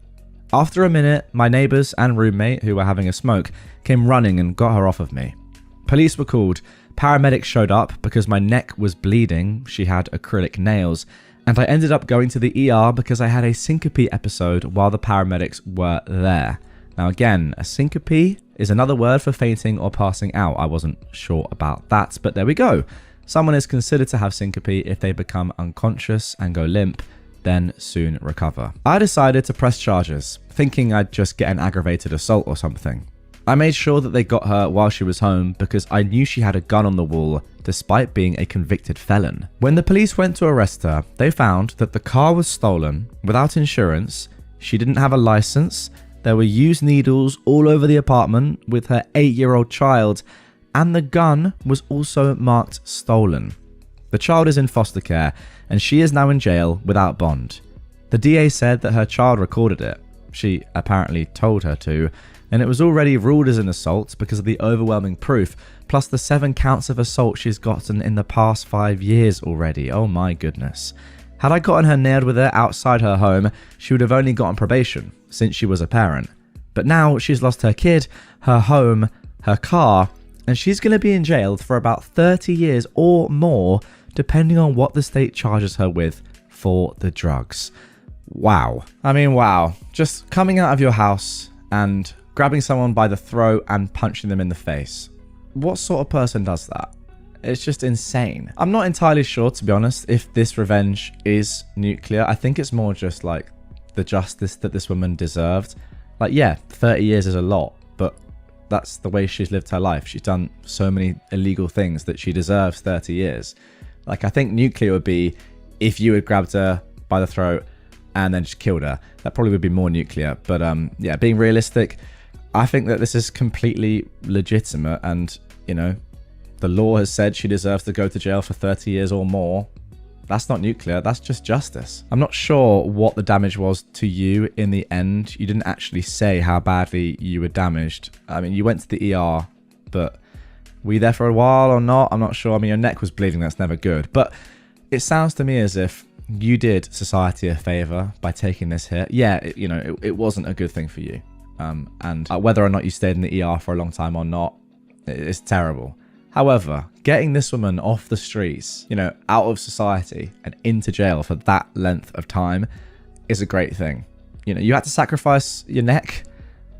After a minute, my neighbours and roommate, who were having a smoke, came running and got her off of me. Police were called. Paramedics showed up because my neck was bleeding, she had acrylic nails, and I ended up going to the ER because I had a syncope episode while the paramedics were there. Now again, a syncope is another word for fainting or passing out. I wasn't sure about that, but there we go. Someone is considered to have syncope if they become unconscious and go limp, then soon recover. I decided to press charges, thinking I'd just get an aggravated assault or something. I made sure that they got her while she was home because I knew she had a gun on the wall despite being a convicted felon. When the police went to arrest her, they found that the car was stolen without insurance, she didn't have a license, there were used needles all over the apartment with her 8-year-old child, and the gun was also marked stolen. The child is in foster care and she is now in jail without bond. The DA said that her child recorded it. She apparently told her to, and it was already ruled as an assault because of the overwhelming proof, plus the 7 counts of assault she's gotten in the past 5 years already. Oh my goodness. Had I gotten her nailed with it outside her home, she would have only gotten probation, since she was a parent. But now she's lost her kid, her home, her car, and she's going to be in jail for about 30 years or more, depending on what the state charges her with for the drugs. Wow. I mean, wow. Just coming out of your house and grabbing someone by the throat and punching them in the face. What sort of person does that? It's just insane. I'm not entirely sure, to be honest, if this revenge is nuclear. I think it's more just like the justice that this woman deserved. Like, yeah, 30 years is a lot, but that's the way she's lived her life. She's done so many illegal things that she deserves 30 years. Like, I think nuclear would be if you had grabbed her by the throat and then just killed her. That probably would be more nuclear. But yeah, being realistic, I think that this is completely legitimate, and, you know, the law has said she deserves to go to jail for 30 years or more. That's not nuclear, that's just justice. I'm not sure what the damage was to you in the end. You didn't actually say how badly you were damaged. I mean, you went to the ER, but were you there for a while or not? I'm not sure. I mean, your neck was bleeding, that's never good. But it sounds to me as if you did society a favor by taking this hit. Yeah, it wasn't a good thing for you. And whether or not you stayed in the ER for a long time or not, it's terrible. However, getting this woman off the streets, out of society and into jail for that length of time is a great thing. You had to sacrifice your neck,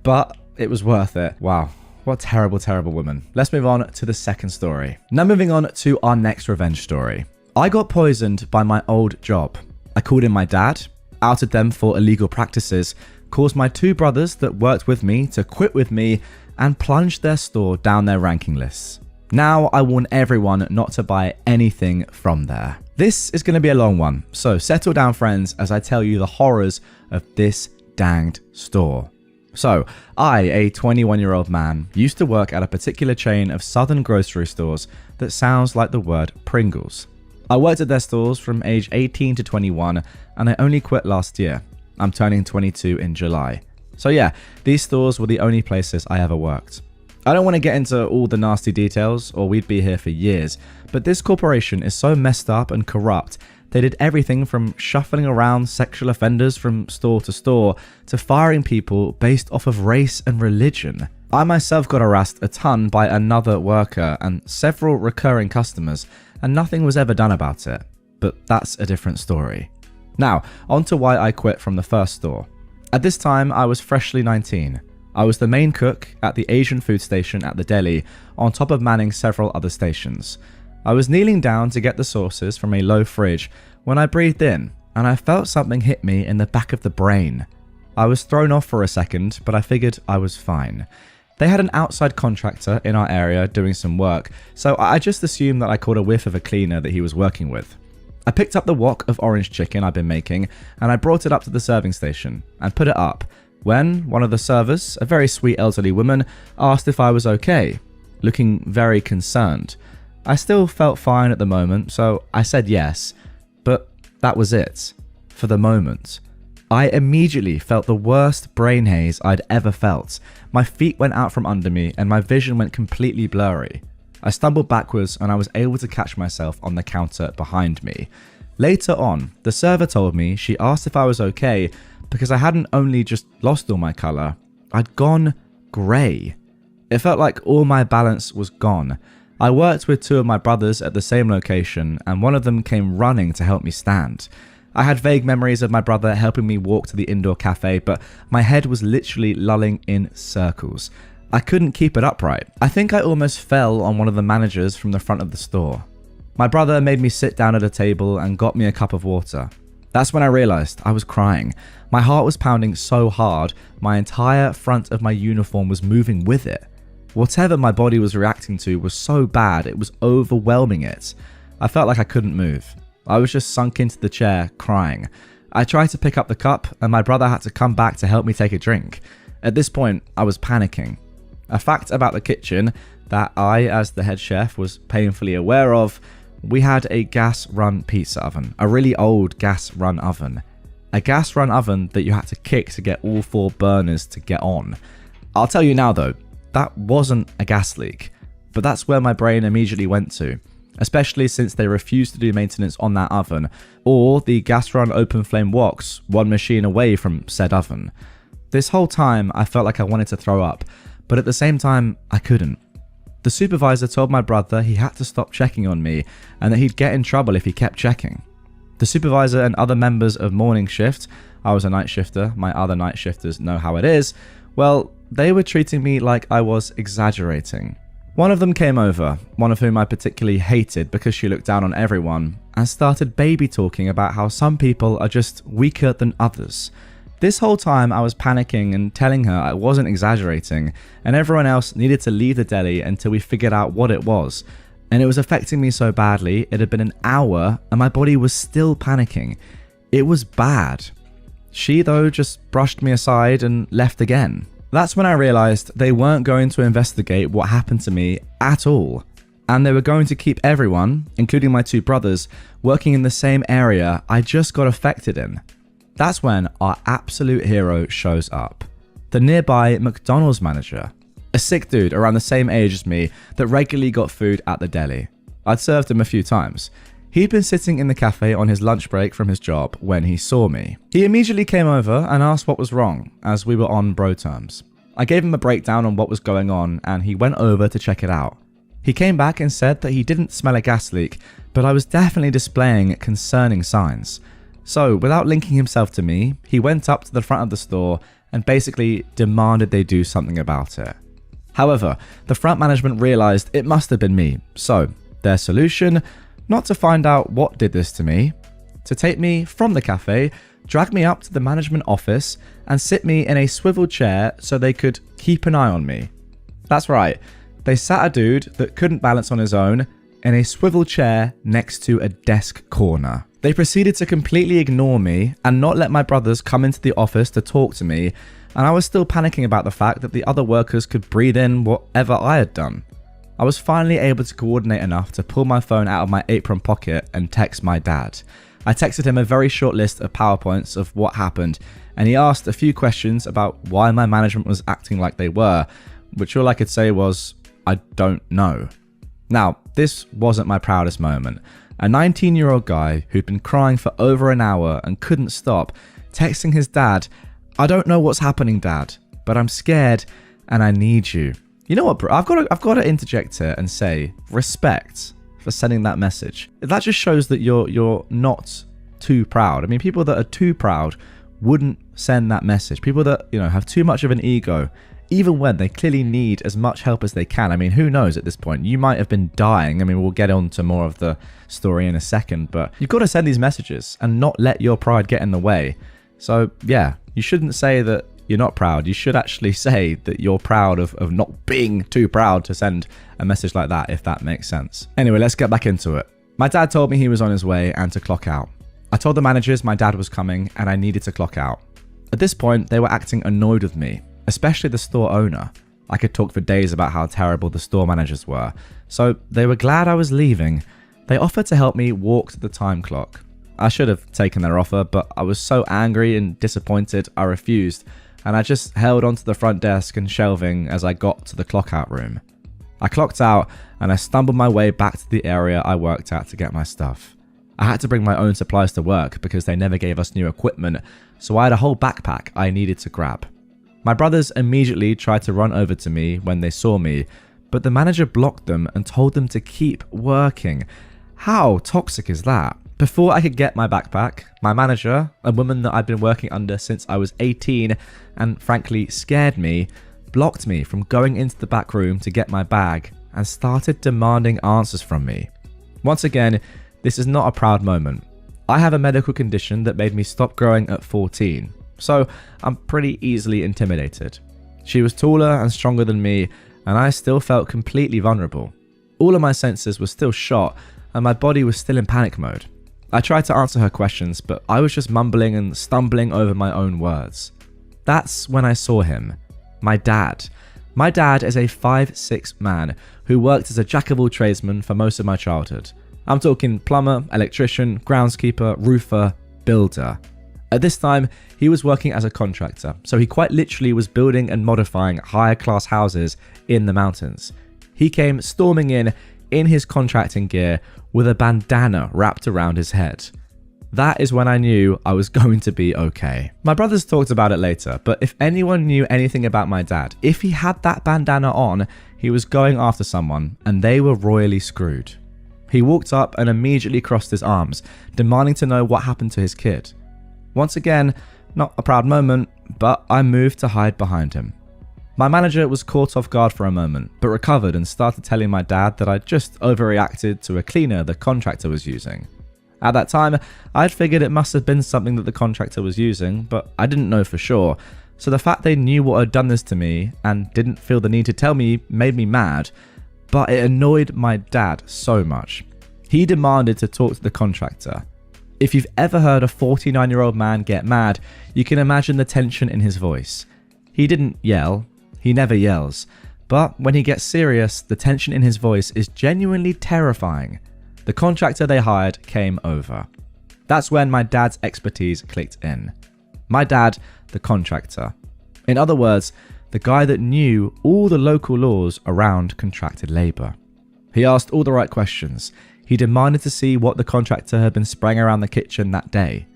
but it was worth it. Wow. What a terrible, terrible woman. Let's move on to the second story. Now moving on to our next revenge story. I got poisoned by my old job. I called in my dad, outed them for illegal practices, caused my 2 brothers that worked with me to quit with me, and plunged their store down their ranking lists. Now I warn everyone not to buy anything from there. This is going to be a long one, so settle down, friends, as I tell you the horrors of this danged store. So, I, a 21-year-old man, used to work at a particular chain of southern grocery stores that sounds like the word Pringles. I worked at their stores from age 18 to 21, and I only quit last year. I'm turning 22 in July. So yeah, these stores were the only places I ever worked. I don't want to get into all the nasty details or we'd be here for years, but this corporation is so messed up and corrupt. They did everything from shuffling around sexual offenders from store to store to firing people based off of race and religion. I myself got harassed a ton by another worker and several recurring customers, and nothing was ever done about it. But that's a different story. Now, on to why I quit from the first store. At this time, I was freshly 19. I was the main cook at the Asian food station at the deli, on top of manning several other stations. I was kneeling down to get the sauces from a low fridge when I breathed in, and I felt something hit me in the back of the brain. I was thrown off for a second, but I figured I was fine. They had an outside contractor in our area doing some work, so I just assumed that I caught a whiff of a cleaner that he was working with. I picked up the wok of orange chicken I'd been making, and I brought it up to the serving station and put it up, when one of the servers, a very sweet elderly woman, asked if I was okay, looking very concerned. I still felt fine at the moment, so I said yes, but that was it, for the moment. I immediately felt the worst brain haze I'd ever felt. My feet went out from under me and my vision went completely blurry. I stumbled backwards and I was able to catch myself on the counter behind me. Later on, the server told me she asked if I was okay because I hadn't only just lost all my colour, I'd gone grey. It felt like all my balance was gone. I worked with two of my brothers at the same location and one of them came running to help me stand. I had vague memories of my brother helping me walk to the indoor cafe, but my head was literally lulling in circles. I couldn't keep it upright. I think I almost fell on one of the managers from the front of the store. My brother made me sit down at a table and got me a cup of water. That's when I realised I was crying. My heart was pounding so hard, my entire front of my uniform was moving with it. Whatever my body was reacting to was so bad, it was overwhelming it. I felt like I couldn't move. I was just sunk into the chair, crying. I tried to pick up the cup, and my brother had to come back to help me take a drink. At this point, I was panicking. A fact about the kitchen that I, as the head chef, was painfully aware of: we had a gas-run pizza oven, a really old gas-run oven. A gas-run oven that you had to kick to get all 4 burners to get on. I'll tell you now though, that wasn't a gas leak, but that's where my brain immediately went to, especially since they refused to do maintenance on that oven, or the gas-run open flame woks, one machine away from said oven. This whole time I felt like I wanted to throw up, but at the same time I couldn't. The supervisor told my brother he had to stop checking on me and that he'd get in trouble if he kept checking. The supervisor and other members of morning shift, I was a night shifter, my other night shifters know how it is, well, they were treating me like I was exaggerating. One of them came over, one of whom I particularly hated because she looked down on everyone, and started baby talking about how some people are just weaker than others. This whole time I was panicking and telling her I wasn't exaggerating, and everyone else needed to leave the deli until we figured out what it was. And it was affecting me so badly, it had been an hour and my body was still panicking. It was bad. She though just brushed me aside and left again. That's when I realised they weren't going to investigate what happened to me at all. And they were going to keep everyone, including my 2 brothers, working in the same area I just got affected in. That's when our absolute hero shows up. The nearby McDonald's manager. A sick dude around the same age as me that regularly got food at the deli. I'd served him a few times. He'd been sitting in the cafe on his lunch break from his job when he saw me. He immediately came over and asked what was wrong, as we were on bro terms. I gave him a breakdown on what was going on and he went over to check it out. He came back and said that he didn't smell a gas leak, but I was definitely displaying concerning signs. So, without linking himself to me, he went up to the front of the store and basically demanded they do something about it. However, the front management realised it must have been me, so their solution, not to find out what did this to me, to take me from the cafe, drag me up to the management office and sit me in a swivel chair so they could keep an eye on me. That's right, they sat a dude that couldn't balance on his own in a swivel chair next to a desk corner. They proceeded to completely ignore me and not let my brothers come into the office to talk to me, and I was still panicking about the fact that the other workers could breathe in whatever I had done. I was finally able to coordinate enough to pull my phone out of my apron pocket and text my dad. I texted him a very short list of PowerPoints of what happened, and he asked a few questions about why my management was acting like they were, which all I could say was, I don't know. Now, this wasn't my proudest moment. A 19-year-old guy who'd been crying for over an hour and couldn't stop, texting his dad, I don't know what's happening, Dad, but I'm scared and I need you. You know what, bro? I've got to interject here and say respect for sending that message. That just shows that you're not too proud. I mean, people that are too proud wouldn't send that message. People that, have too much of an ego, even when they clearly need as much help as they can. I mean, who knows at this point? You might have been dying. I mean, we'll get on to more of the story in a second, but you've got to send these messages and not let your pride get in the way. So yeah, you shouldn't say that you're not proud. You should actually say that you're proud of not being too proud to send a message like that, if that makes sense. Anyway, let's get back into it. My dad told me he was on his way and to clock out. I told the managers my dad was coming and I needed to clock out. At this point, they were acting annoyed with me, especially the store owner. I could talk for days about how terrible the store managers were, so they were glad I was leaving. They offered to help me walk to the time clock. I should have taken their offer, but I was so angry and disappointed I refused, and I just held onto the front desk and shelving as I got to the clock out room. I clocked out and I stumbled my way back to the area I worked at to get my stuff. I had to bring my own supplies to work because they never gave us new equipment, so I had a whole backpack I needed to grab. My brothers immediately tried to run over to me when they saw me, but the manager blocked them and told them to keep working. How toxic is that? Before I could get my backpack, my manager, a woman that I'd been working under since I was 18 and frankly scared me, blocked me from going into the back room to get my bag and started demanding answers from me. Once again, this is not a proud moment. I have a medical condition that made me stop growing at 14, so I'm pretty easily intimidated. She was taller and stronger than me, and I still felt completely vulnerable. All of my senses were still shot, and my body was still in panic mode. I tried to answer her questions, but I was just mumbling and stumbling over my own words. That's when I saw him. My dad. My dad is a 5'6" man who worked as a jack-of-all-tradesman for most of my childhood. I'm talking plumber, electrician, groundskeeper, roofer, builder. At this time, he was working as a contractor, so he quite literally was building and modifying higher class houses in the mountains. He came storming in his contracting gear with a bandana wrapped around his head. That is when I knew I was going to be okay. My brothers talked about it later, but if anyone knew anything about my dad, if he had that bandana on, he was going after someone and they were royally screwed. He walked up and immediately crossed his arms, demanding to know what happened to his kid. Once again, not a proud moment, but I moved to hide behind him. My manager was caught off guard for a moment, but recovered and started telling my dad that I'd just overreacted to a cleaner the contractor was using. At that time, I'd figured it must have been something that the contractor was using, but I didn't know for sure, so the fact they knew what had done this to me and didn't feel the need to tell me made me mad, but it annoyed my dad so much. He demanded to talk to the contractor. If you've ever heard a 49-year-old man get mad, you can imagine the tension in his voice. He didn't yell. He never yells. But when he gets serious, the tension in his voice is genuinely terrifying. The contractor they hired came over. That's when my dad's expertise clicked in. My dad, the contractor. In other words, the guy that knew all the local laws around contracted labour. He asked all the right questions. He demanded to see what the contractor had been spraying around the kitchen that day.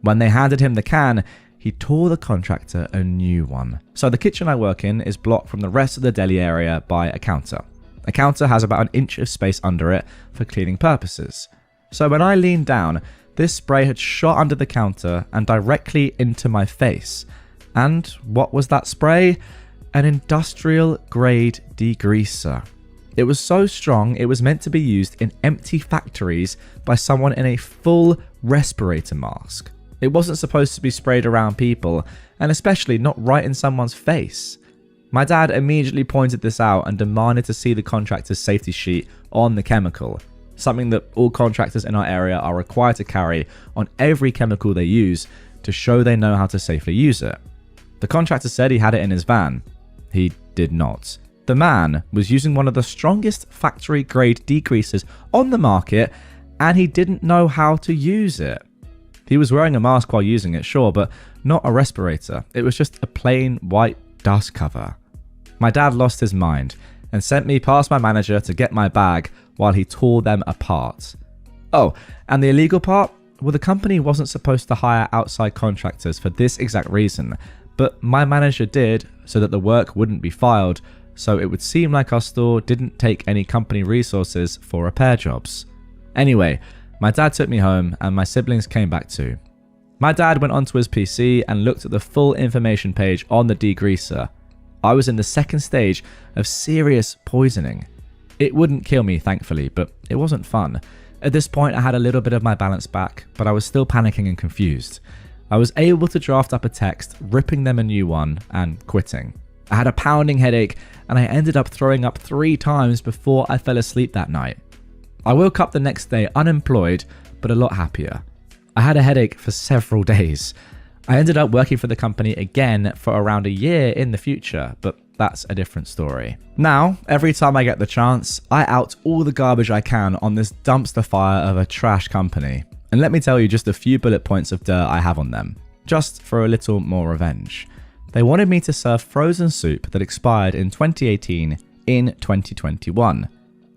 When they handed him the can, he tore the contractor a new one. So the kitchen I work in is blocked from the rest of the deli area by a counter. A counter has about an inch of space under it for cleaning purposes. So when I leaned down, this spray had shot under the counter and directly into my face. And what was that spray? An industrial grade degreaser. It was so strong it was meant to be used in empty factories by someone in a full respirator mask. It wasn't supposed to be sprayed around people, and especially not right in someone's face. My dad immediately pointed this out and demanded to see the contractor's safety sheet on the chemical, something that all contractors in our area are required to carry on every chemical they use to show they know how to safely use it. The contractor said he had it in his van. He did not. The man was using one of the strongest factory grade degreasers on the market and he didn't know how to use it. He was wearing a mask while using it, sure, but not a respirator. It was just a plain white dust cover. My dad lost his mind and sent me past my manager to get my bag while he tore them apart. Oh, and the illegal part? Well, the company wasn't supposed to hire outside contractors for this exact reason, but my manager did so that the work wouldn't be filed, so it would seem like our store didn't take any company resources for repair jobs. Anyway, my dad took me home and my siblings came back too. My dad went onto his PC and looked at the full information page on the degreaser. I was in the second stage of serious poisoning. It wouldn't kill me, thankfully, but it wasn't fun. At this point, I had a little bit of my balance back, but I was still panicking and confused. I was able to draft up a text, ripping them a new one, and quitting. I had a pounding headache, and I ended up throwing up 3 times before I fell asleep that night. I woke up the next day unemployed, but a lot happier. I had a headache for several days. I ended up working for the company again for around a year in the future, but that's a different story. Now, every time I get the chance, I out all the garbage I can on this dumpster fire of a trash company. And let me tell you just a few bullet points of dirt I have on them, just for a little more revenge. They wanted me to serve frozen soup that expired in 2018 in 2021.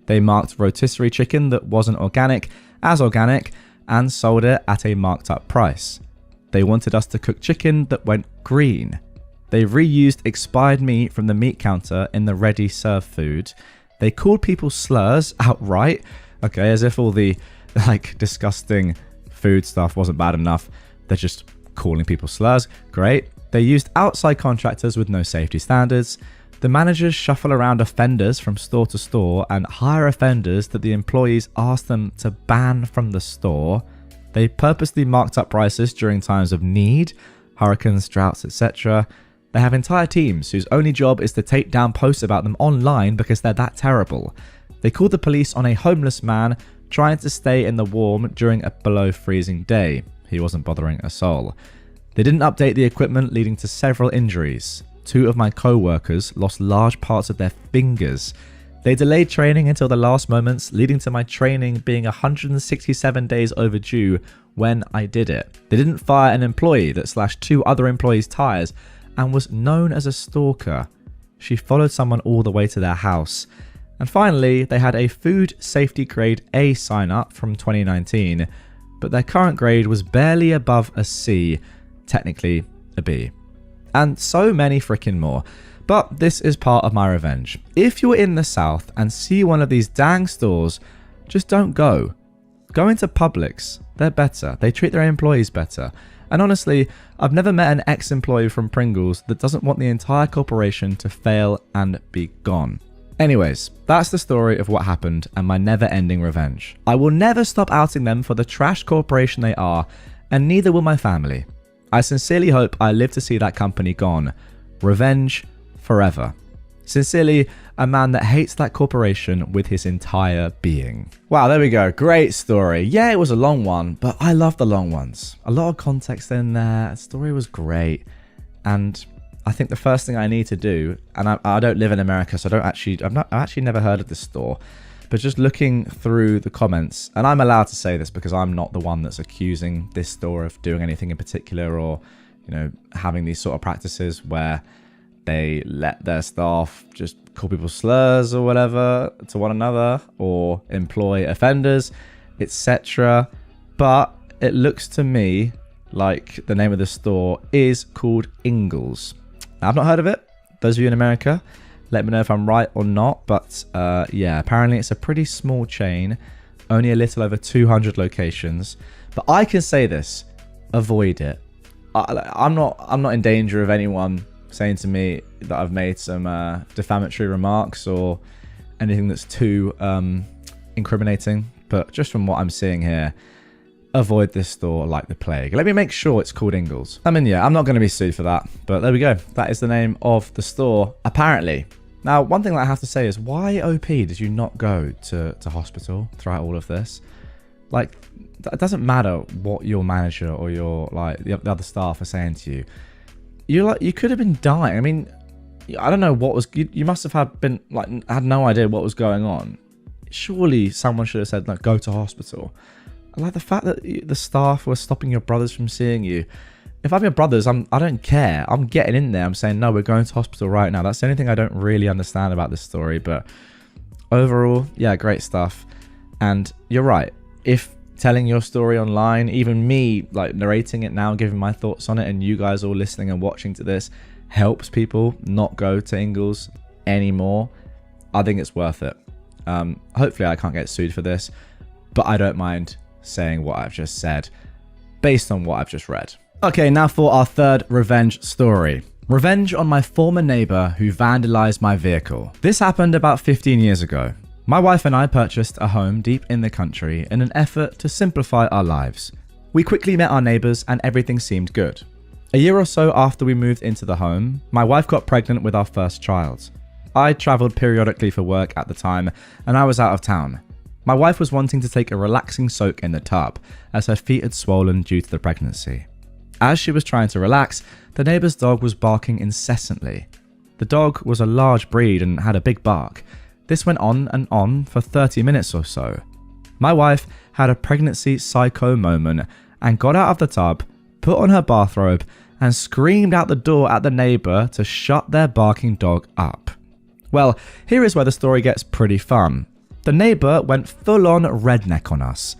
They marked rotisserie chicken that wasn't organic as organic and sold it at a marked up price. They wanted us to cook chicken that went green. They reused expired meat from the meat counter in the ready serve food. They called people slurs outright. Okay, as if all the disgusting food stuff wasn't bad enough. They're just calling people slurs. Great. They used outside contractors with no safety standards. The managers shuffle around offenders from store to store and hire offenders that the employees ask them to ban from the store. They purposely marked up prices during times of need, hurricanes, droughts, etc. They have entire teams whose only job is to take down posts about them online because they're that terrible. They called the police on a homeless man trying to stay in the warm during a below freezing day. He wasn't bothering a soul. They didn't update the equipment, leading to several injuries. 2 of my co-workers lost large parts of their fingers. They delayed training until the last moments, leading to my training being 167 days overdue when I did it. They didn't fire an employee that slashed 2 other employees' tires and was known as a stalker. She followed someone all the way to their house. And finally, they had a food safety grade A sign up from 2019, but their current grade was barely above a C, technically a B. And so many freaking more. But this is part of my revenge. If you're in the South and see one of these dang stores, just don't go. Go into Publix. They're better. They treat their employees better. And honestly, I've never met an ex-employee from Pringles that doesn't want the entire corporation to fail and be gone. Anyways, that's the story of what happened and my never-ending revenge. I will never stop outing them for the trash corporation they are, and neither will my family. I sincerely hope I live to see that company gone. Revenge forever. Sincerely, a man that hates that corporation with his entire being. Wow, there we go. Great story. Yeah, it was a long one, but I love the long ones. A lot of context in there. The story was great. And I think the first thing I need to do, and I don't live in America, so I've actually never heard of this store, but just looking through the comments, and I'm allowed to say this because I'm not the one that's accusing this store of doing anything in particular or, having these sort of practices where they let their staff just call people slurs or whatever to one another or employ offenders, etc. But it looks to me like the name of the store is called Ingles. I've not heard of it. Those of you in America, let me know if I'm right or not. But yeah, apparently it's a pretty small chain, only a little over 200 locations. But I can say this: avoid it. I'm not in danger of anyone saying to me that I've made some defamatory remarks or anything that's too incriminating. But just from what I'm seeing here, avoid this store like the plague. Let me make sure it's called Ingles. Yeah, I'm not going to be sued for that. But there we go. That is the name of the store, apparently. Now, one thing that I have to say is, why, OP, did you not go to hospital throughout all of this? Like, it doesn't matter what your manager or your, the other staff are saying to you. You could have been dying. I mean, I don't know what was... You must have had no idea what was going on. Surely someone should have said, go to hospital. Like the fact that the staff were stopping your brothers from seeing you. If I'm your brothers, I don't care. I'm getting in there. I'm saying, no, we're going to hospital right now. That's the only thing I don't really understand about this story. But overall, yeah, great stuff. And you're right. If telling your story online, even me like narrating it now, giving my thoughts on it, and you guys all listening and watching to this helps people not go to Ingalls anymore, I think it's worth it. Hopefully I can't get sued for this, but I don't mind saying what I've just said based on what I've just read. Okay, now for our third revenge story. Revenge on my former neighbor who vandalized my vehicle. This happened about 15 years ago. My wife and I purchased a home deep in the country in an effort to simplify our lives. We quickly met our neighbors and everything seemed good. A year or so after we moved into the home, my wife got pregnant with our first child. I traveled periodically for work at the time and I was out of town. My wife was wanting to take a relaxing soak in the tub as her feet had swollen due to the pregnancy. As she was trying to relax, the neighbor's dog was barking incessantly. The dog was a large breed and had a big bark. This went on and on for 30 minutes or so. My wife had a pregnancy psycho moment and got out of the tub, put on her bathrobe, and screamed out the door at the neighbor to shut their barking dog up. Well, here is where the story gets pretty fun. The neighbor went full-on redneck on us.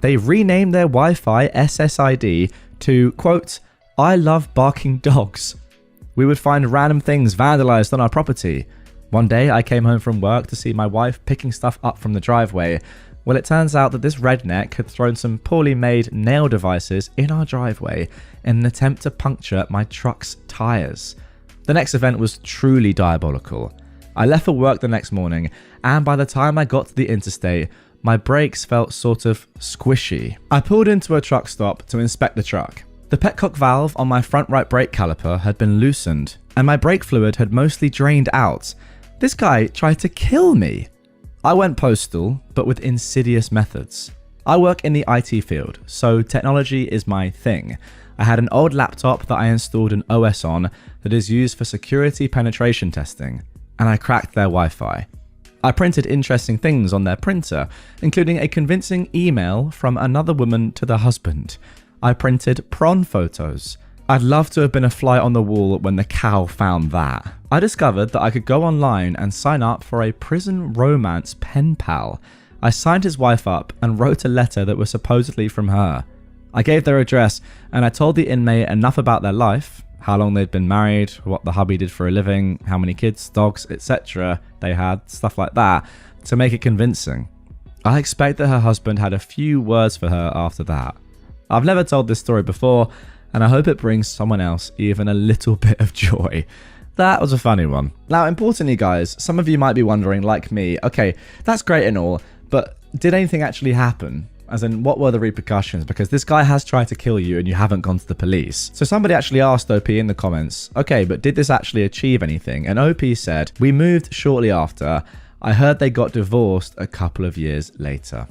They renamed their Wi-Fi SSID to, quote, "I love barking dogs." We would find random things vandalized on our property. One day I came home from work to see my wife picking stuff up from the driveway. Well, it turns out that this redneck had thrown some poorly made nail devices in our driveway in an attempt to puncture my truck's tires. The next event was truly diabolical. I left for work the next morning, and by the time I got to the interstate, my brakes felt sort of squishy. I pulled into a truck stop to inspect the truck. The petcock valve on my front right brake caliper had been loosened, and my brake fluid had mostly drained out. This guy tried to kill me. I went postal, but with insidious methods. I work in the IT field, so technology is my thing. I had an old laptop that I installed an OS on that is used for security penetration testing, and I cracked their Wi-Fi. I printed interesting things on their printer, including a convincing email from another woman to the husband. I printed prawn photos. I'd love to have been a fly on the wall when the cow found that. I discovered that I could go online and sign up for a prison romance pen pal. I signed his wife up and wrote a letter that was supposedly from her. I gave their address and I told the inmate enough about their life, how long they'd been married, what the hubby did for a living, how many kids, dogs, etc. they had, stuff like that, to make it convincing. I expect that her husband had a few words for her after that. I've never told this story before, and I hope it brings someone else even a little bit of joy. That was a funny one. Now, importantly, guys, some of you might be wondering, like me, okay, that's great and all, but did anything actually happen? As in, what were the repercussions? Because this guy has tried to kill you and you haven't gone to the police. So somebody actually asked OP in the comments, okay, but did this actually achieve anything? And OP said, we moved shortly after. I heard they got divorced a couple of years later.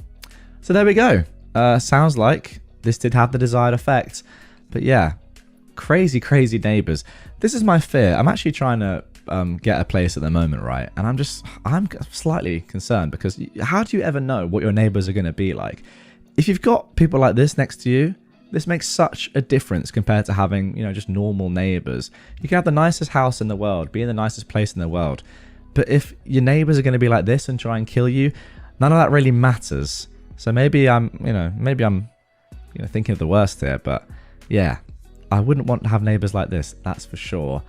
So there we go. Sounds like this did have the desired effect. But yeah, crazy, crazy neighbors. This is my fear. I'm actually trying to get a place at the moment, right? And I'm slightly concerned because how do you ever know what your neighbors are going to be like? If you've got people like this next to you, this makes such a difference compared to having, just normal neighbors. You can have the nicest house in the world, be in the nicest place in the world. But if your neighbors are going to be like this and try and kill you, none of that really matters. So maybe I'm thinking of the worst here, but yeah, I wouldn't want to have neighbors like this, that's for sure.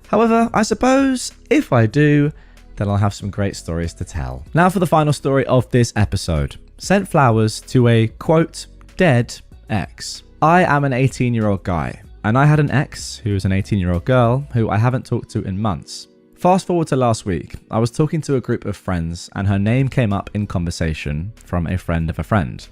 However, I suppose if I do, then I'll have some great stories to tell. Now for the final story of this episode. Sent flowers to a, quote, dead ex. I am an 18-year-old guy, and I had an ex who was an 18-year-old girl who I haven't talked to in months. Fast forward to last week, I was talking to a group of friends and her name came up in conversation from a friend of a friend.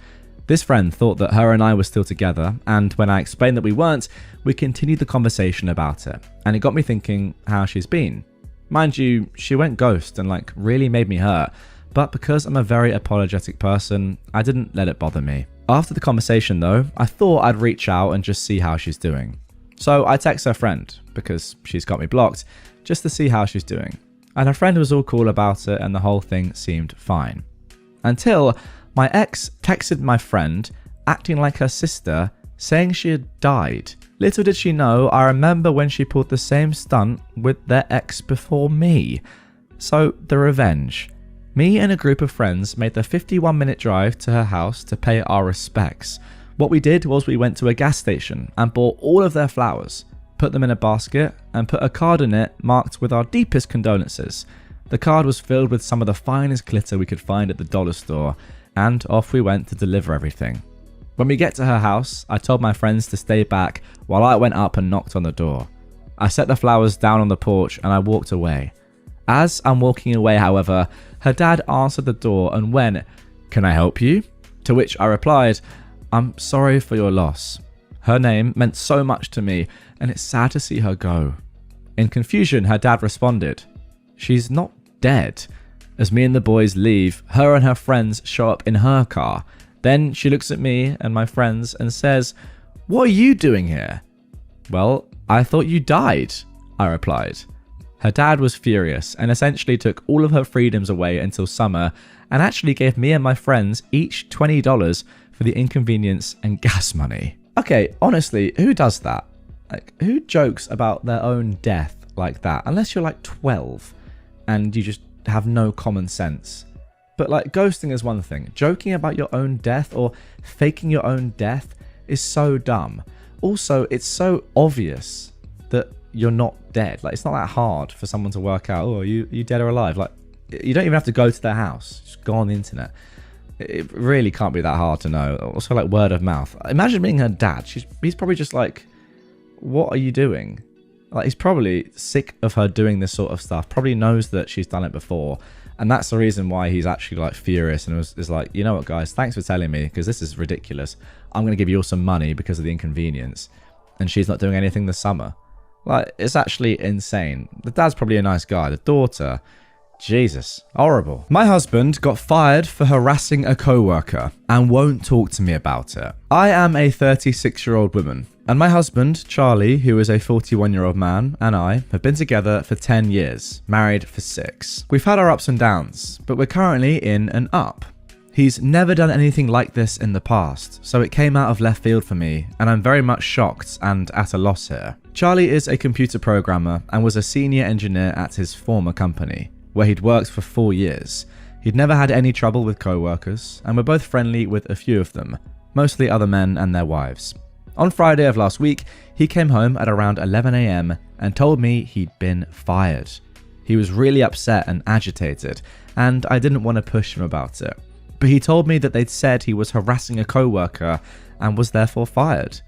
This friend thought that her and I were still together, and when I explained that we weren't, we continued the conversation about it, and it got me thinking how she's been. Mind you, she went ghost and really made me hurt, but because I'm a very apologetic person, I didn't let it bother me. After the conversation though, I thought I'd reach out and just see how she's doing. So I text her friend, because she's got me blocked, just to see how she's doing. And her friend was all cool about it and the whole thing seemed fine. Until my ex texted my friend acting like her sister, saying she had died. Little did she know, I remember when she pulled the same stunt with their ex before me. So, the revenge. Me and a group of friends made the 51-minute drive to her house to pay our respects. What we did was we went to a gas station and bought all of their flowers, put them in a basket, and put a card in it marked with our deepest condolences. The card was filled with some of the finest glitter we could find at the dollar store, and off we went to deliver everything. When we get to her house, I told my friends to stay back while I went up and knocked on the door. I set the flowers down on the porch and I walked away. As I'm walking away, however, her dad answered the door and went, "Can I help you?" To which I replied, "I'm sorry for your loss. Her name meant so much to me and it's sad to see her go." In confusion, her dad responded, "She's not dead." As me and the boys leave, her and her friends show up in her car. Then she looks at me and my friends and says, "What are you doing here?" "Well, I thought you died," I replied. Her dad was furious and essentially took all of her freedoms away until summer and actually gave me and my friends each $20 for the inconvenience and gas money. Okay, honestly, who does that? Like, who jokes about their own death like that? Unless you're like 12 and you just have no common sense. But like, ghosting is one thing. Joking about your own death or faking your own death is so dumb. Also, it's so obvious that you're not dead. Like, it's not that hard for someone to work out, oh, you dead or alive? Like, you don't even have to go to their house. Just go on the internet. It really can't be that hard to know. Also, like, word of mouth. Imagine being her dad. He's probably just like, what are you doing? Like, he's probably sick of her doing this sort of stuff. Probably knows that she's done it before. And that's the reason why he's actually like furious and is like, you know what, guys, thanks for telling me because this is ridiculous. I'm going to give you all some money because of the inconvenience. And she's not doing anything this summer. Like, it's actually insane. The dad's probably a nice guy. The daughter, Jesus, horrible. My husband got fired for harassing a co-worker and won't talk to me about it. I am a 36-year-old woman. And my husband, Charlie, who is a 41-year-old man, and I have been together for 10 years, married for 6. We've had our ups and downs, but we're currently in an up. He's never done anything like this in the past, so it came out of left field for me, and I'm very much shocked and at a loss here. Charlie is a computer programmer and was a senior engineer at his former company, where he'd worked for 4 years. He'd never had any trouble with co-workers, and we're both friendly with a few of them, mostly other men and their wives. On Friday of last week, he came home at around 11 AM and told me he'd been fired. He was really upset and agitated, and I didn't want to push him about it. But he told me that they'd said he was harassing a co-worker and was therefore fired.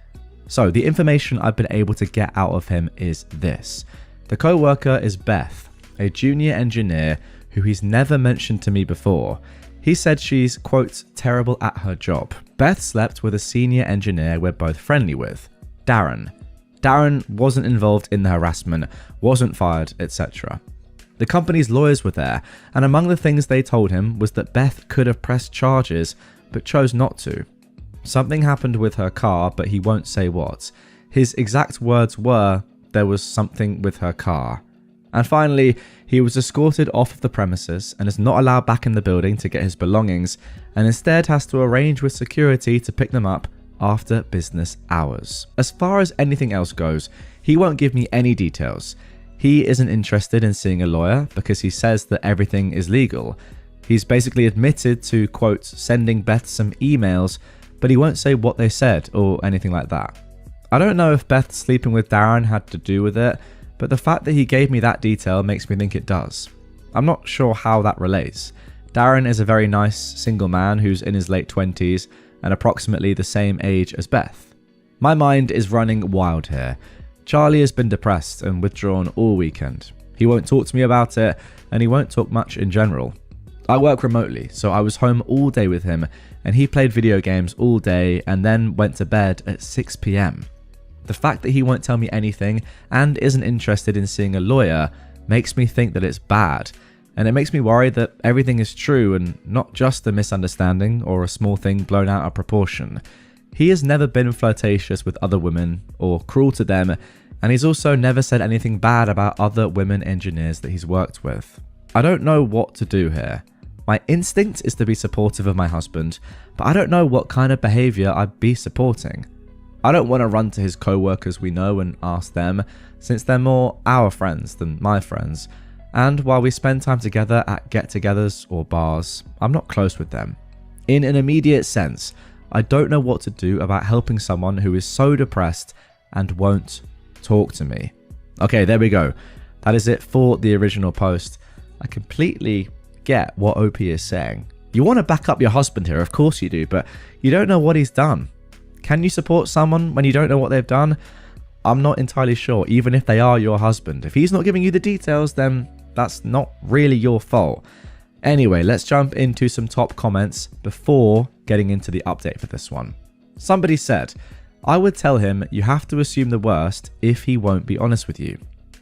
So the information I've been able to get out of him is this. The co-worker is Beth, a junior engineer who he's never mentioned to me before. He said she's, quote, terrible at her job. Beth slept with a senior engineer we're both friendly with, Darren. Darren wasn't involved in the harassment, wasn't fired, etc. The company's lawyers were there, and among the things they told him was that Beth could have pressed charges, but chose not to. Something happened with her car, but he won't say what. His exact words were, there was something with her car. And finally, he was escorted off of the premises and is not allowed back in the building to get his belongings, and instead has to arrange with security to pick them up after business hours. As far as anything else goes, he won't give me any details. He isn't interested in seeing a lawyer because he says that everything is legal. He's basically admitted to, quote, sending Beth some emails, but he won't say what they said or anything like that. I don't know if Beth sleeping with Darren had to do with it, but the fact that he gave me that detail makes me think it does. I'm not sure how that relates. Darren is a very nice single man who's in his late 20s and approximately the same age as Beth. My mind is running wild here. Charlie has been depressed and withdrawn all weekend. He won't talk to me about it, and he won't talk much in general. I work remotely, so I was home all day with him, and he played video games all day and then went to bed at 6 PM. The fact that he won't tell me anything and isn't interested in seeing a lawyer makes me think that it's bad, and it makes me worry that everything is true and not just a misunderstanding or a small thing blown out of proportion. He has never been flirtatious with other women or cruel to them, and he's also never said anything bad about other women engineers that he's worked with. I don't know what to do here. My instinct is to be supportive of my husband, but I don't know what kind of behavior I'd be supporting. I don't want to run to his co-workers we know and ask them, since they're more our friends than my friends, and while we spend time together at get-togethers or bars, I'm not close with them. In an immediate sense, I don't know what to do about helping someone who is so depressed and won't talk to me. Okay, there we go. That is it for the original post. I completely get what OP is saying. You want to back up your husband here, of course you do, but you don't know what he's done. Can you support someone when you don't know what they've done? I'm not entirely sure, even if they are your husband. If he's not giving you the details, then that's not really your fault. Anyway, let's jump into some top comments before getting into the update for this one. Somebody said, I would tell him you have to assume the worst if he won't be honest with you.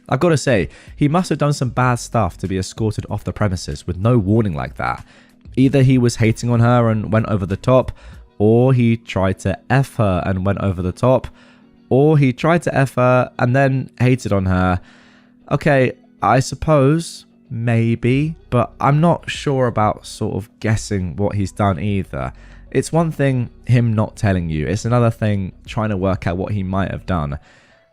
I've got to say, he must have done some bad stuff to be escorted off the premises with no warning like that. Either he was hating on her and went over the top, or he tried to F her and went over the top, or he tried to F her and then hated on her. Okay, I suppose, maybe, but I'm not sure about sort of guessing what he's done either. It's one thing him not telling you, it's another thing trying to work out what he might have done.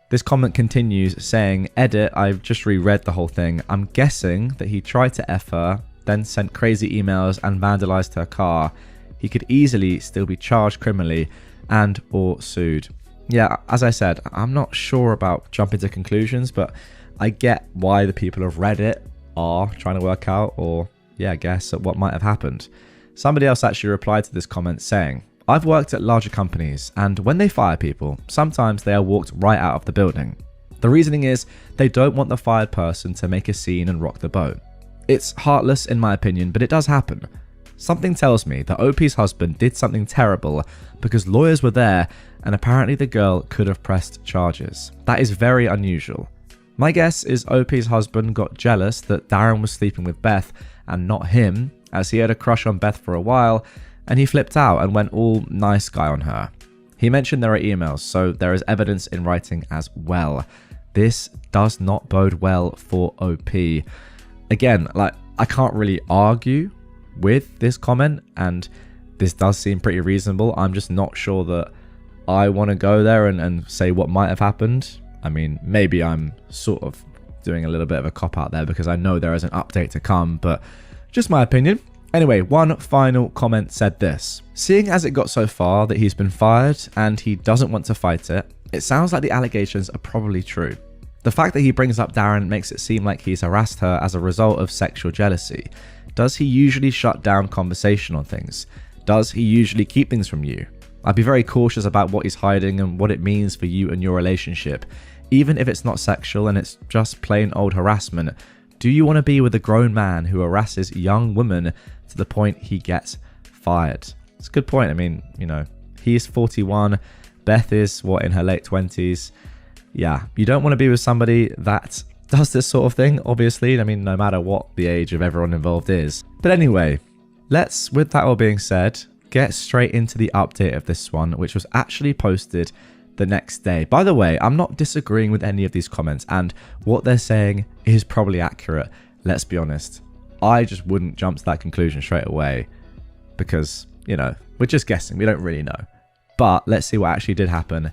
This comment continues saying, edit, I've just reread the whole thing. I'm guessing that he tried to F her, then sent crazy emails and vandalized her car. He could easily still be charged criminally and or sued. Yeah, as I said, I'm not sure about jumping to conclusions, but I get why the people of Reddit are trying to work out or, yeah, guess at what might have happened. Somebody else actually replied to this comment saying, I've worked at larger companies, and when they fire people, sometimes they are walked right out of the building. The reasoning is they don't want the fired person to make a scene and rock the boat. It's heartless in my opinion, but it does happen. Something tells me that OP's husband did something terrible because lawyers were there and apparently the girl could have pressed charges. That is very unusual. My guess is OP's husband got jealous that Darren was sleeping with Beth and not him, as he had a crush on Beth for a while, and he flipped out and went all nice guy on her. He mentioned there are emails, so there is evidence in writing as well. This does not bode well for OP. Again, I can't really argue with this comment, and this does seem pretty reasonable. I'm just not sure that I want to go there and say what might have happened. I mean, maybe I'm sort of doing a little bit of a cop-out there because I know there is an update to come, but just my opinion. Anyway, one final comment said this. Seeing as it got so far that he's been fired and he doesn't want to fight it, it sounds like the allegations are probably true. The fact that he brings up Darren makes it seem like he's harassed her as a result of sexual jealousy. Does he usually shut down conversation on things? Does he usually keep things from you? I'd be very cautious about what he's hiding and what it means for you and your relationship. Even if it's not sexual and it's just plain old harassment, do you want to be with a grown man who harasses young women to the point he gets fired? It's a good point. I mean, you know, he's 41. Beth is, in her late 20s. Yeah, you don't want to be with somebody that does this sort of thing, obviously. I mean, no matter what the age of everyone involved is. But anyway, let's, with that all being said, get straight into the update of this one, which was actually posted the next day. By the way, I'm not disagreeing with any of these comments, and what they're saying is probably accurate. Let's be honest. I just wouldn't jump to that conclusion straight away because, you know, we're just guessing. We don't really know. But let's see what actually did happen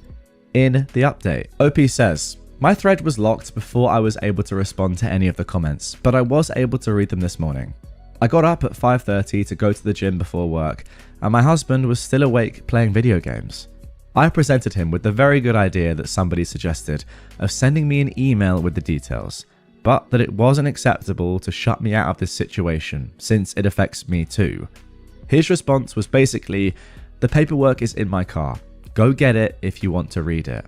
in the update. OP says, my thread was locked before I was able to respond to any of the comments, but I was able to read them this morning. I got up at 5:30 to go to the gym before work, and my husband was still awake playing video games. I presented him with the very good idea that somebody suggested of sending me an email with the details, but that it wasn't acceptable to shut me out of this situation since it affects me too. His response was basically, the paperwork is in my car. Go get it if you want to read it.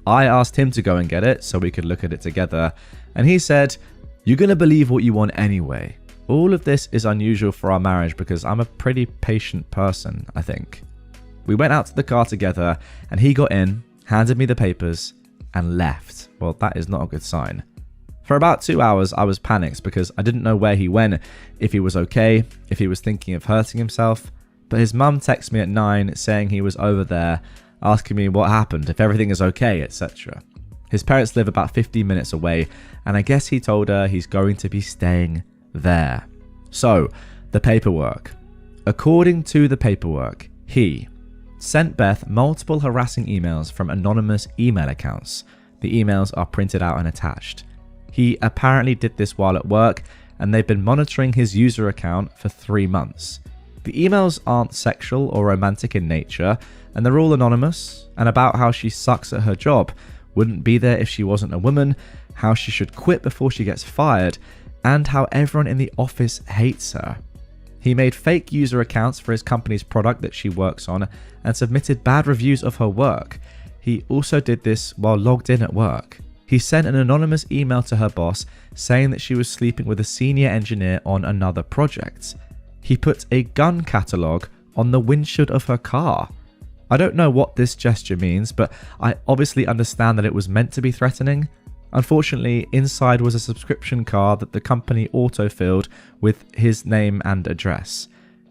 I asked him to go and get it so we could look at it together, and he said, you're going to believe what you want anyway. All of this is unusual for our marriage because I'm a pretty patient person, I think. We went out to the car together and he got in, handed me the papers and left. Well, that is not a good sign. For about 2 hours, I was panicked because I didn't know where he went, if he was okay, if he was thinking of hurting himself. But his mum texted me at 9 saying he was over there, asking me what happened, if everything is okay, etc. His parents live about 15 minutes away, and I guess he told her he's going to be staying there. So, The paperwork. According to the paperwork, he sent Beth multiple harassing emails from anonymous email accounts. The emails are printed out and attached. He apparently did this while at work, and they've been monitoring his user account for 3 months. The emails aren't sexual or romantic in nature, and they're all anonymous, and about how she sucks at her job, wouldn't be there if she wasn't a woman, how she should quit before she gets fired, and how everyone in the office hates her. He made fake user accounts for his company's product that she works on and submitted bad reviews of her work. He also did this while logged in at work. He sent an anonymous email to her boss saying that she was sleeping with a senior engineer on another project. He put a gun catalogue on the windshield of her car. I don't know what this gesture means, but I obviously understand that it was meant to be threatening. Unfortunately, inside was a subscription card that the company auto-filled with his name and address.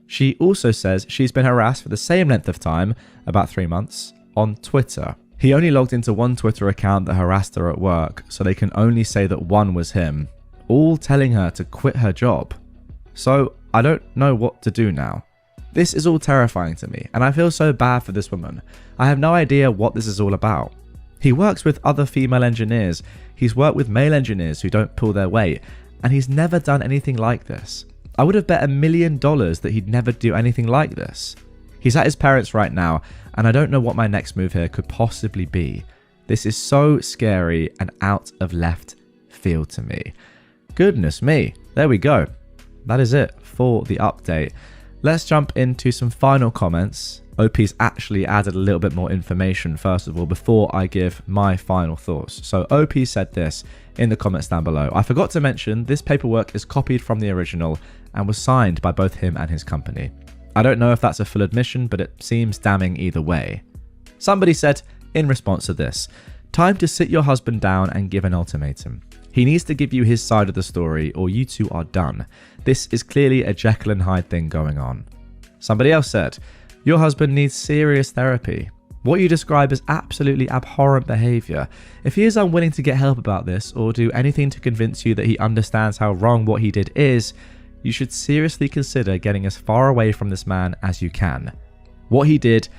She also says she's been harassed for the same length of time, about 3 months, on Twitter. He only logged into one Twitter account that harassed her at work, so they can only say that one was him, all telling her to quit her job. So I don't know what to do now. This is all terrifying to me, and I feel so bad for this woman. I have no idea what this is all about. He works with other female engineers, he's worked with male engineers who don't pull their weight, and he's never done anything like this. I would have bet $1 million that he'd never do anything like this. He's at his parents right now, and I don't know what my next move here could possibly be. This is so scary and out of left field to me. Goodness me, there we go. That is it for the update. Let's jump into some final comments. OP's actually added a little bit more information first of all before I give my final thoughts. So OP said this in the comments down below. I forgot to mention this paperwork is copied from the original and was signed by both him and his company. I don't know if that's a full admission, but it seems damning either way. Somebody said in response to this, time to sit your husband down and give an ultimatum. He needs to give you his side of the story or you two are done. This is clearly a Jekyll and Hyde thing going on. Somebody else said, your husband needs serious therapy. What you describe as absolutely abhorrent behaviour. If he is unwilling to get help about this or do anything to convince you that he understands how wrong what he did is, you should seriously consider getting as far away from this man as you can. What he did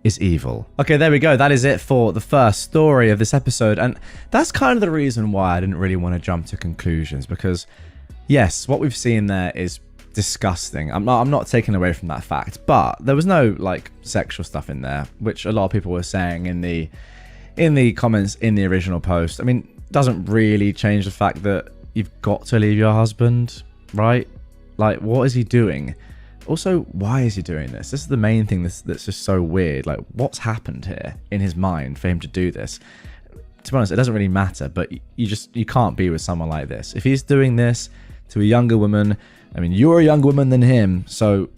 is evil. Okay, there we go. That is it for the first story of this episode. And that's kind of the reason why I didn't really want to jump to conclusions, because yes, what we've seen there is disgusting. I'm not taking away from that fact, but there was no like sexual stuff in there, which a lot of people were saying in the comments in the original post. I mean, doesn't really change the fact that you've got to leave your husband, right? Like, what is he doing? Also, why is he doing this? This is the main thing that's just so weird. Like, what's happened here in his mind for him to do this? To be honest, it doesn't really matter, but you can't be with someone like this. If he's doing this to a younger woman, I mean, you're a younger woman than him, so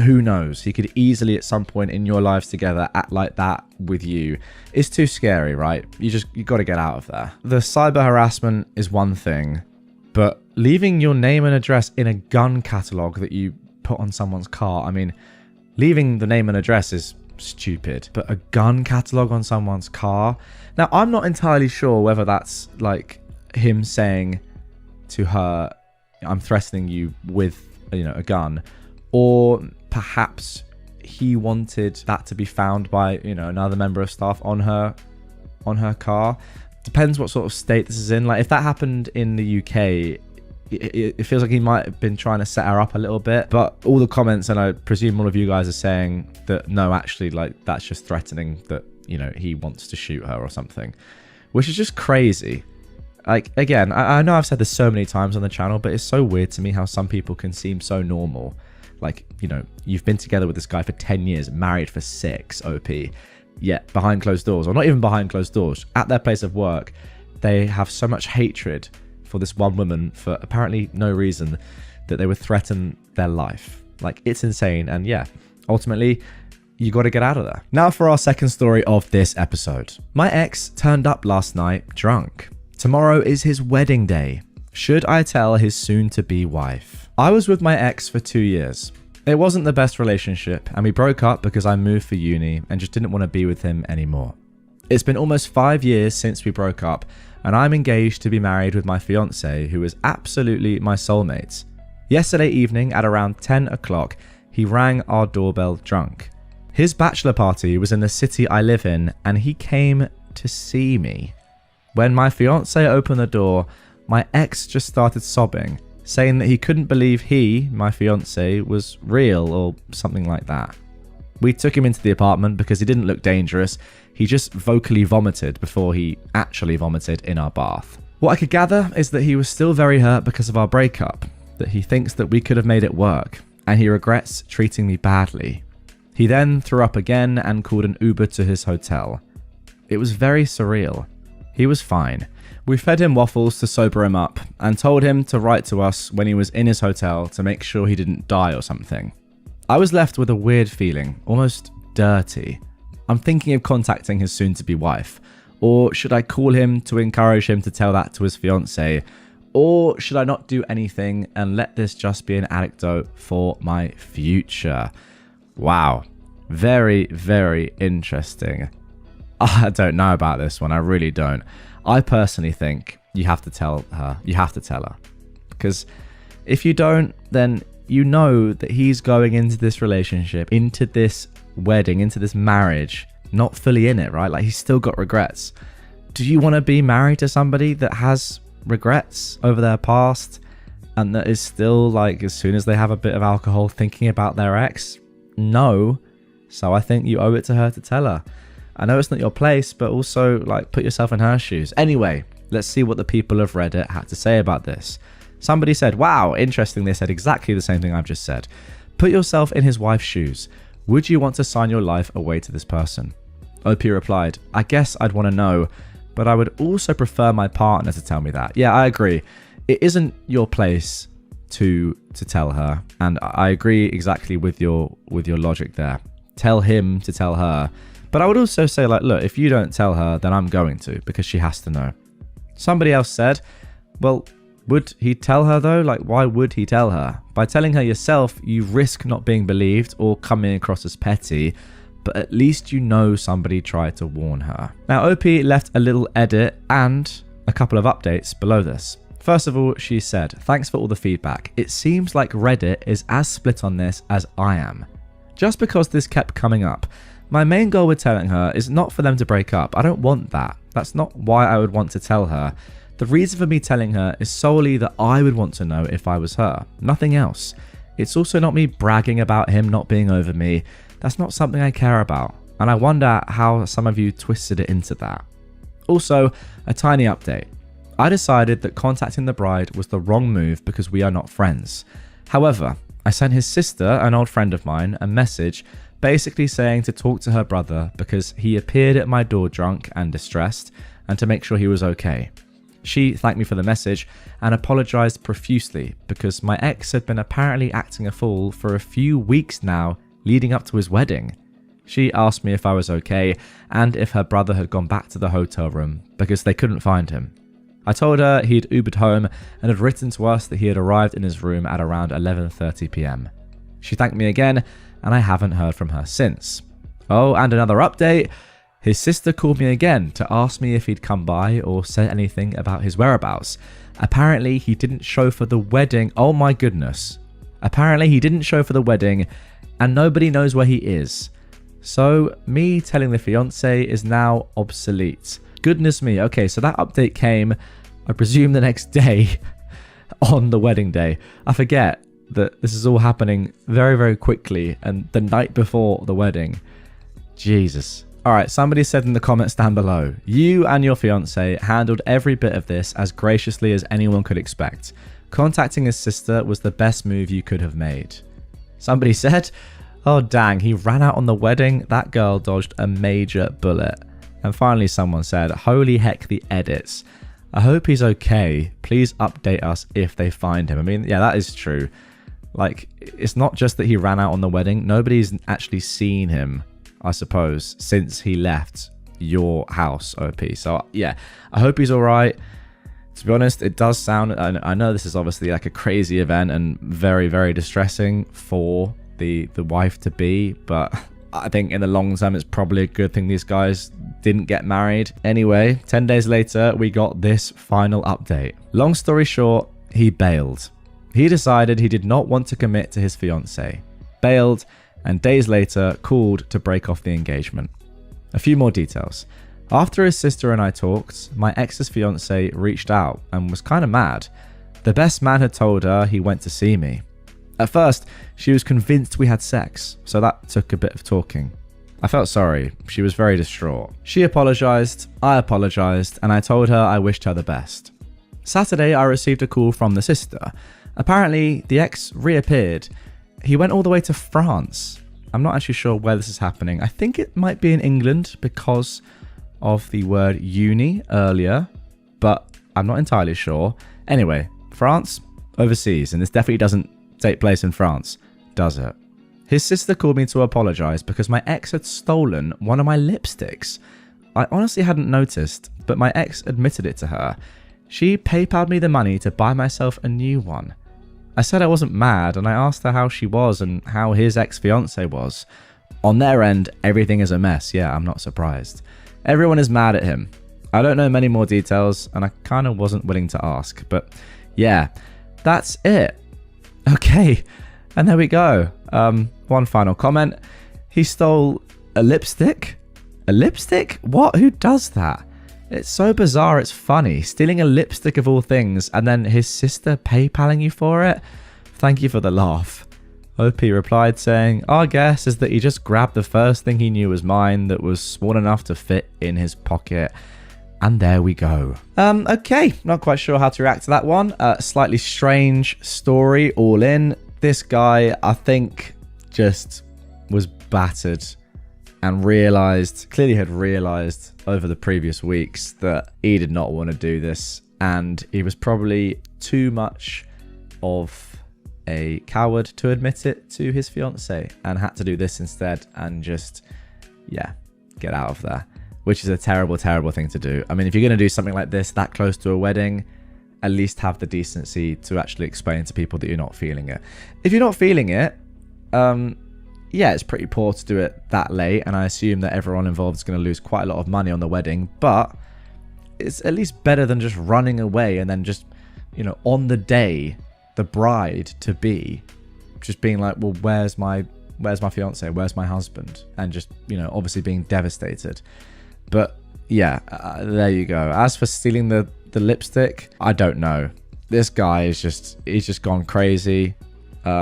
who knows? He could easily at some point in your lives together act like that with you. It's too scary, right? You got to get out of there. The cyber harassment is one thing, but leaving your name and address in a gun catalogue that you put on someone's car, I mean, leaving the name and address is stupid, but a gun catalogue on someone's car? Now, I'm not entirely sure whether that's like him saying to her, I'm threatening you with, a gun, or perhaps he wanted that to be found by, another member of staff on her car. Depends what sort of state this is in. Like, if that happened in the UK, it feels like he might have been trying to set her up a little bit, but all the comments, and I presume all of you guys are saying that no, actually, like, that's just threatening that, he wants to shoot her or something, which is just crazy. Like, again, I know I've said this so many times on the channel, but it's so weird to me how some people can seem so normal. Like, you've been together with this guy for 10 years, married for 6, OP, yet behind closed doors, or not even behind closed doors, at their place of work, they have so much hatred for this one woman for apparently no reason that they would threaten their life. Like, it's insane. And yeah, ultimately, you got to get out of there. Now for our second story of this episode. My ex turned up last night drunk. Tomorrow is his wedding day. Should I tell his soon-to-be wife? I was with my ex for 2 years. It wasn't the best relationship, and we broke up because I moved for uni and just didn't want to be with him anymore. It's been almost 5 years since we broke up, and I'm engaged to be married with my fiance, who is absolutely my soulmate. Yesterday evening at around 10 o'clock, he rang our doorbell drunk. His bachelor party was in the city I live in and he came to see me. When my fiance opened the door, my ex just started sobbing, saying that he couldn't believe he, my fiance, was real or something like that. We took him into the apartment because he didn't look dangerous. He just vocally vomited before he actually vomited in our bath. What I could gather is that he was still very hurt because of our breakup, that he thinks that we could have made it work, and he regrets treating me badly. He then threw up again and called an Uber to his hotel. It was very surreal. He was fine. We fed him waffles to sober him up and told him to write to us when he was in his hotel to make sure he didn't die or something. I was left with a weird feeling, almost dirty. I'm thinking of contacting his soon-to-be wife. Or should I call him to encourage him to tell that to his fiancée? Or should I not do anything and let this just be an anecdote for my future? Wow. Very, very interesting. I don't know about this one. I really don't. I personally think you have to tell her. You have to tell her. Because if you don't, then you know that he's going into this relationship, into this wedding, into this marriage, not fully in it, right? Like, he's still got regrets. Do you want to be married to somebody that has regrets over their past and that is still, like, as soon as they have a bit of alcohol, thinking about their ex? No. So I think you owe it to her to tell her. I know it's not your place, but also, like, put yourself in her shoes. Anyway, let's see what the people of Reddit had to say about this. Somebody said, wow, interesting. They said exactly the same thing I've just said. Put yourself in his wife's shoes. Would you want to sign your life away to this person? OP replied, I guess I'd want to know, but I would also prefer my partner to tell me that. Yeah, I agree. It isn't your place to tell her, and I agree exactly with your logic there. Tell him to tell her. But I would also say, like, look, if you don't tell her, then I'm going to, because she has to know. Somebody else said, well, would he tell her though? Like, why would he tell her? By telling her yourself, you risk not being believed or coming across as petty, but at least you know somebody tried to warn her. Now, OP left a little edit and a couple of updates below this. First of all, she said, thanks for all the feedback. It seems like Reddit is as split on this as I am. Just because this kept coming up, my main goal with telling her is not for them to break up. I don't want that. That's not why I would want to tell her. The reason for me telling her is solely that I would want to know if I was her. Nothing else. It's also not me bragging about him not being over me. That's not something I care about. And I wonder how some of you twisted it into that. Also, a tiny update. I decided that contacting the bride was the wrong move because we are not friends. However, I sent his sister, an old friend of mine, a message basically saying to talk to her brother because he appeared at my door drunk and distressed and to make sure he was okay. She thanked me for the message and apologized profusely because my ex had been apparently acting a fool for a few weeks now leading up to his wedding. She asked me if I was okay and if her brother had gone back to the hotel room because they couldn't find him. I told her he'd Ubered home and had written to us that he had arrived in his room at around 11:30 p.m. She thanked me again and I haven't heard from her since. Oh, and another update. His sister called me again to ask me if he'd come by or said anything about his whereabouts. Apparently, he didn't show for the wedding. Oh my goodness. Apparently, he didn't show for the wedding and nobody knows where he is. So, me telling the fiancé is now obsolete. Goodness me. Okay, so that update came, I presume, the next day on the wedding day. I forget that this is all happening very, very quickly and the night before the wedding. Jesus. Alright, somebody said in the comments down below, you and your fiancé handled every bit of this as graciously as anyone could expect. Contacting his sister was the best move you could have made. Somebody said, oh dang, he ran out on the wedding. That girl dodged a major bullet. And finally someone said, holy heck, the edits. I hope he's okay. Please update us if they find him. I mean, yeah, that is true. Like, it's not just that he ran out on the wedding. Nobody's actually seen him, I suppose, since he left your house, OP. So, yeah, I hope he's all right. To be honest, it does sound... I know this is obviously like a crazy event and very, very distressing for the wife-to-be, but I think in the long term, it's probably a good thing these guys didn't get married. Anyway, 10 days later, we got this final update. Long story short, he bailed. He decided he did not want to commit to his fiancée, bailed, and days later called to break off the engagement. A few more details. After his sister and I talked, my ex's fiancée reached out and was kind of mad. The best man had told her he went to see me. At first, she was convinced we had sex, so that took a bit of talking. I felt sorry. She was very distraught. She apologized, I apologized, and I told her I wished her the best. Saturday, I received a call from the sister. Apparently, the ex reappeared. He went all the way to France. I'm not actually sure where this is happening. I think it might be in England because of the word uni earlier, but I'm not entirely sure. Anyway, France, overseas, and this definitely doesn't take place in France, does it? His sister called me to apologize because my ex had stolen one of my lipsticks. I honestly hadn't noticed, but my ex admitted it to her. She PayPal'd me the money to buy myself a new one. I said I wasn't mad, and I asked her how she was and how his ex-fiancée was. On their end, everything is a mess. Yeah, I'm not surprised. Everyone is mad at him. I don't know many more details, and I kind of wasn't willing to ask, but yeah, that's it. Okay, and there we go. One final comment. He stole a lipstick? A lipstick? What? Who does that? It's so bizarre, it's funny. Stealing a lipstick of all things, and then his sister PayPaling you for it? Thank you for the laugh. OP replied saying, our guess is that he just grabbed the first thing he knew was mine that was small enough to fit in his pocket. And there we go. Okay, not quite sure how to react to that one. Slightly strange story all in. This guy, I think, just was battered and clearly had realized over the previous weeks that he did not want to do this. And he was probably too much of a coward to admit it to his fiancée and had to do this instead and just, yeah, get out of there. Which is a terrible, terrible thing to do. I mean, if you're going to do something like this that close to a wedding, at least have the decency to actually explain to people that you're not feeling it. If you're not feeling it, yeah, it's pretty poor to do it that late, and I assume that everyone involved is going to lose quite a lot of money on the wedding, but it's at least better than just running away and then just, you know, on the day, the bride-to-be just being like, well, where's my fiance? Where's my husband? And just, you know, obviously being devastated. But yeah, there you go. As for stealing the lipstick, I don't know. This guy is he's just gone crazy.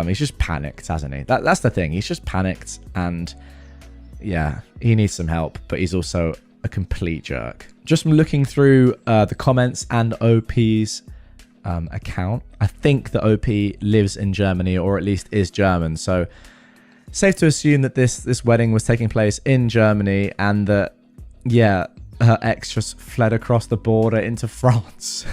He's just panicked, hasn't he? That's the thing. He's just panicked, and yeah, he needs some help, but he's also a complete jerk. Just from looking through the comments and OP's account, I think that OP lives in Germany, or at least is German. So safe to assume that this wedding was taking place in Germany, and that, yeah, her ex just fled across the border into France.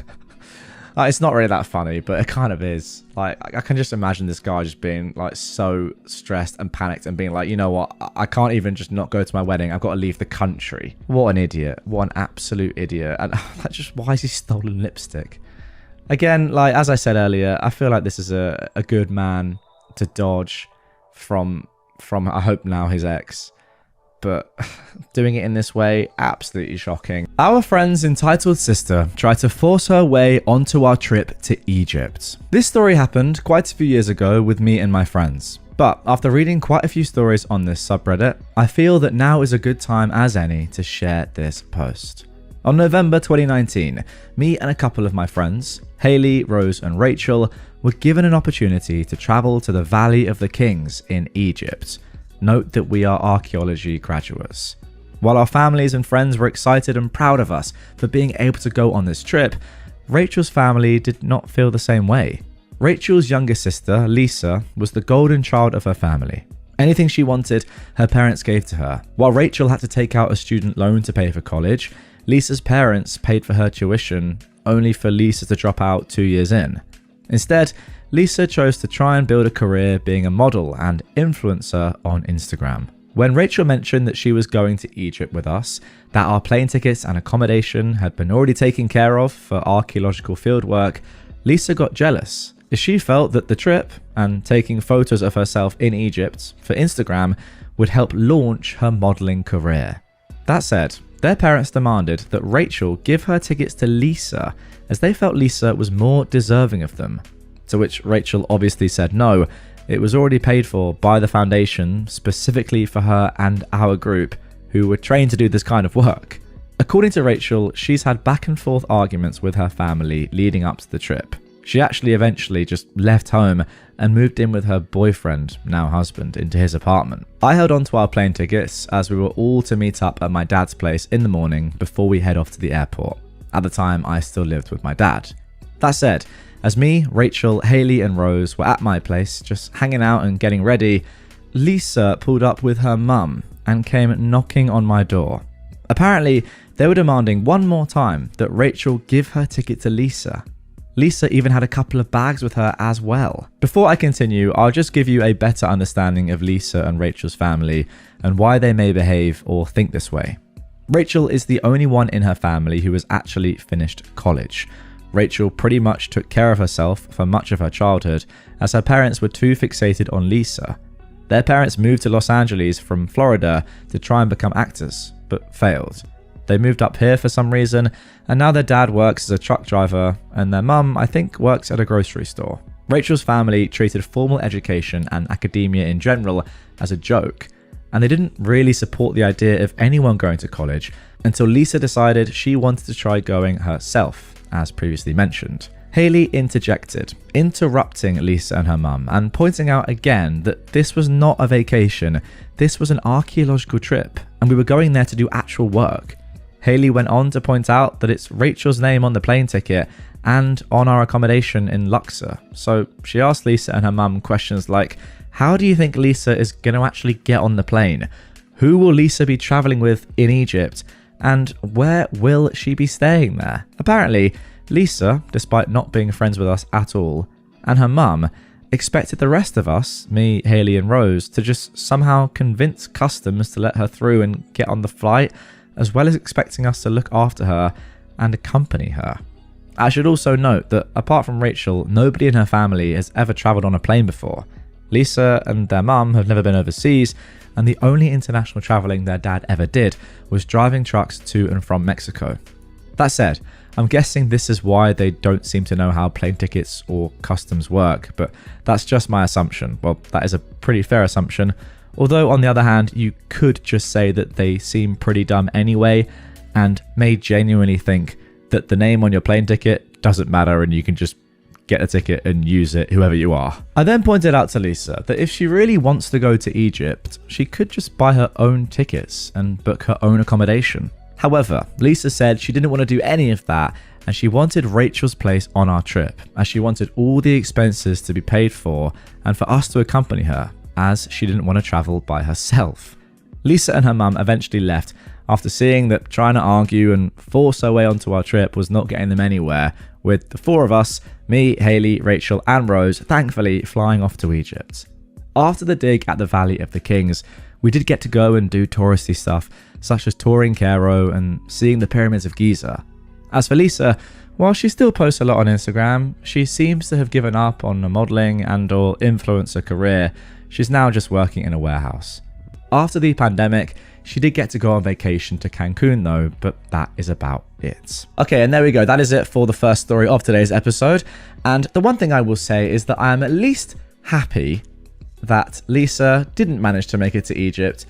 It's not really that funny, but it kind of is. Like, I can just imagine this guy just being like so stressed and panicked and being like, you know what, I can't even just not go to my wedding. I've got to leave the country. What an idiot. What an absolute idiot. And like, just why is he stolen lipstick? Again, like, as I said earlier, I feel like this is a good man to dodge from I hope now his ex. But doing it in this way, absolutely shocking. Our friend's entitled sister tried to force her way onto our trip to Egypt. This story happened quite a few years ago with me and my friends. But after reading quite a few stories on this subreddit, I feel that now is a good time as any to share this post. On November 2019, me and a couple of my friends, Haley, Rose and Rachel, were given an opportunity to travel to the Valley of the Kings in Egypt. Note that we are archaeology graduates. While our families and friends were excited and proud of us for being able to go on this trip, Rachel's family did not feel the same way. Rachel's younger sister, Lisa, was the golden child of her family. Anything she wanted, her parents gave to her. While Rachel had to take out a student loan to pay for college, Lisa's parents paid for her tuition, only for Lisa to drop out 2 years in. Instead, Lisa chose to try and build a career being a model and influencer on Instagram. When Rachel mentioned that she was going to Egypt with us, that our plane tickets and accommodation had been already taken care of for archaeological fieldwork, Lisa got jealous, as she felt that the trip and taking photos of herself in Egypt for Instagram would help launch her modeling career. That said, their parents demanded that Rachel give her tickets to Lisa, as they felt Lisa was more deserving of them. To which Rachel obviously said no, it was already paid for by the foundation specifically for her and our group who were trained to do this kind of work. According to Rachel, she's had back and forth arguments with her family leading up to the trip. She actually eventually just left home and moved in with her boyfriend, now husband, into his apartment. I held on to our plane tickets as we were all to meet up at my dad's place in the morning before we head off to the airport. At the time, I still lived with my dad. That said, as me, Rachel, Haley and Rose were at my place just hanging out and getting ready, Lisa pulled up with her mum and came knocking on my door. Apparently, they were demanding one more time that Rachel give her ticket to Lisa. Lisa even had a couple of bags with her as well. Before I continue, I'll just give you a better understanding of Lisa and Rachel's family and why they may behave or think this way. Rachel is the only one in her family who has actually finished college. Rachel pretty much took care of herself for much of her childhood as her parents were too fixated on Lisa. Their parents moved to Los Angeles from Florida to try and become actors, but failed. They moved up here for some reason, and now their dad works as a truck driver, and their mum, I think, works at a grocery store. Rachel's family treated formal education and academia in general as a joke, and they didn't really support the idea of anyone going to college until Lisa decided she wanted to try going herself, as previously mentioned. Haley interjected, interrupting Lisa and her mum, and pointing out again that this was not a vacation, this was an archaeological trip, and we were going there to do actual work. Haley went on to point out that it's Rachel's name on the plane ticket and on our accommodation in Luxor. So she asked Lisa and her mum questions like, how do you think Lisa is going to actually get on the plane? Who will Lisa be traveling with in Egypt? And where will she be staying there? Apparently, Lisa, despite not being friends with us at all, and her mum, expected the rest of us, me, Haley and Rose, to just somehow convince customs to let her through and get on the flight, as well as expecting us to look after her and accompany her. I should also note that apart from Rachel, nobody in her family has ever travelled on a plane before. Lisa and their mum have never been overseas, and the only international travelling their dad ever did was driving trucks to and from Mexico. That said, I'm guessing this is why they don't seem to know how plane tickets or customs work, but that's just my assumption. Well, that is a pretty fair assumption. Although, on the other hand, you could just say that they seem pretty dumb anyway and may genuinely think that the name on your plane ticket doesn't matter and you can just get a ticket and use it whoever you are. I then pointed out to Lisa that if she really wants to go to Egypt, she could just buy her own tickets and book her own accommodation. However, Lisa said she didn't want to do any of that and she wanted Rachel's place on our trip, as she wanted all the expenses to be paid for and for us to accompany her, as she didn't want to travel by herself. Lisa and her mum eventually left after seeing that trying to argue and force her way onto our trip was not getting them anywhere, with the four of us, me, Haley, Rachel and Rose, thankfully flying off to Egypt. After the dig at the Valley of the Kings, we did get to go and do touristy stuff such as touring Cairo and seeing the pyramids of Giza. As for Lisa, while she still posts a lot on Instagram, she seems to have given up on a modelling and or influencer career. She's now just working in a warehouse. After the pandemic, she did get to go on vacation to Cancun though, but that is about it. Okay, and there we go. That is it for the first story of today's episode. And the one thing I will say is that I am at least happy that Lisa didn't manage to make it to Egypt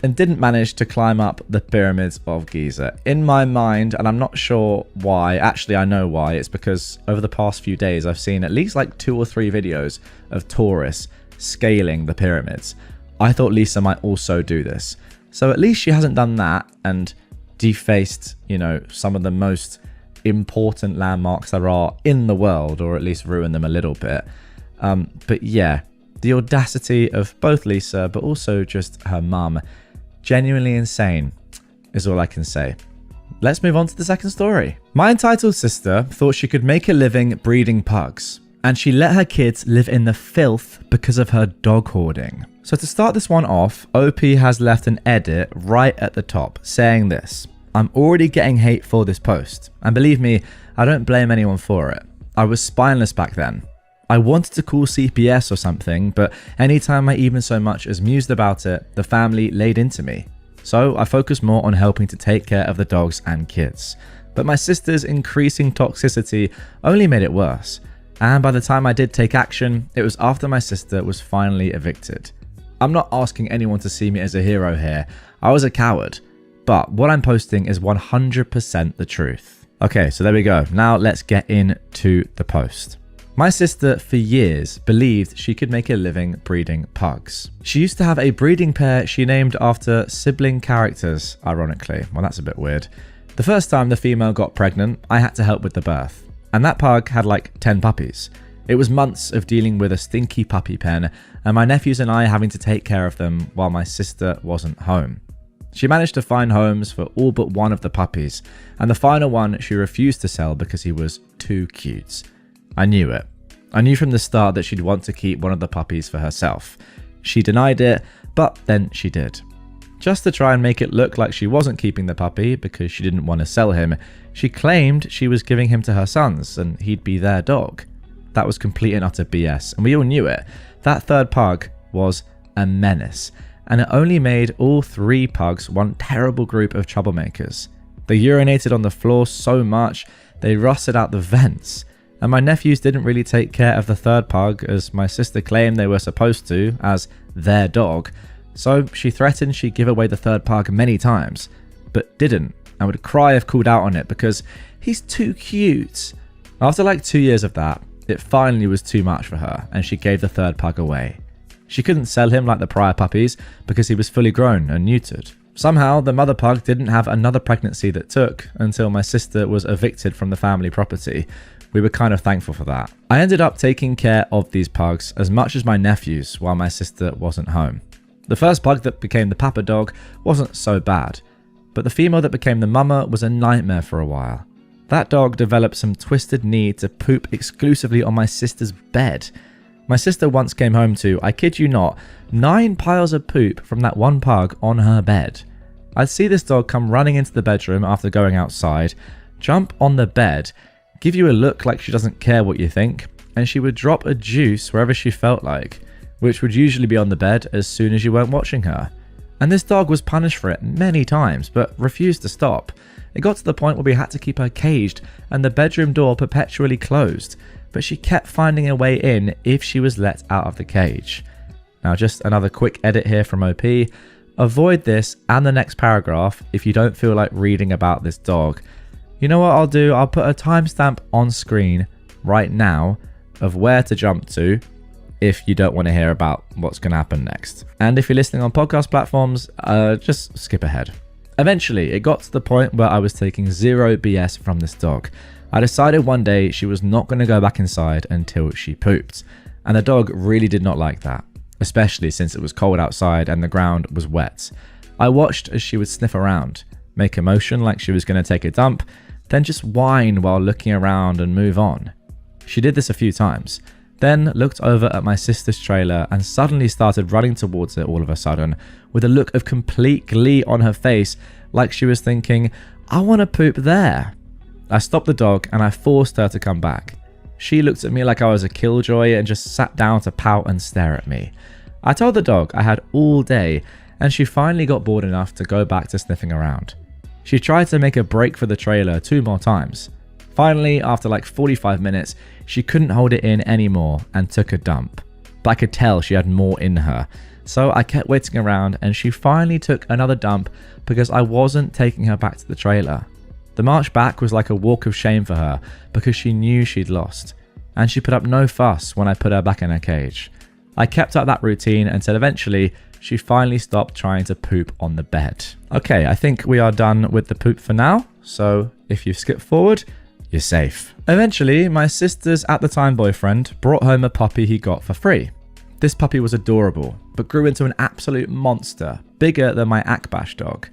and didn't manage to climb up the pyramids of Giza. In my mind, and I'm not sure why, actually I know why, it's because over the past few days I've seen at least like 2 or 3 videos of tourists scaling the pyramids. I thought Lisa might also do this. So at least she hasn't done that and defaced, you know, some of the most important landmarks there are in the world, or at least ruin them a little bit. But yeah, the audacity of both Lisa, but also just her mum, genuinely insane is all I can say. Let's move on to the second story. My entitled sister thought she could make a living breeding pugs, and she let her kids live in the filth because of her dog hoarding. So to start this one off, OP has left an edit right at the top saying this: I'm already getting hate for this post, and believe me, I don't blame anyone for it. I was spineless back then. I wanted to call CPS or something, but anytime I even so much as mused about it, the family laid into me. So I focused more on helping to take care of the dogs and kids. But my sister's increasing toxicity only made it worse. And by the time I did take action, it was after my sister was finally evicted. I'm not asking anyone to see me as a hero here. I was a coward. But what I'm posting is 100% the truth. Okay, so there we go. Now let's get into the post. My sister, for years, believed she could make a living breeding pugs. She used to have a breeding pair she named after sibling characters, ironically. Well, that's a bit weird. The first time the female got pregnant, I had to help with the birth. And that pug had like 10 puppies. It was months of dealing with a stinky puppy pen, and my nephews and I having to take care of them while my sister wasn't home. She managed to find homes for all but one of the puppies, and the final one she refused to sell because he was too cute. I knew it. I knew from the start that she'd want to keep one of the puppies for herself. She denied it, but then she did. Just to try and make it look like she wasn't keeping the puppy because she didn't want to sell him, she claimed she was giving him to her sons and he'd be their dog. That was complete and utter BS, and we all knew it. That third pug was a menace, and it only made all 3 pugs one terrible group of troublemakers. They urinated on the floor so much, they rusted out the vents. And my nephews didn't really take care of the third pug as my sister claimed they were supposed to as their dog. So she threatened she'd give away the third pug many times, but didn't, and would cry if called out on it because he's too cute. After like 2 years of that, it finally was too much for her and she gave the third pug away. She couldn't sell him like the prior puppies because he was fully grown and neutered. Somehow, the mother pug didn't have another pregnancy that took until my sister was evicted from the family property. We were kind of thankful for that. I ended up taking care of these pugs as much as my nephews while my sister wasn't home. The first pug that became the papa dog wasn't so bad, but the female that became the mama was a nightmare for a while. That dog developed some twisted need to poop exclusively on my sister's bed. My sister once came home to, I kid you not, 9 piles of poop from that one pug on her bed. I'd see this dog come running into the bedroom after going outside, jump on the bed, give you a look like she doesn't care what you think, and she would drop a juice wherever she felt like, which would usually be on the bed as soon as you weren't watching her. And this dog was punished for it many times, but refused to stop. It got to the point where we had to keep her caged and the bedroom door perpetually closed, but she kept finding a way in if she was let out of the cage. Now just another quick edit here from OP. Avoid this and the next paragraph if you don't feel like reading about this dog. You know what I'll do? I'll put a timestamp on screen right now of where to jump to if you don't want to hear about what's going to happen next. And if you're listening on podcast platforms, just skip ahead. Eventually, it got to the point where I was taking zero BS from this dog. I decided one day she was not going to go back inside until she pooped. And the dog really did not like that, especially since it was cold outside and the ground was wet. I watched as she would sniff around, make a motion like she was going to take a dump, then just whine while looking around and move on. She did this a few times, then looked over at my sister's trailer and suddenly started running towards it all of a sudden with a look of complete glee on her face like she was thinking, I want to poop there. I stopped the dog and I forced her to come back. She looked at me like I was a killjoy and just sat down to pout and stare at me. I told the dog I had all day and she finally got bored enough to go back to sniffing around. She tried to make a break for the trailer 2 more times. Finally, after like 45 minutes, she couldn't hold it in anymore and took a dump. But I could tell she had more in her. So I kept waiting around and she finally took another dump because I wasn't taking her back to the trailer. The march back was like a walk of shame for her because she knew she'd lost. And she put up no fuss when I put her back in her cage. I kept up that routine until eventually she finally stopped trying to poop on the bed. Okay, I think we are done with the poop for now. So if you skip forward, you're safe. Eventually, my sister's at the time boyfriend brought home a puppy he got for free. This puppy was adorable, but grew into an absolute monster, bigger than my Akbash dog.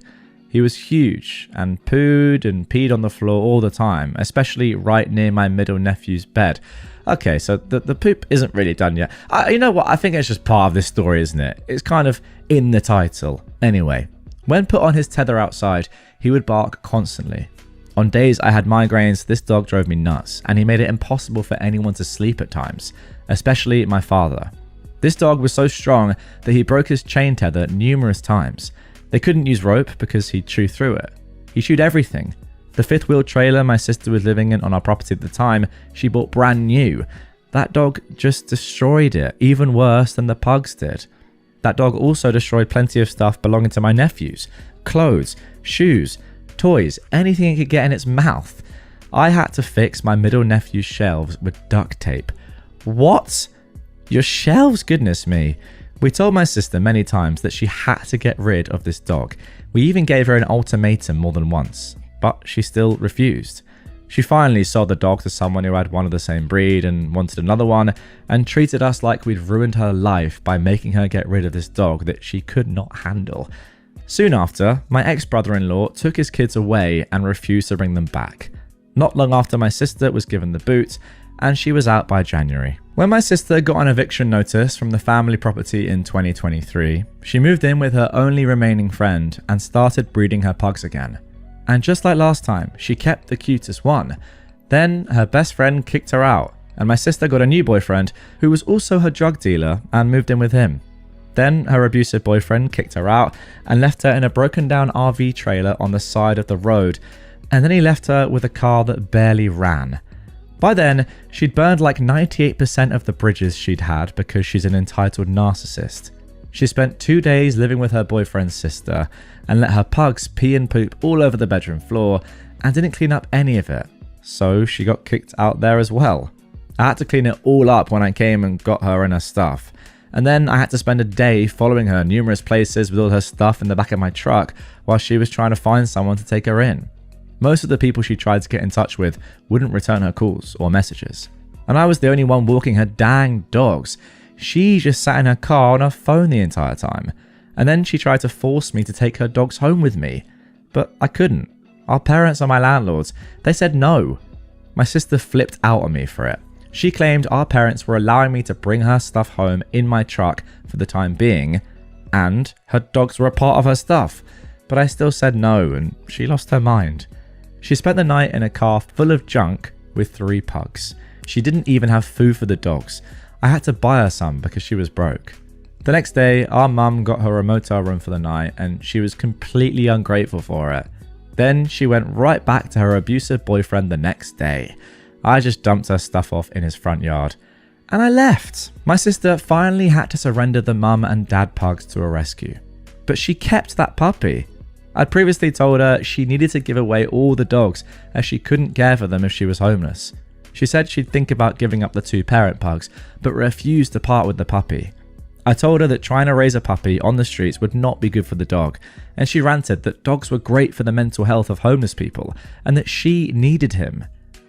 He was huge and pooed and peed on the floor all the time, especially right near my middle nephew's bed. Okay, so the poop isn't really done yet. You know what? I think it's just part of this story, isn't it? It's kind of in the title. Anyway, when put on his tether outside, he would bark constantly. On days I had migraines, this dog drove me nuts, and he made it impossible for anyone to sleep at times, especially my father. This dog was so strong that he broke his chain tether numerous times. They couldn't use rope because he'd chew through it. He chewed everything. The 5th wheel trailer my sister was living in on our property at the time, she bought brand new. That dog just destroyed it, even worse than the pugs did. That dog also destroyed plenty of stuff belonging to my nephews. Clothes, shoes, toys, anything it could get in its mouth. I had to fix my middle nephew's shelves with duct tape. What? Your shelves? Goodness me. We told my sister many times that she had to get rid of this dog. We even gave her an ultimatum more than once, but she still refused. She finally sold the dog to someone who had one of the same breed and wanted another one, and treated us like we'd ruined her life by making her get rid of this dog that she could not handle. Soon after, my ex-brother-in-law took his kids away and refused to bring them back. Not long after, my sister was given the boot, and she was out by January. When my sister got an eviction notice from the family property in 2023, she moved in with her only remaining friend and started breeding her pugs again. And just like last time, she kept the cutest one. Then her best friend kicked her out, and my sister got a new boyfriend who was also her drug dealer and moved in with him. Then her abusive boyfriend kicked her out and left her in a broken down RV trailer on the side of the road, and then he left her with a car that barely ran. By then, she'd burned like 98% of the bridges she'd had because she's an entitled narcissist. She spent 2 days living with her boyfriend's sister and let her pugs pee and poop all over the bedroom floor and didn't clean up any of it, so she got kicked out there as well. I had to clean it all up when I came and got her and her stuff, and then I had to spend a day following her numerous places with all her stuff in the back of my truck while she was trying to find someone to take her in. Most of the people she tried to get in touch with wouldn't return her calls or messages, and I was the only one walking her dang dogs. She just sat in her car on her phone the entire time, and then she tried to force me to take her dogs home with me, but I couldn't. Our parents are my landlords. They said no. My sister flipped out on me for it. She claimed our parents were allowing me to bring her stuff home in my truck for the time being, and her dogs were a part of her stuff, but I still said no, and she lost her mind. She spent the night in a car full of junk with 3 pugs. She didn't even have food for the dogs. I had to buy her some because she was broke. The next day, our mum got her a motel room for the night and she was completely ungrateful for it. Then she went right back to her abusive boyfriend the next day. I just dumped her stuff off in his front yard and I left. My sister finally had to surrender the mum and dad pugs to a rescue, but she kept that puppy. I'd previously told her she needed to give away all the dogs as she couldn't care for them if she was homeless. She said she'd think about giving up the 2 parent pugs, but refused to part with the puppy. I told her that trying to raise a puppy on the streets would not be good for the dog, and she ranted that dogs were great for the mental health of homeless people, and that she needed him.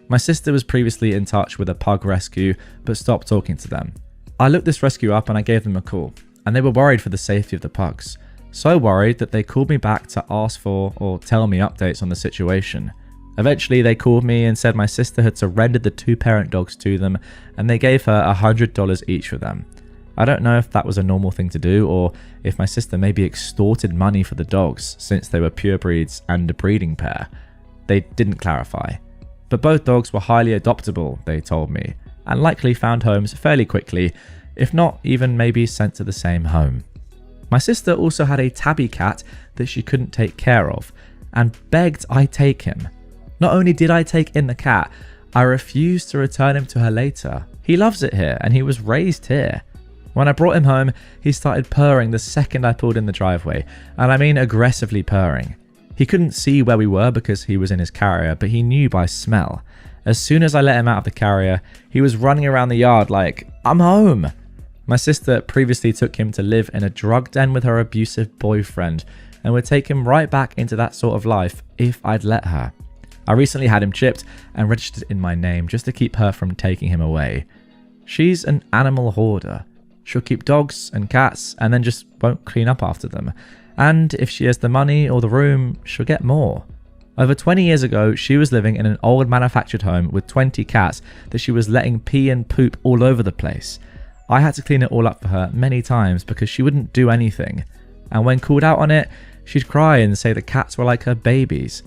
My sister was previously in touch with a pug rescue, but stopped talking to them. I looked this rescue up and I gave them a call, and they were worried for the safety of the pugs. So worried that they called me back to ask for or tell me updates on the situation. Eventually they called me and said my sister had surrendered the 2 parent dogs to them and they gave her $100 each for them. I don't know if that was a normal thing to do or if my sister maybe extorted money for the dogs since they were pure breeds and a breeding pair. They didn't clarify. But both dogs were highly adoptable, they told me, and likely found homes fairly quickly, if not even maybe sent to the same home. My sister also had a tabby cat that she couldn't take care of and begged I take him. Not only did I take in the cat, I refused to return him to her later. He loves it here and he was raised here. When I brought him home, he started purring the second I pulled in the driveway, and I mean aggressively purring. He couldn't see where we were because he was in his carrier, but he knew by smell. As soon as I let him out of the carrier, he was running around the yard like, "I'm home." My sister previously took him to live in a drug den with her abusive boyfriend and would take him right back into that sort of life if I'd let her. I recently had him chipped and registered in my name just to keep her from taking him away. She's an animal hoarder. She'll keep dogs and cats and then just won't clean up after them. And if she has the money or the room, she'll get more. Over 20 years ago, she was living in an old manufactured home with 20 cats that she was letting pee and poop all over the place. I had to clean it all up for her many times because she wouldn't do anything. And when called out on it, she'd cry and say the cats were like her babies.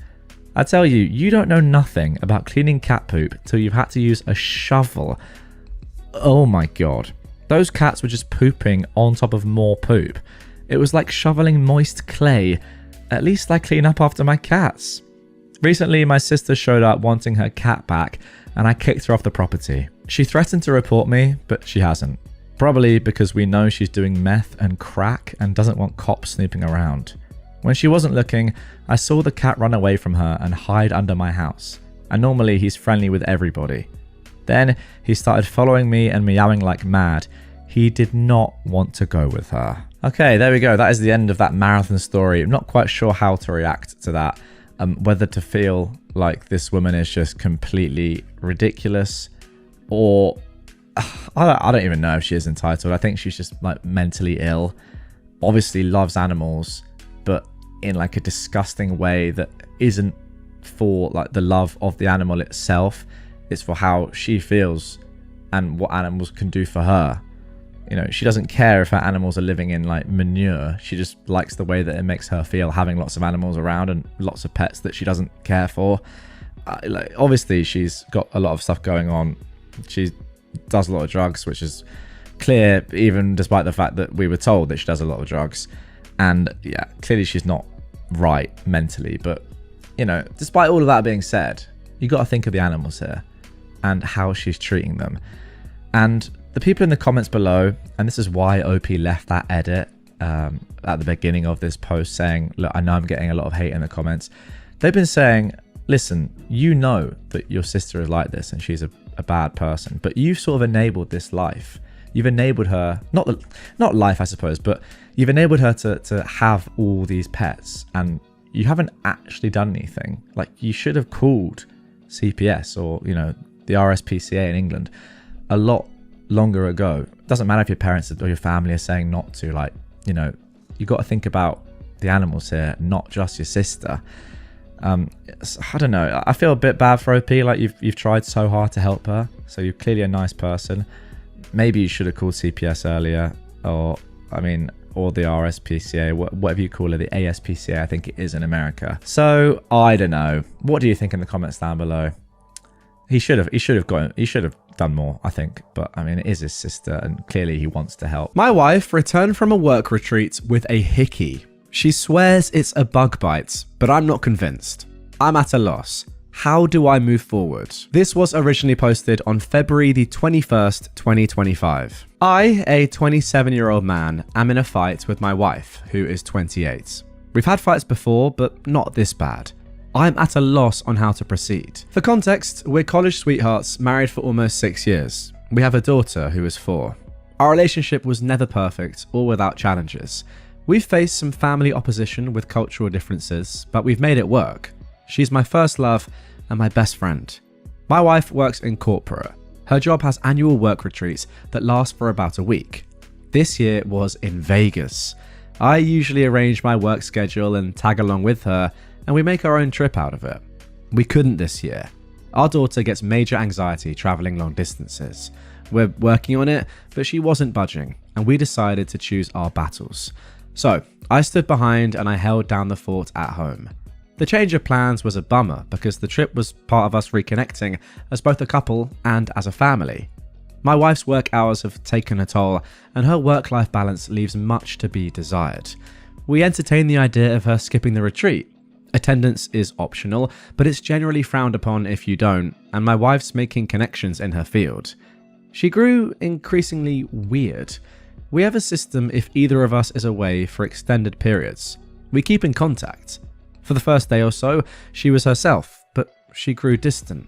I tell you, you don't know nothing about cleaning cat poop till you've had to use a shovel. Oh my god. Those cats were just pooping on top of more poop. It was like shoveling moist clay. At least I clean up after my cats. Recently, my sister showed up wanting her cat back, and I kicked her off the property. She threatened to report me, but she hasn't. Probably because we know she's doing meth and crack and doesn't want cops snooping around. When she wasn't looking, I saw the cat run away from her and hide under my house. And normally he's friendly with everybody. Then he started following me and meowing like mad. He did not want to go with her. Okay, there we go. That is the end of that marathon story. I'm not quite sure how to react to that. Whether to feel like this woman is just completely ridiculous, or I don't even know if she is entitled. I think she's just like mentally ill. Obviously loves animals, but in like a disgusting way that isn't for like the love of the animal itself. It's for how she feels and what animals can do for her. You know, she doesn't care if her animals are living in like manure. She just likes the way that it makes her feel having lots of animals around and lots of pets that she doesn't care for. Like, obviously she's got a lot of stuff going on. She does a lot of drugs, which is clear even despite the fact that we were told that she does a lot of drugs. And yeah, clearly she's not right mentally. But, you know, despite all of that being said, you got to think of the animals here and how she's treating them. And the people in the comments below, and this is why OP left that edit at the beginning of this post saying, look, I know I'm getting a lot of hate in the comments. They've been saying, listen, you know that your sister is like this and she's a bad person, but you've sort of enabled this life. You've enabled her, not life, I suppose, but you've enabled her to have all these pets, and you haven't actually done anything. Like, you should have called CPS or, you know, the RSPCA in England a lot longer ago. It doesn't matter if your parents or your family are saying not to. Like, you know, you got to think about the animals here, not just your sister. I don't know, I feel a bit bad for OP. Like, you've tried so hard to help her, so you're clearly a nice person. Maybe you should have called CPS earlier, or the RSPCA, whatever you call it, the ASPCA, I think it is in America. So I don't know. What do you think in the comments down below? He should have done more, I think. But I mean, it is his sister, and clearly he wants to help. My wife returned from a work retreat with a Hickey. She swears it's a bug bite, but I'm not convinced. I'm at a loss. How do I move forward? This was originally posted on February the 21st, 2025. I, a 27-year-old man, am in a fight with my wife, who is 28. We've had fights before, but not this bad. I'm at a loss on how to proceed. For context, we're college sweethearts, married for almost 6 years. We have a daughter who is 4. Our relationship was never perfect or without challenges. We've faced some family opposition with cultural differences, but we've made it work. She's my first love and my best friend. My wife works in corporate. Her job has annual work retreats that last for about a week. This year was in Vegas. I usually arrange my work schedule and tag along with her, and we make our own trip out of it. We couldn't this year. Our daughter gets major anxiety traveling long distances. We're working on it, but she wasn't budging, and we decided to choose our battles. So I stood behind and I held down the fort at home. The change of plans was a bummer because the trip was part of us reconnecting as both a couple and as a family. My wife's work hours have taken a toll, and her work-life balance leaves much to be desired. We entertained the idea of her skipping the retreat. Attendance is optional, but it's generally frowned upon if you don't, and my wife's making connections in her field. She grew increasingly weird. We have a system if either of us is away for extended periods. We keep in contact. For the first day or so, she was herself, but she grew distant.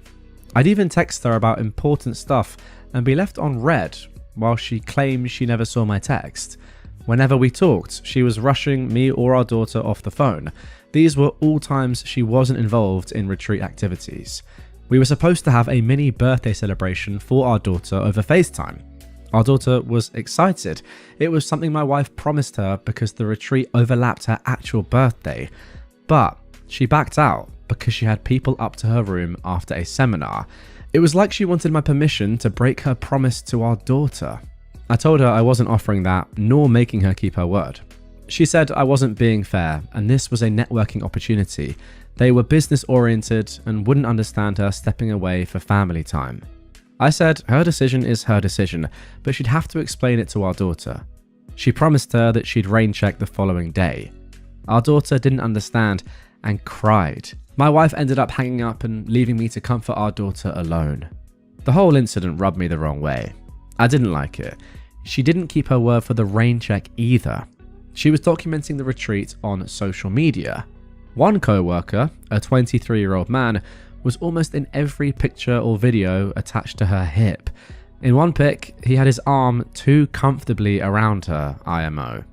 I'd even text her about important stuff and be left on read while she claimed she never saw my text. Whenever we talked, she was rushing me or our daughter off the phone. These were all times she wasn't involved in retreat activities. We were supposed to have a mini birthday celebration for our daughter over FaceTime. Our daughter was excited. It was something my wife promised her because the retreat overlapped her actual birthday. But she backed out because she had people up to her room after a seminar. It was like she wanted my permission to break her promise to our daughter. I told her I wasn't offering that, nor making her keep her word. She said I wasn't being fair, and this was a networking opportunity. They were business oriented and wouldn't understand her stepping away for family time. I said her decision is her decision, but she'd have to explain it to our daughter. She promised her that she'd rain check the following day. Our daughter didn't understand, and cried. My wife ended up hanging up and leaving me to comfort our daughter alone. The whole incident rubbed me the wrong way. I didn't like it. She didn't keep her word for the rain check either. She was documenting the retreat on social media. One co-worker, a 23-year-old man, was almost in every picture or video attached to her hip. In one pic, he had his arm too comfortably around her, IMO.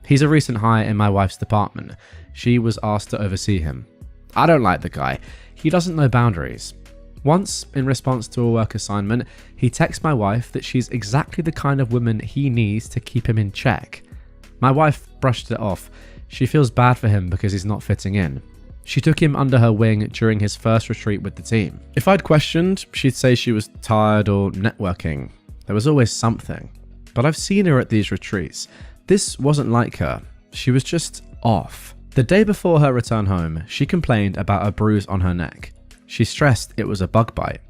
He's a recent hire in my wife's department. She was asked to oversee him. I don't like the guy. He doesn't know boundaries. Once, in response to a work assignment, he texts my wife that she's exactly the kind of woman he needs to keep him in check. My wife brushed it off. She feels bad for him because he's not fitting in. She took him under her wing during his first retreat with the team. If I'd questioned, she'd say she was tired or networking. There was always something. But I've seen her at these retreats. This wasn't like her. She was just off. The day before her return home, she complained about a bruise on her neck. She stressed it was a bug bite.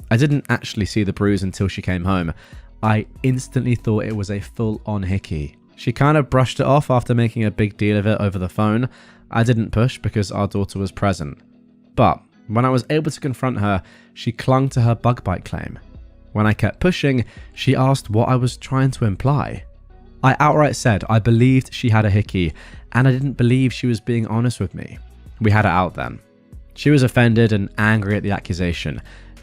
I didn't actually see the bruise until she came home. I instantly thought it was a full-on Hickey. She kind of brushed it off after making a big deal of it over the phone. I didn't push because our daughter was present. But when I was able to confront her, she clung to her bug bite claim. When I kept pushing, she asked what I was trying to imply. I outright said I believed she had a Hickey, and I didn't believe she was being honest with me. We had it out then. She was offended and angry at the accusation.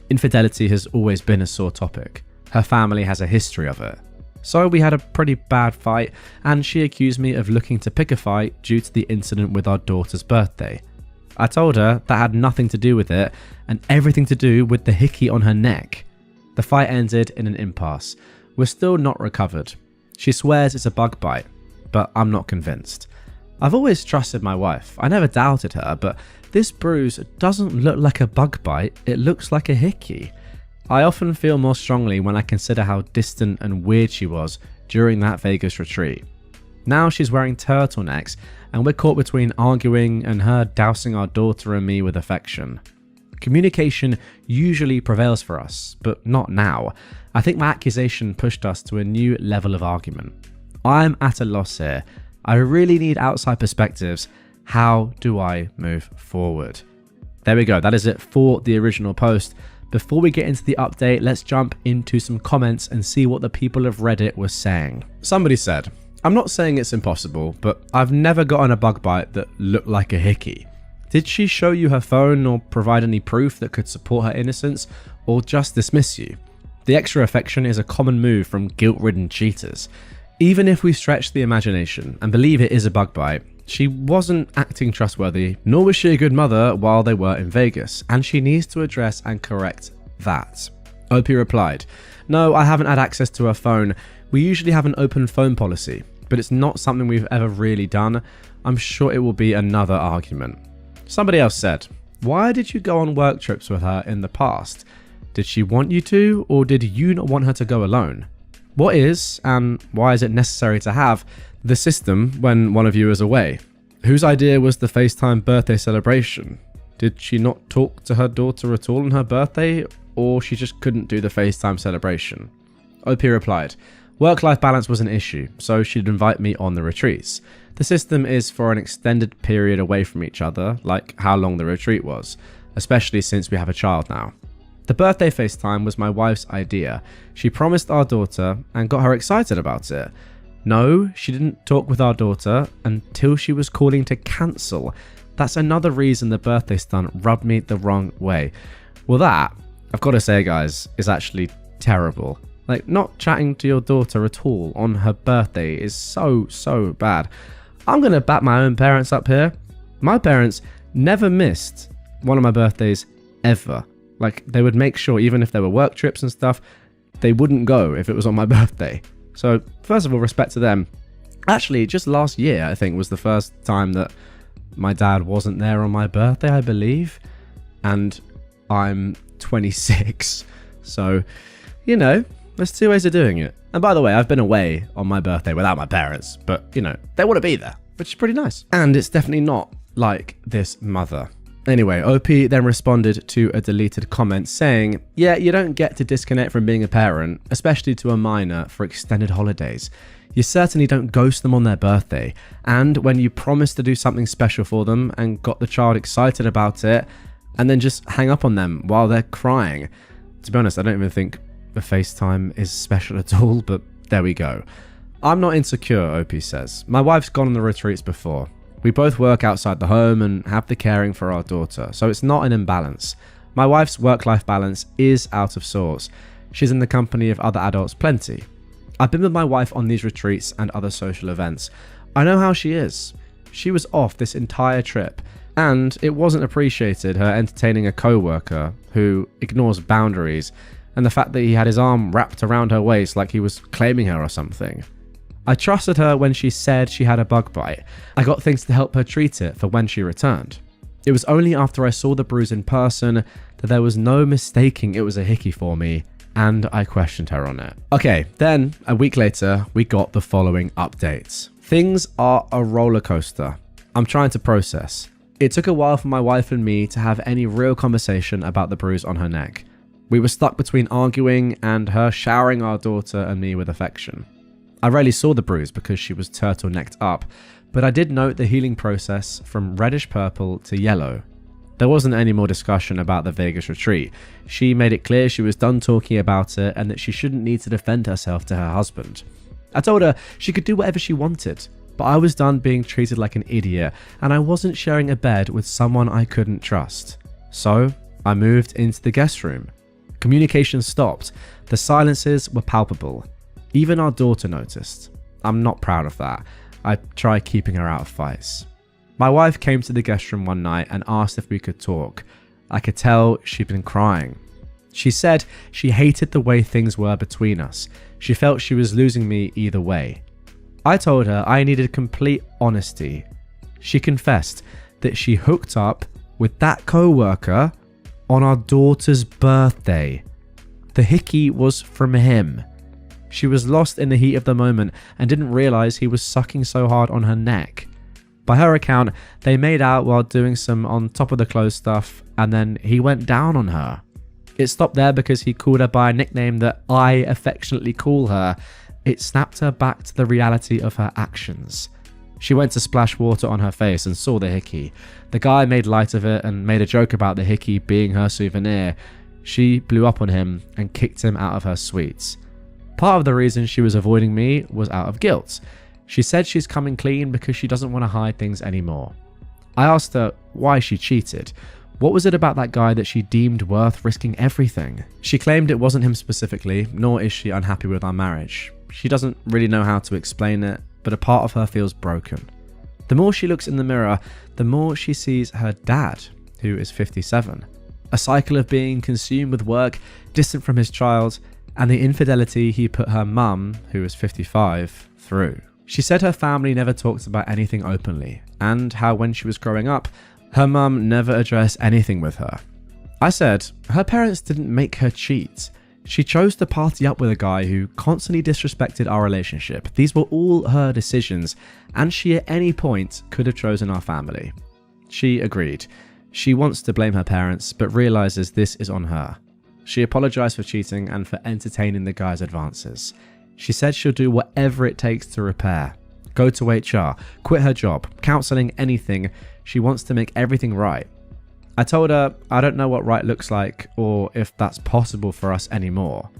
Infidelity has always been a sore topic. Her family has a history of it. So we had a pretty bad fight, and she accused me of looking to pick a fight due to the incident with our daughter's birthday. I told her that had nothing to do with it, and everything to do with the Hickey on her neck. The fight ended in an impasse. We're still not recovered. She swears it's a bug bite, but I'm not convinced. I've always trusted my wife. I never doubted her, but this bruise doesn't look like a bug bite, it looks like a Hickey. I often feel more strongly when I consider how distant and weird she was during that Vegas retreat. Now she's wearing turtlenecks, and we're caught between arguing and her dousing our daughter and me with affection. Communication usually prevails for us, but not now. I think my accusation pushed us to a new level of argument. I'm at a loss here. I really need outside perspectives. How do I move forward? There we go. That is it for the original post. Before we get into the update, let's jump into some comments and see what the people of Reddit were saying. Somebody said, I'm not saying it's impossible, but I've never gotten a bug bite that looked like a Hickey. Did she show you her phone or provide any proof that could support her innocence, or just dismiss you? The extra affection is a common move from guilt-ridden cheaters. Even if we stretch the imagination and believe it is a bug bite, she wasn't acting trustworthy, nor was she a good mother while they were in Vegas, and she needs to address and correct that. OP replied, no, I haven't had access to her phone. We usually have an open phone policy, but it's not something we've ever really done. I'm sure it will be another argument. Somebody else said, why did you go on work trips with her in the past? Did she want you to, or did you not want her to go alone? What is, and why is it necessary to have, the system when one of you is away? Whose idea was the FaceTime birthday celebration? Did she not talk to her daughter at all on her birthday, or she just couldn't do the FaceTime celebration? OP replied, work-life balance was an issue, so she'd invite me on the retreats. The system is for an extended period away from each other, like how long the retreat was, especially since we have a child now. The birthday FaceTime was my wife's idea. She promised our daughter and got her excited about it. No, she didn't talk with our daughter until she was calling to cancel. That's another reason the birthday stunt rubbed me the wrong way. Well, that, I've got to say, guys, is actually terrible. Like, not chatting to your daughter at all on her birthday is so bad. I'm going to back my own parents up here. My parents never missed one of my birthdays ever. Like, they would make sure, even if there were work trips and stuff, they wouldn't go if it was on my birthday. So, first of all, respect to them. Actually, just last year, I think, was the first time that my dad wasn't there on my birthday, I believe. And I'm 26. So, you know, there's two ways of doing it. And by the way, I've been away on my birthday without my parents. But, you know, they want to be there, which is pretty nice. And it's definitely not like this mother. Anyway, OP then responded to a deleted comment saying, yeah, you don't get to disconnect from being a parent, especially to a minor, for extended holidays. You certainly don't ghost them on their birthday, and when you promise to do something special for them and got the child excited about it, and then just hang up on them while they're crying. To be honest, I don't even think the FaceTime is special at all, but there we go. I'm not insecure, OP says. My wife's gone on the retreats before. We both work outside the home and have the caring for our daughter, so it's not an imbalance. My wife's work-life balance is out of sorts. She's in the company of other adults plenty. I've been with my wife on these retreats and other social events. I know how she is. She was off this entire trip, and it wasn't appreciated her entertaining a co-worker who ignores boundaries and the fact that he had his arm wrapped around her waist like he was claiming her or something. I trusted her when she said she had a bug bite. I got things to help her treat it for when she returned. It was only after I saw the bruise in person that there was no mistaking it was a Hickey for me, and I questioned her on it. Okay, then a week later, we got the following updates. Things are a roller coaster. I'm trying to process. It took a while for my wife and me to have any real conversation about the bruise on her neck. We were stuck between arguing and her showering our daughter and me with affection. I rarely saw the bruise because she was turtlenecked up, but I did note the healing process from reddish purple to yellow. There wasn't any more discussion about the Vegas retreat. She made it clear she was done talking about it and that she shouldn't need to defend herself to her husband. I told her she could do whatever she wanted, but I was done being treated like an idiot and I wasn't sharing a bed with someone I couldn't trust. So I moved into the guest room. Communication stopped. The silences were palpable. Even our daughter noticed. I'm not proud of that. I try keeping her out of fights. My wife came to the guest room one night and asked if we could talk. I could tell she'd been crying. She said she hated the way things were between us. She felt she was losing me either way. I told her I needed complete honesty. She confessed that she hooked up with that co-worker on our daughter's birthday. The Hickey was from him. She was lost in the heat of the moment and didn't realize he was sucking so hard on her neck. By her account, they made out while doing some on top of the clothes stuff, and then he went down on her. It stopped there because he called her by a nickname that I affectionately call her. It snapped her back to the reality of her actions. She went to splash water on her face and saw the Hickey. The guy made light of it and made a joke about the Hickey being her souvenir. She blew up on him and kicked him out of her suites. Part of the reason she was avoiding me was out of guilt. She said she's coming clean because she doesn't want to hide things anymore. I asked her why she cheated. What was it about that guy that she deemed worth risking everything? She claimed it wasn't him specifically, nor is she unhappy with our marriage. She doesn't really know how to explain it, but a part of her feels broken. The more she looks in the mirror, the more she sees her dad, who is 57. A cycle of being consumed with work, distant from his child, and the infidelity he put her mum, who is 55, through. She said her family never talked about anything openly, and how when she was growing up, her mum never addressed anything with her. I said her parents didn't make her cheat. She chose to party up with a guy who constantly disrespected our relationship. These were all her decisions, and she at any point could have chosen our family. She agreed. She wants to blame her parents, but realizes this is on her. She apologized for cheating and for entertaining the guy's advances. She said she'll do whatever it takes to repair. Go to HR, quit her job, counseling, anything. She wants to make everything right. I told her I don't know what right looks like or if that's possible for us anymore.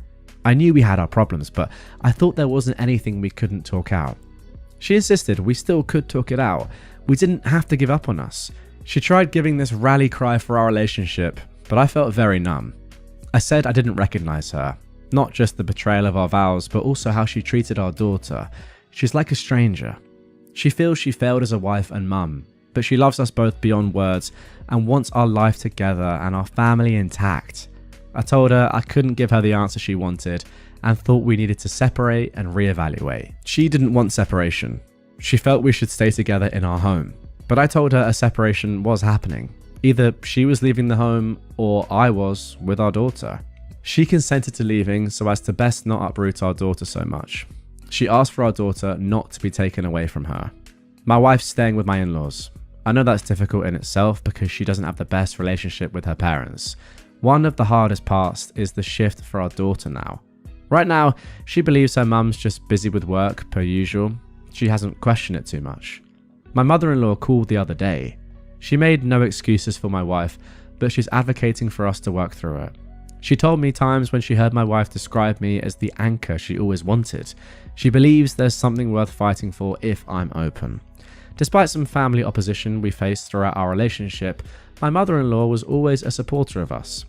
I knew we had our problems, but I thought there wasn't anything we couldn't talk out. She insisted we still could talk it out. We didn't have to give up on us. She tried giving this rally cry for our relationship, but I felt very numb. I said I didn't recognize her. Not just the betrayal of our vows, but also how she treated our daughter. She's like a stranger. She feels she failed as a wife and mum, but she loves us both beyond words and wants our life together and our family intact. I told her I couldn't give her the answer she wanted and thought we needed to separate and reevaluate. She didn't want separation. She felt we should stay together in our home, but I told her a separation was happening. Either she was leaving the home or I was with our daughter. She consented to leaving so as to best not uproot our daughter so much. She asked for our daughter not to be taken away from her. My wife's staying with my in-laws. I know that's difficult in itself because she doesn't have the best relationship with her parents. One of the hardest parts is the shift for our daughter now. Right now, she believes her mum's just busy with work per usual. She hasn't questioned it too much. My mother-in-law called the other day. She made no excuses for my wife, but she's advocating for us to work through it. She told me times when she heard my wife describe me as the anchor she always wanted. She believes there's something worth fighting for if I'm open. Despite some family opposition we faced throughout our relationship, my mother-in-law was always a supporter of us.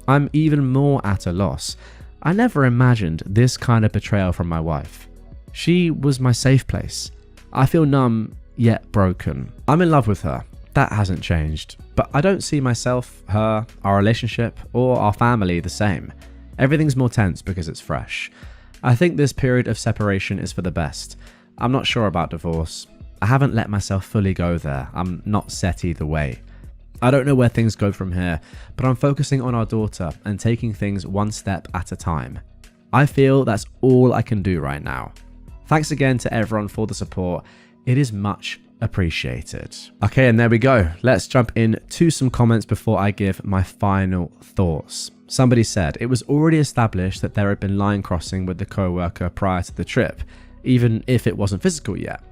I'm even more at a loss. I never imagined this kind of betrayal from my wife. She was my safe place. I feel numb yet broken. I'm in love with her. That hasn't changed. But I don't see myself, her, our relationship, or our family the same. Everything's more tense because it's fresh. I think this period of separation is for the best. I'm not sure about divorce. I haven't let myself fully go there. I'm not set either way. I don't know where things go from here, but I'm focusing on our daughter and taking things one step at a time. I feel that's all I can do right now. Thanks again to everyone for the support. It is much appreciated. Okay, and there we go. Let's jump in to some comments before I give my final thoughts. Somebody said, it was already established that there had been line crossing with the co-worker prior to the trip, even if it wasn't physical yet.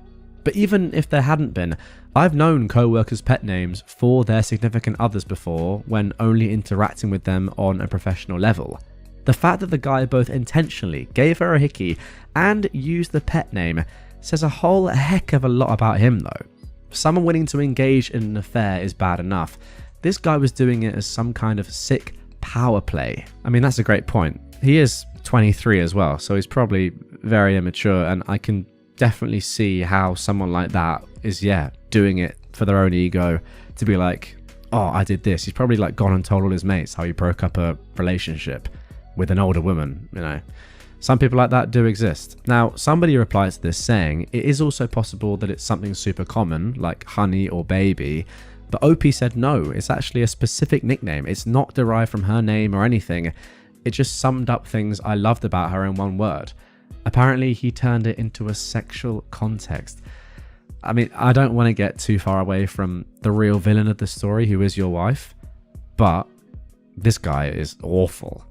But even if there hadn't been, I've known co-workers' pet names for their significant others before when only interacting with them on a professional level. The fact that the guy both intentionally gave her a Hickey and used the pet name says a whole heck of a lot about him though. Someone willing to engage in an affair is bad enough. This guy was doing it as some kind of sick power play. I mean, that's a great point. He is 23 as well, so he's probably very immature, and I can definitely see how someone like that is, doing it for their own ego, to be like, oh, I did this. He's probably like gone and told all his mates how he broke up a relationship with an older woman, you know. Some people like that do exist. Now, somebody replied to this saying, it is also possible that it's something super common, like honey or baby, but OP said no, it's actually a specific nickname. It's not derived from her name or anything. It just summed up things I loved about her in one word. Apparently, he turned it into a sexual context. I mean, I don't want to get too far away from the real villain of the story, who is your wife, but this guy is awful.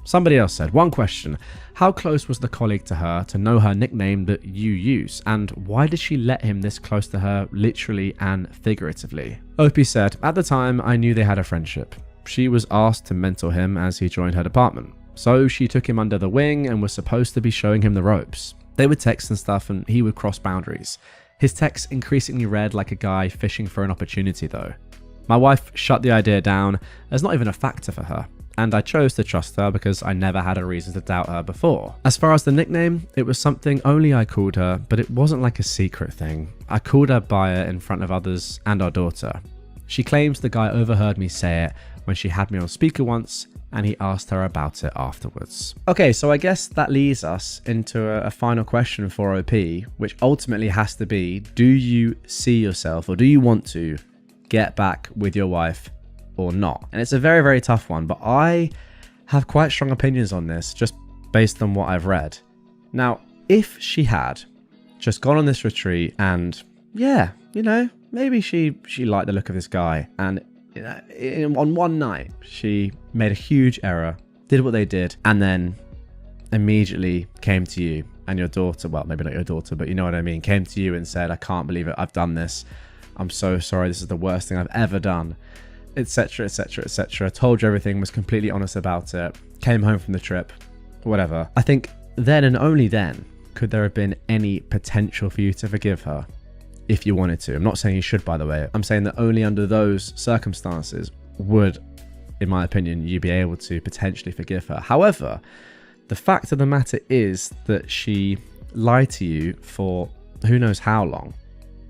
Somebody else said, one question, how close was the colleague to her to know her nickname that you use, and why did she let him this close to her literally and figuratively? Opie said, at the time I knew they had a friendship. She was asked to mentor him as he joined her department, so she took him under the wing and was supposed to be showing him the ropes. They would text and stuff and he would cross boundaries. His texts increasingly read like a guy fishing for an opportunity though. My wife shut the idea down as not even a factor for her, and I chose to trust her because I never had a reason to doubt her before. As far as the nickname, it was something only I called her, but it wasn't like a secret thing. I called her by it in front of others and our daughter. She claims the guy overheard me say it when she had me on speaker once, and he asked her about it afterwards. Okay, so I guess that leads us into a final question for OP, which ultimately has to be, do you see yourself, or do you want to get back with your wife or not? And it's a very, very tough one, but I have quite strong opinions on this just based on what I've read. Now, if she had just gone on this retreat and maybe she liked the look of this guy, and on one night she made a huge error, did what they did, and then immediately came to you and your daughter, well, maybe not your daughter, but you know what I mean, came to you and said, I can't believe it, I've done this, I'm so sorry, this is the worst thing I've ever done, etc, etc, etc, told you everything, was completely honest about it, came home from the trip, whatever. I think then and only then could there have been any potential for you to forgive her if you wanted to. I'm not saying you should, by the way. I'm saying that only under those circumstances would, in my opinion, you be able to potentially forgive her. However, the fact of the matter is that she lied to you for who knows how long.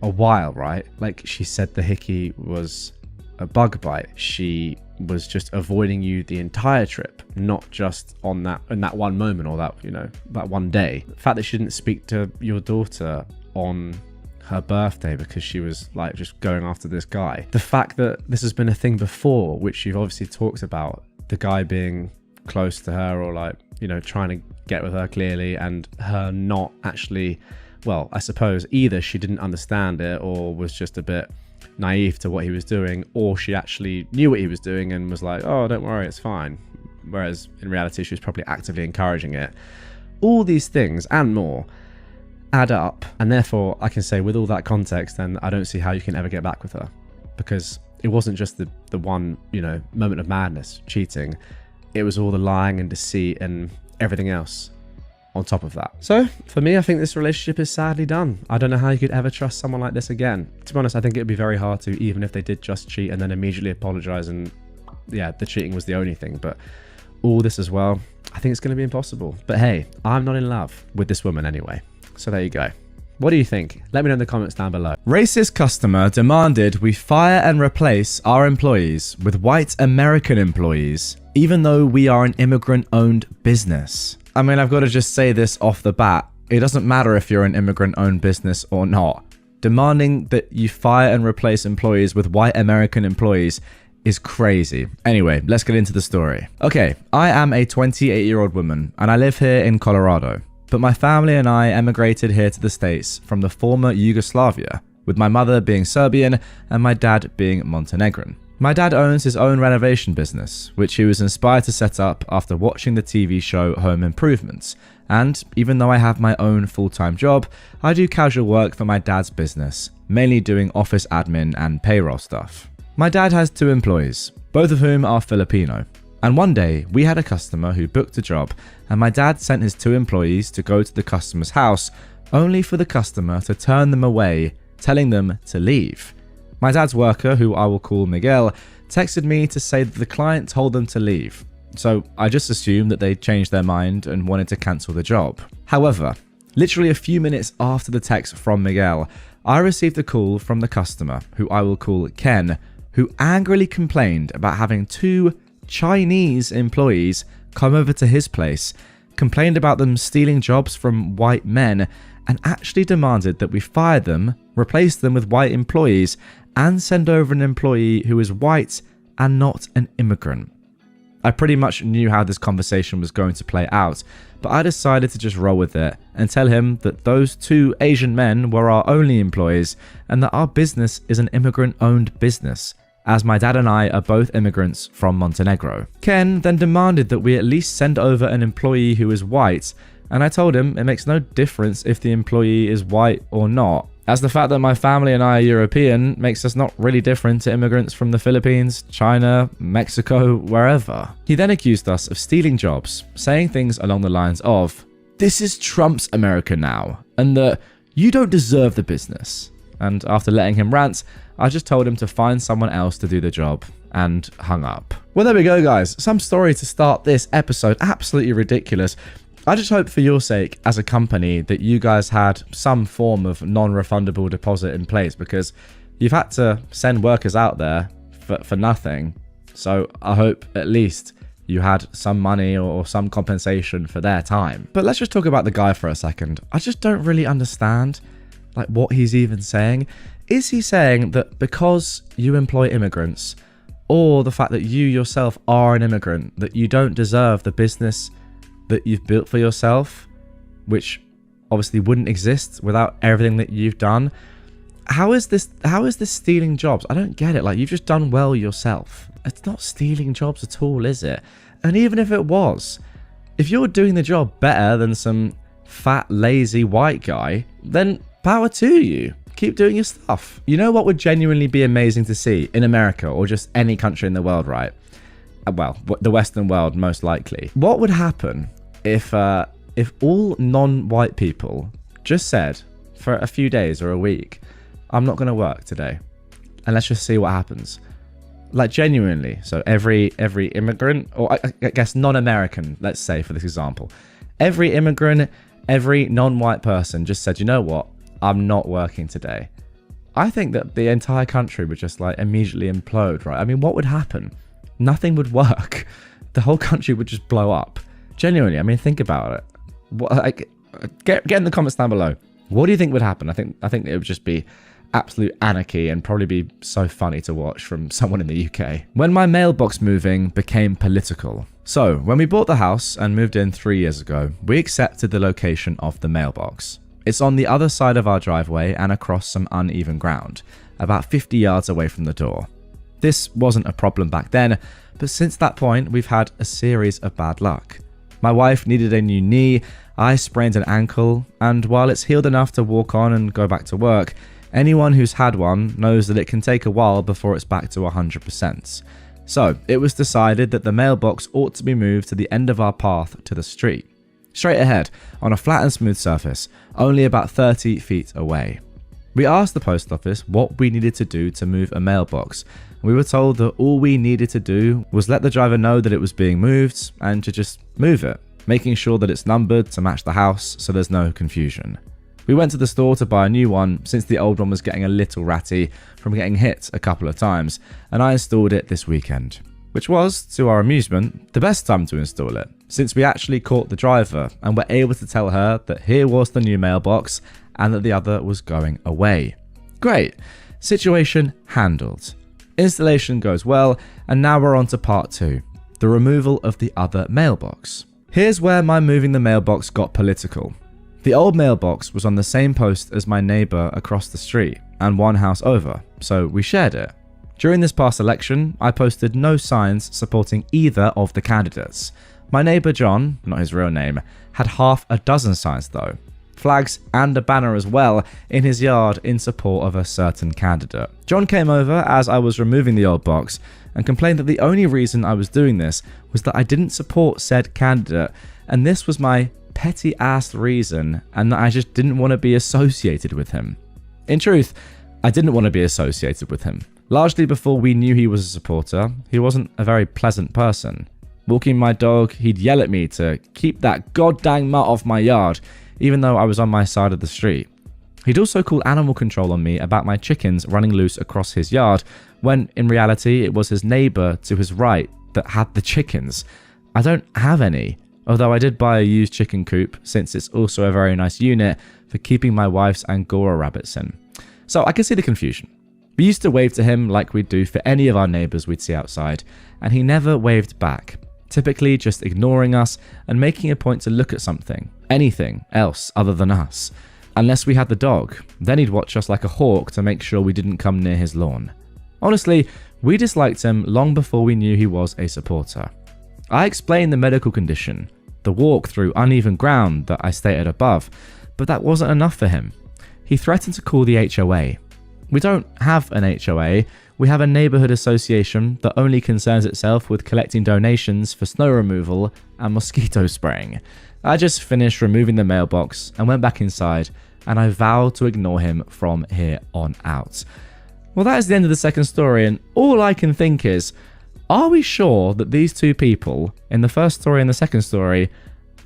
A while, right? Like, she said the Hickey was a bug bite. She was just avoiding you the entire trip, not just in that one moment, or that one day. The fact that she didn't speak to your daughter on her birthday because she was like just going after this guy. The fact that this has been a thing before, which you've obviously talked about, the guy being close to her, or like, trying to get with her clearly, and her not actually, well, I suppose either she didn't understand it or was just a bit naive to what he was doing, or she actually knew what he was doing and was like, oh, don't worry, it's fine. Whereas in reality, she was probably actively encouraging it. all these things and more add up, and therefore I can say with all that context, then I don't see how you can ever get back with her, because it wasn't just the one, moment of madness, cheating. It was all the lying and deceit and everything else on top of that. So for me, I think this relationship is sadly done. I don't know how you could ever trust someone like this again. To be honest, I think it would be very hard to, even if they did just cheat and then immediately apologize and yeah, the cheating was the only thing. But all this as well, I think it's going to be impossible. But hey, I'm not in love with this woman anyway. So there you go. What do you think? Let me know in the comments down below. Racist customer demanded we fire and replace our employees with white American employees, even though we are an immigrant-owned business. I mean, I've got to just say this off the bat. It doesn't matter if you're an immigrant-owned business or not. Demanding that you fire and replace employees with white American employees is crazy. Anyway, let's get into the story. Okay, I am a 28-year-old woman, and I live here in Colorado. But my family and I emigrated here to the States from the former Yugoslavia, with my mother being Serbian and my dad being Montenegrin. My dad owns his own renovation business, which he was inspired to set up after watching the TV show Home Improvement. And even though I have my own full-time job, I do casual work for my dad's business, mainly doing office admin and payroll stuff. My dad has 2 employees, both of whom are Filipino. And one day, we had a customer who booked a job, and my dad sent his 2 employees to go to the customer's house, only for the customer to turn them away, telling them to leave. My dad's worker, who I will call Miguel, texted me to say that the client told them to leave. So I just assumed that they changed their mind and wanted to cancel the job. However, literally a few minutes after the text from Miguel, I received a call from the customer, who I will call Ken, who angrily complained about having 2 Chinese employees come over to his place, complained about them stealing jobs from white men, and actually demanded that we fire them, replace them with white employees, and send over an employee who is white and not an immigrant. I pretty much knew how this conversation was going to play out, but I decided to just roll with it and tell him that those 2 Asian men were our only employees and that our business is an immigrant-owned business, as my dad and I are both immigrants from Montenegro. Ken then demanded that we at least send over an employee who is white, and I told him it makes no difference if the employee is white or not, as the fact that my family and I are European makes us not really different to immigrants from the Philippines, China, Mexico, wherever. He then accused us of stealing jobs, saying things along the lines of, "This is Trump's America now, and that you don't deserve the business." And after letting him rant, I just told him to find someone else to do the job, and hung up. Well, there we go, guys. Some story to start this episode. Absolutely ridiculous. I just hope for your sake as a company that you guys had some form of non-refundable deposit in place, because you've had to send workers out there for nothing. So I hope at least you had some money or some compensation for their time. But let's just talk about the guy for a second. I just don't really understand what he's even saying. Is he saying that because you employ immigrants, or the fact that you yourself are an immigrant, that you don't deserve the business that you've built for yourself, which obviously wouldn't exist without everything that you've done? How is this stealing jobs? I don't get it. You've just done well yourself. It's not stealing jobs at all, is it? And even if it was, if you're doing the job better than some fat, lazy white guy, then power to you. Keep doing your stuff. You know what would genuinely be amazing to see in America, or just any country in the world, right? Well, the Western world, most likely. What would happen if all non-white people just said for a few days or a week, "I'm not going to work today, and let's just see what happens." Genuinely. So every immigrant, or I guess non-American, let's say for this example, every immigrant, every non-white person just said, "You know what? I'm not working today." I think that the entire country would just immediately implode, right? I mean, what would happen? Nothing would work. The whole country would just blow up. Genuinely, I mean, think about it. Get in the comments down below. What do you think would happen? I think it would just be absolute anarchy, and probably be so funny to watch from someone in the UK. When my mailbox moving became political. So, when we bought the house and moved in 3 years ago, we accepted the location of the mailbox. It's on the other side of our driveway and across some uneven ground, about 50 yards away from the door. This wasn't a problem back then, but since that point, we've had a series of bad luck. My wife needed a new knee, I sprained an ankle, and while it's healed enough to walk on and go back to work, anyone who's had one knows that it can take a while before it's back to 100%. So, it was decided that the mailbox ought to be moved to the end of our path to the street. Straight ahead, on a flat and smooth surface, only about 30 feet away. We asked the post office what we needed to do to move a mailbox. We were told that all we needed to do was let the driver know that it was being moved and to just move it, making sure that it's numbered to match the house so there's no confusion. We went to the store to buy a new one since the old one was getting a little ratty from getting hit a couple of times, and I installed it this weekend. Which was, to our amusement, the best time to install it, since we actually caught the driver and were able to tell her that here was the new mailbox and that the other was going away. Great. Situation handled. Installation goes well, and now we're on to part 2, the removal of the other mailbox. Here's where my moving the mailbox got political. The old mailbox was on the same post as my neighbour across the street and one house over, so we shared it. During this past election, I posted no signs supporting either of the candidates. My neighbour John, not his real name, had half a dozen signs though, flags and a banner as well in his yard in support of a certain candidate. John came over as I was removing the old box and complained that the only reason I was doing this was that I didn't support said candidate, and this was my petty ass reason, and that I just didn't want to be associated with him. In truth, I didn't want to be associated with him. Largely before we knew he was a supporter, he wasn't a very pleasant person. Walking my dog, he'd yell at me to keep that goddamn mutt off my yard, even though I was on my side of the street. He'd also call animal control on me about my chickens running loose across his yard, when in reality it was his neighbour to his right that had the chickens. I don't have any, although I did buy a used chicken coop since it's also a very nice unit for keeping my wife's Angora rabbits in. So I can see the confusion. We used to wave to him like we'd do for any of our neighbours we'd see outside, and he never waved back, typically just ignoring us and making a point to look at something, anything else other than us. Unless we had the dog, then he'd watch us like a hawk to make sure we didn't come near his lawn. Honestly, we disliked him long before we knew he was a supporter. I explained the medical condition, the walk through uneven ground that I stated above, but that wasn't enough for him. He threatened to call the HOA. We don't have an HOA, we have a neighbourhood association that only concerns itself with collecting donations for snow removal and mosquito spraying. I just finished removing the mailbox and went back inside, and I vowed to ignore him from here on out. Well, that is the end of the second story, and all I can think is, are we sure that these two people in the first story and the second story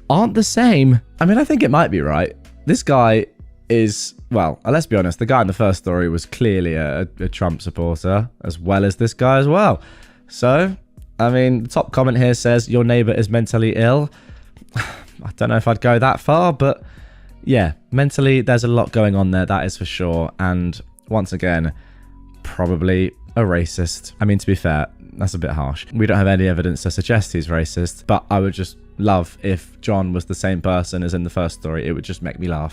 aren't the same? I mean, I think it might be right. This guy is, well, let's be honest, the guy in the first story was clearly a Trump supporter, as well as this guy as well. So, I mean, the top comment here says, your neighbour is mentally ill. I don't know if I'd go that far, but yeah, mentally there's a lot going on there, that is for sure. And once again, probably a racist. I mean, to be fair, that's a bit harsh. We don't have any evidence to suggest he's racist, but I would just love if John was the same person as in the first story. It would just make me laugh.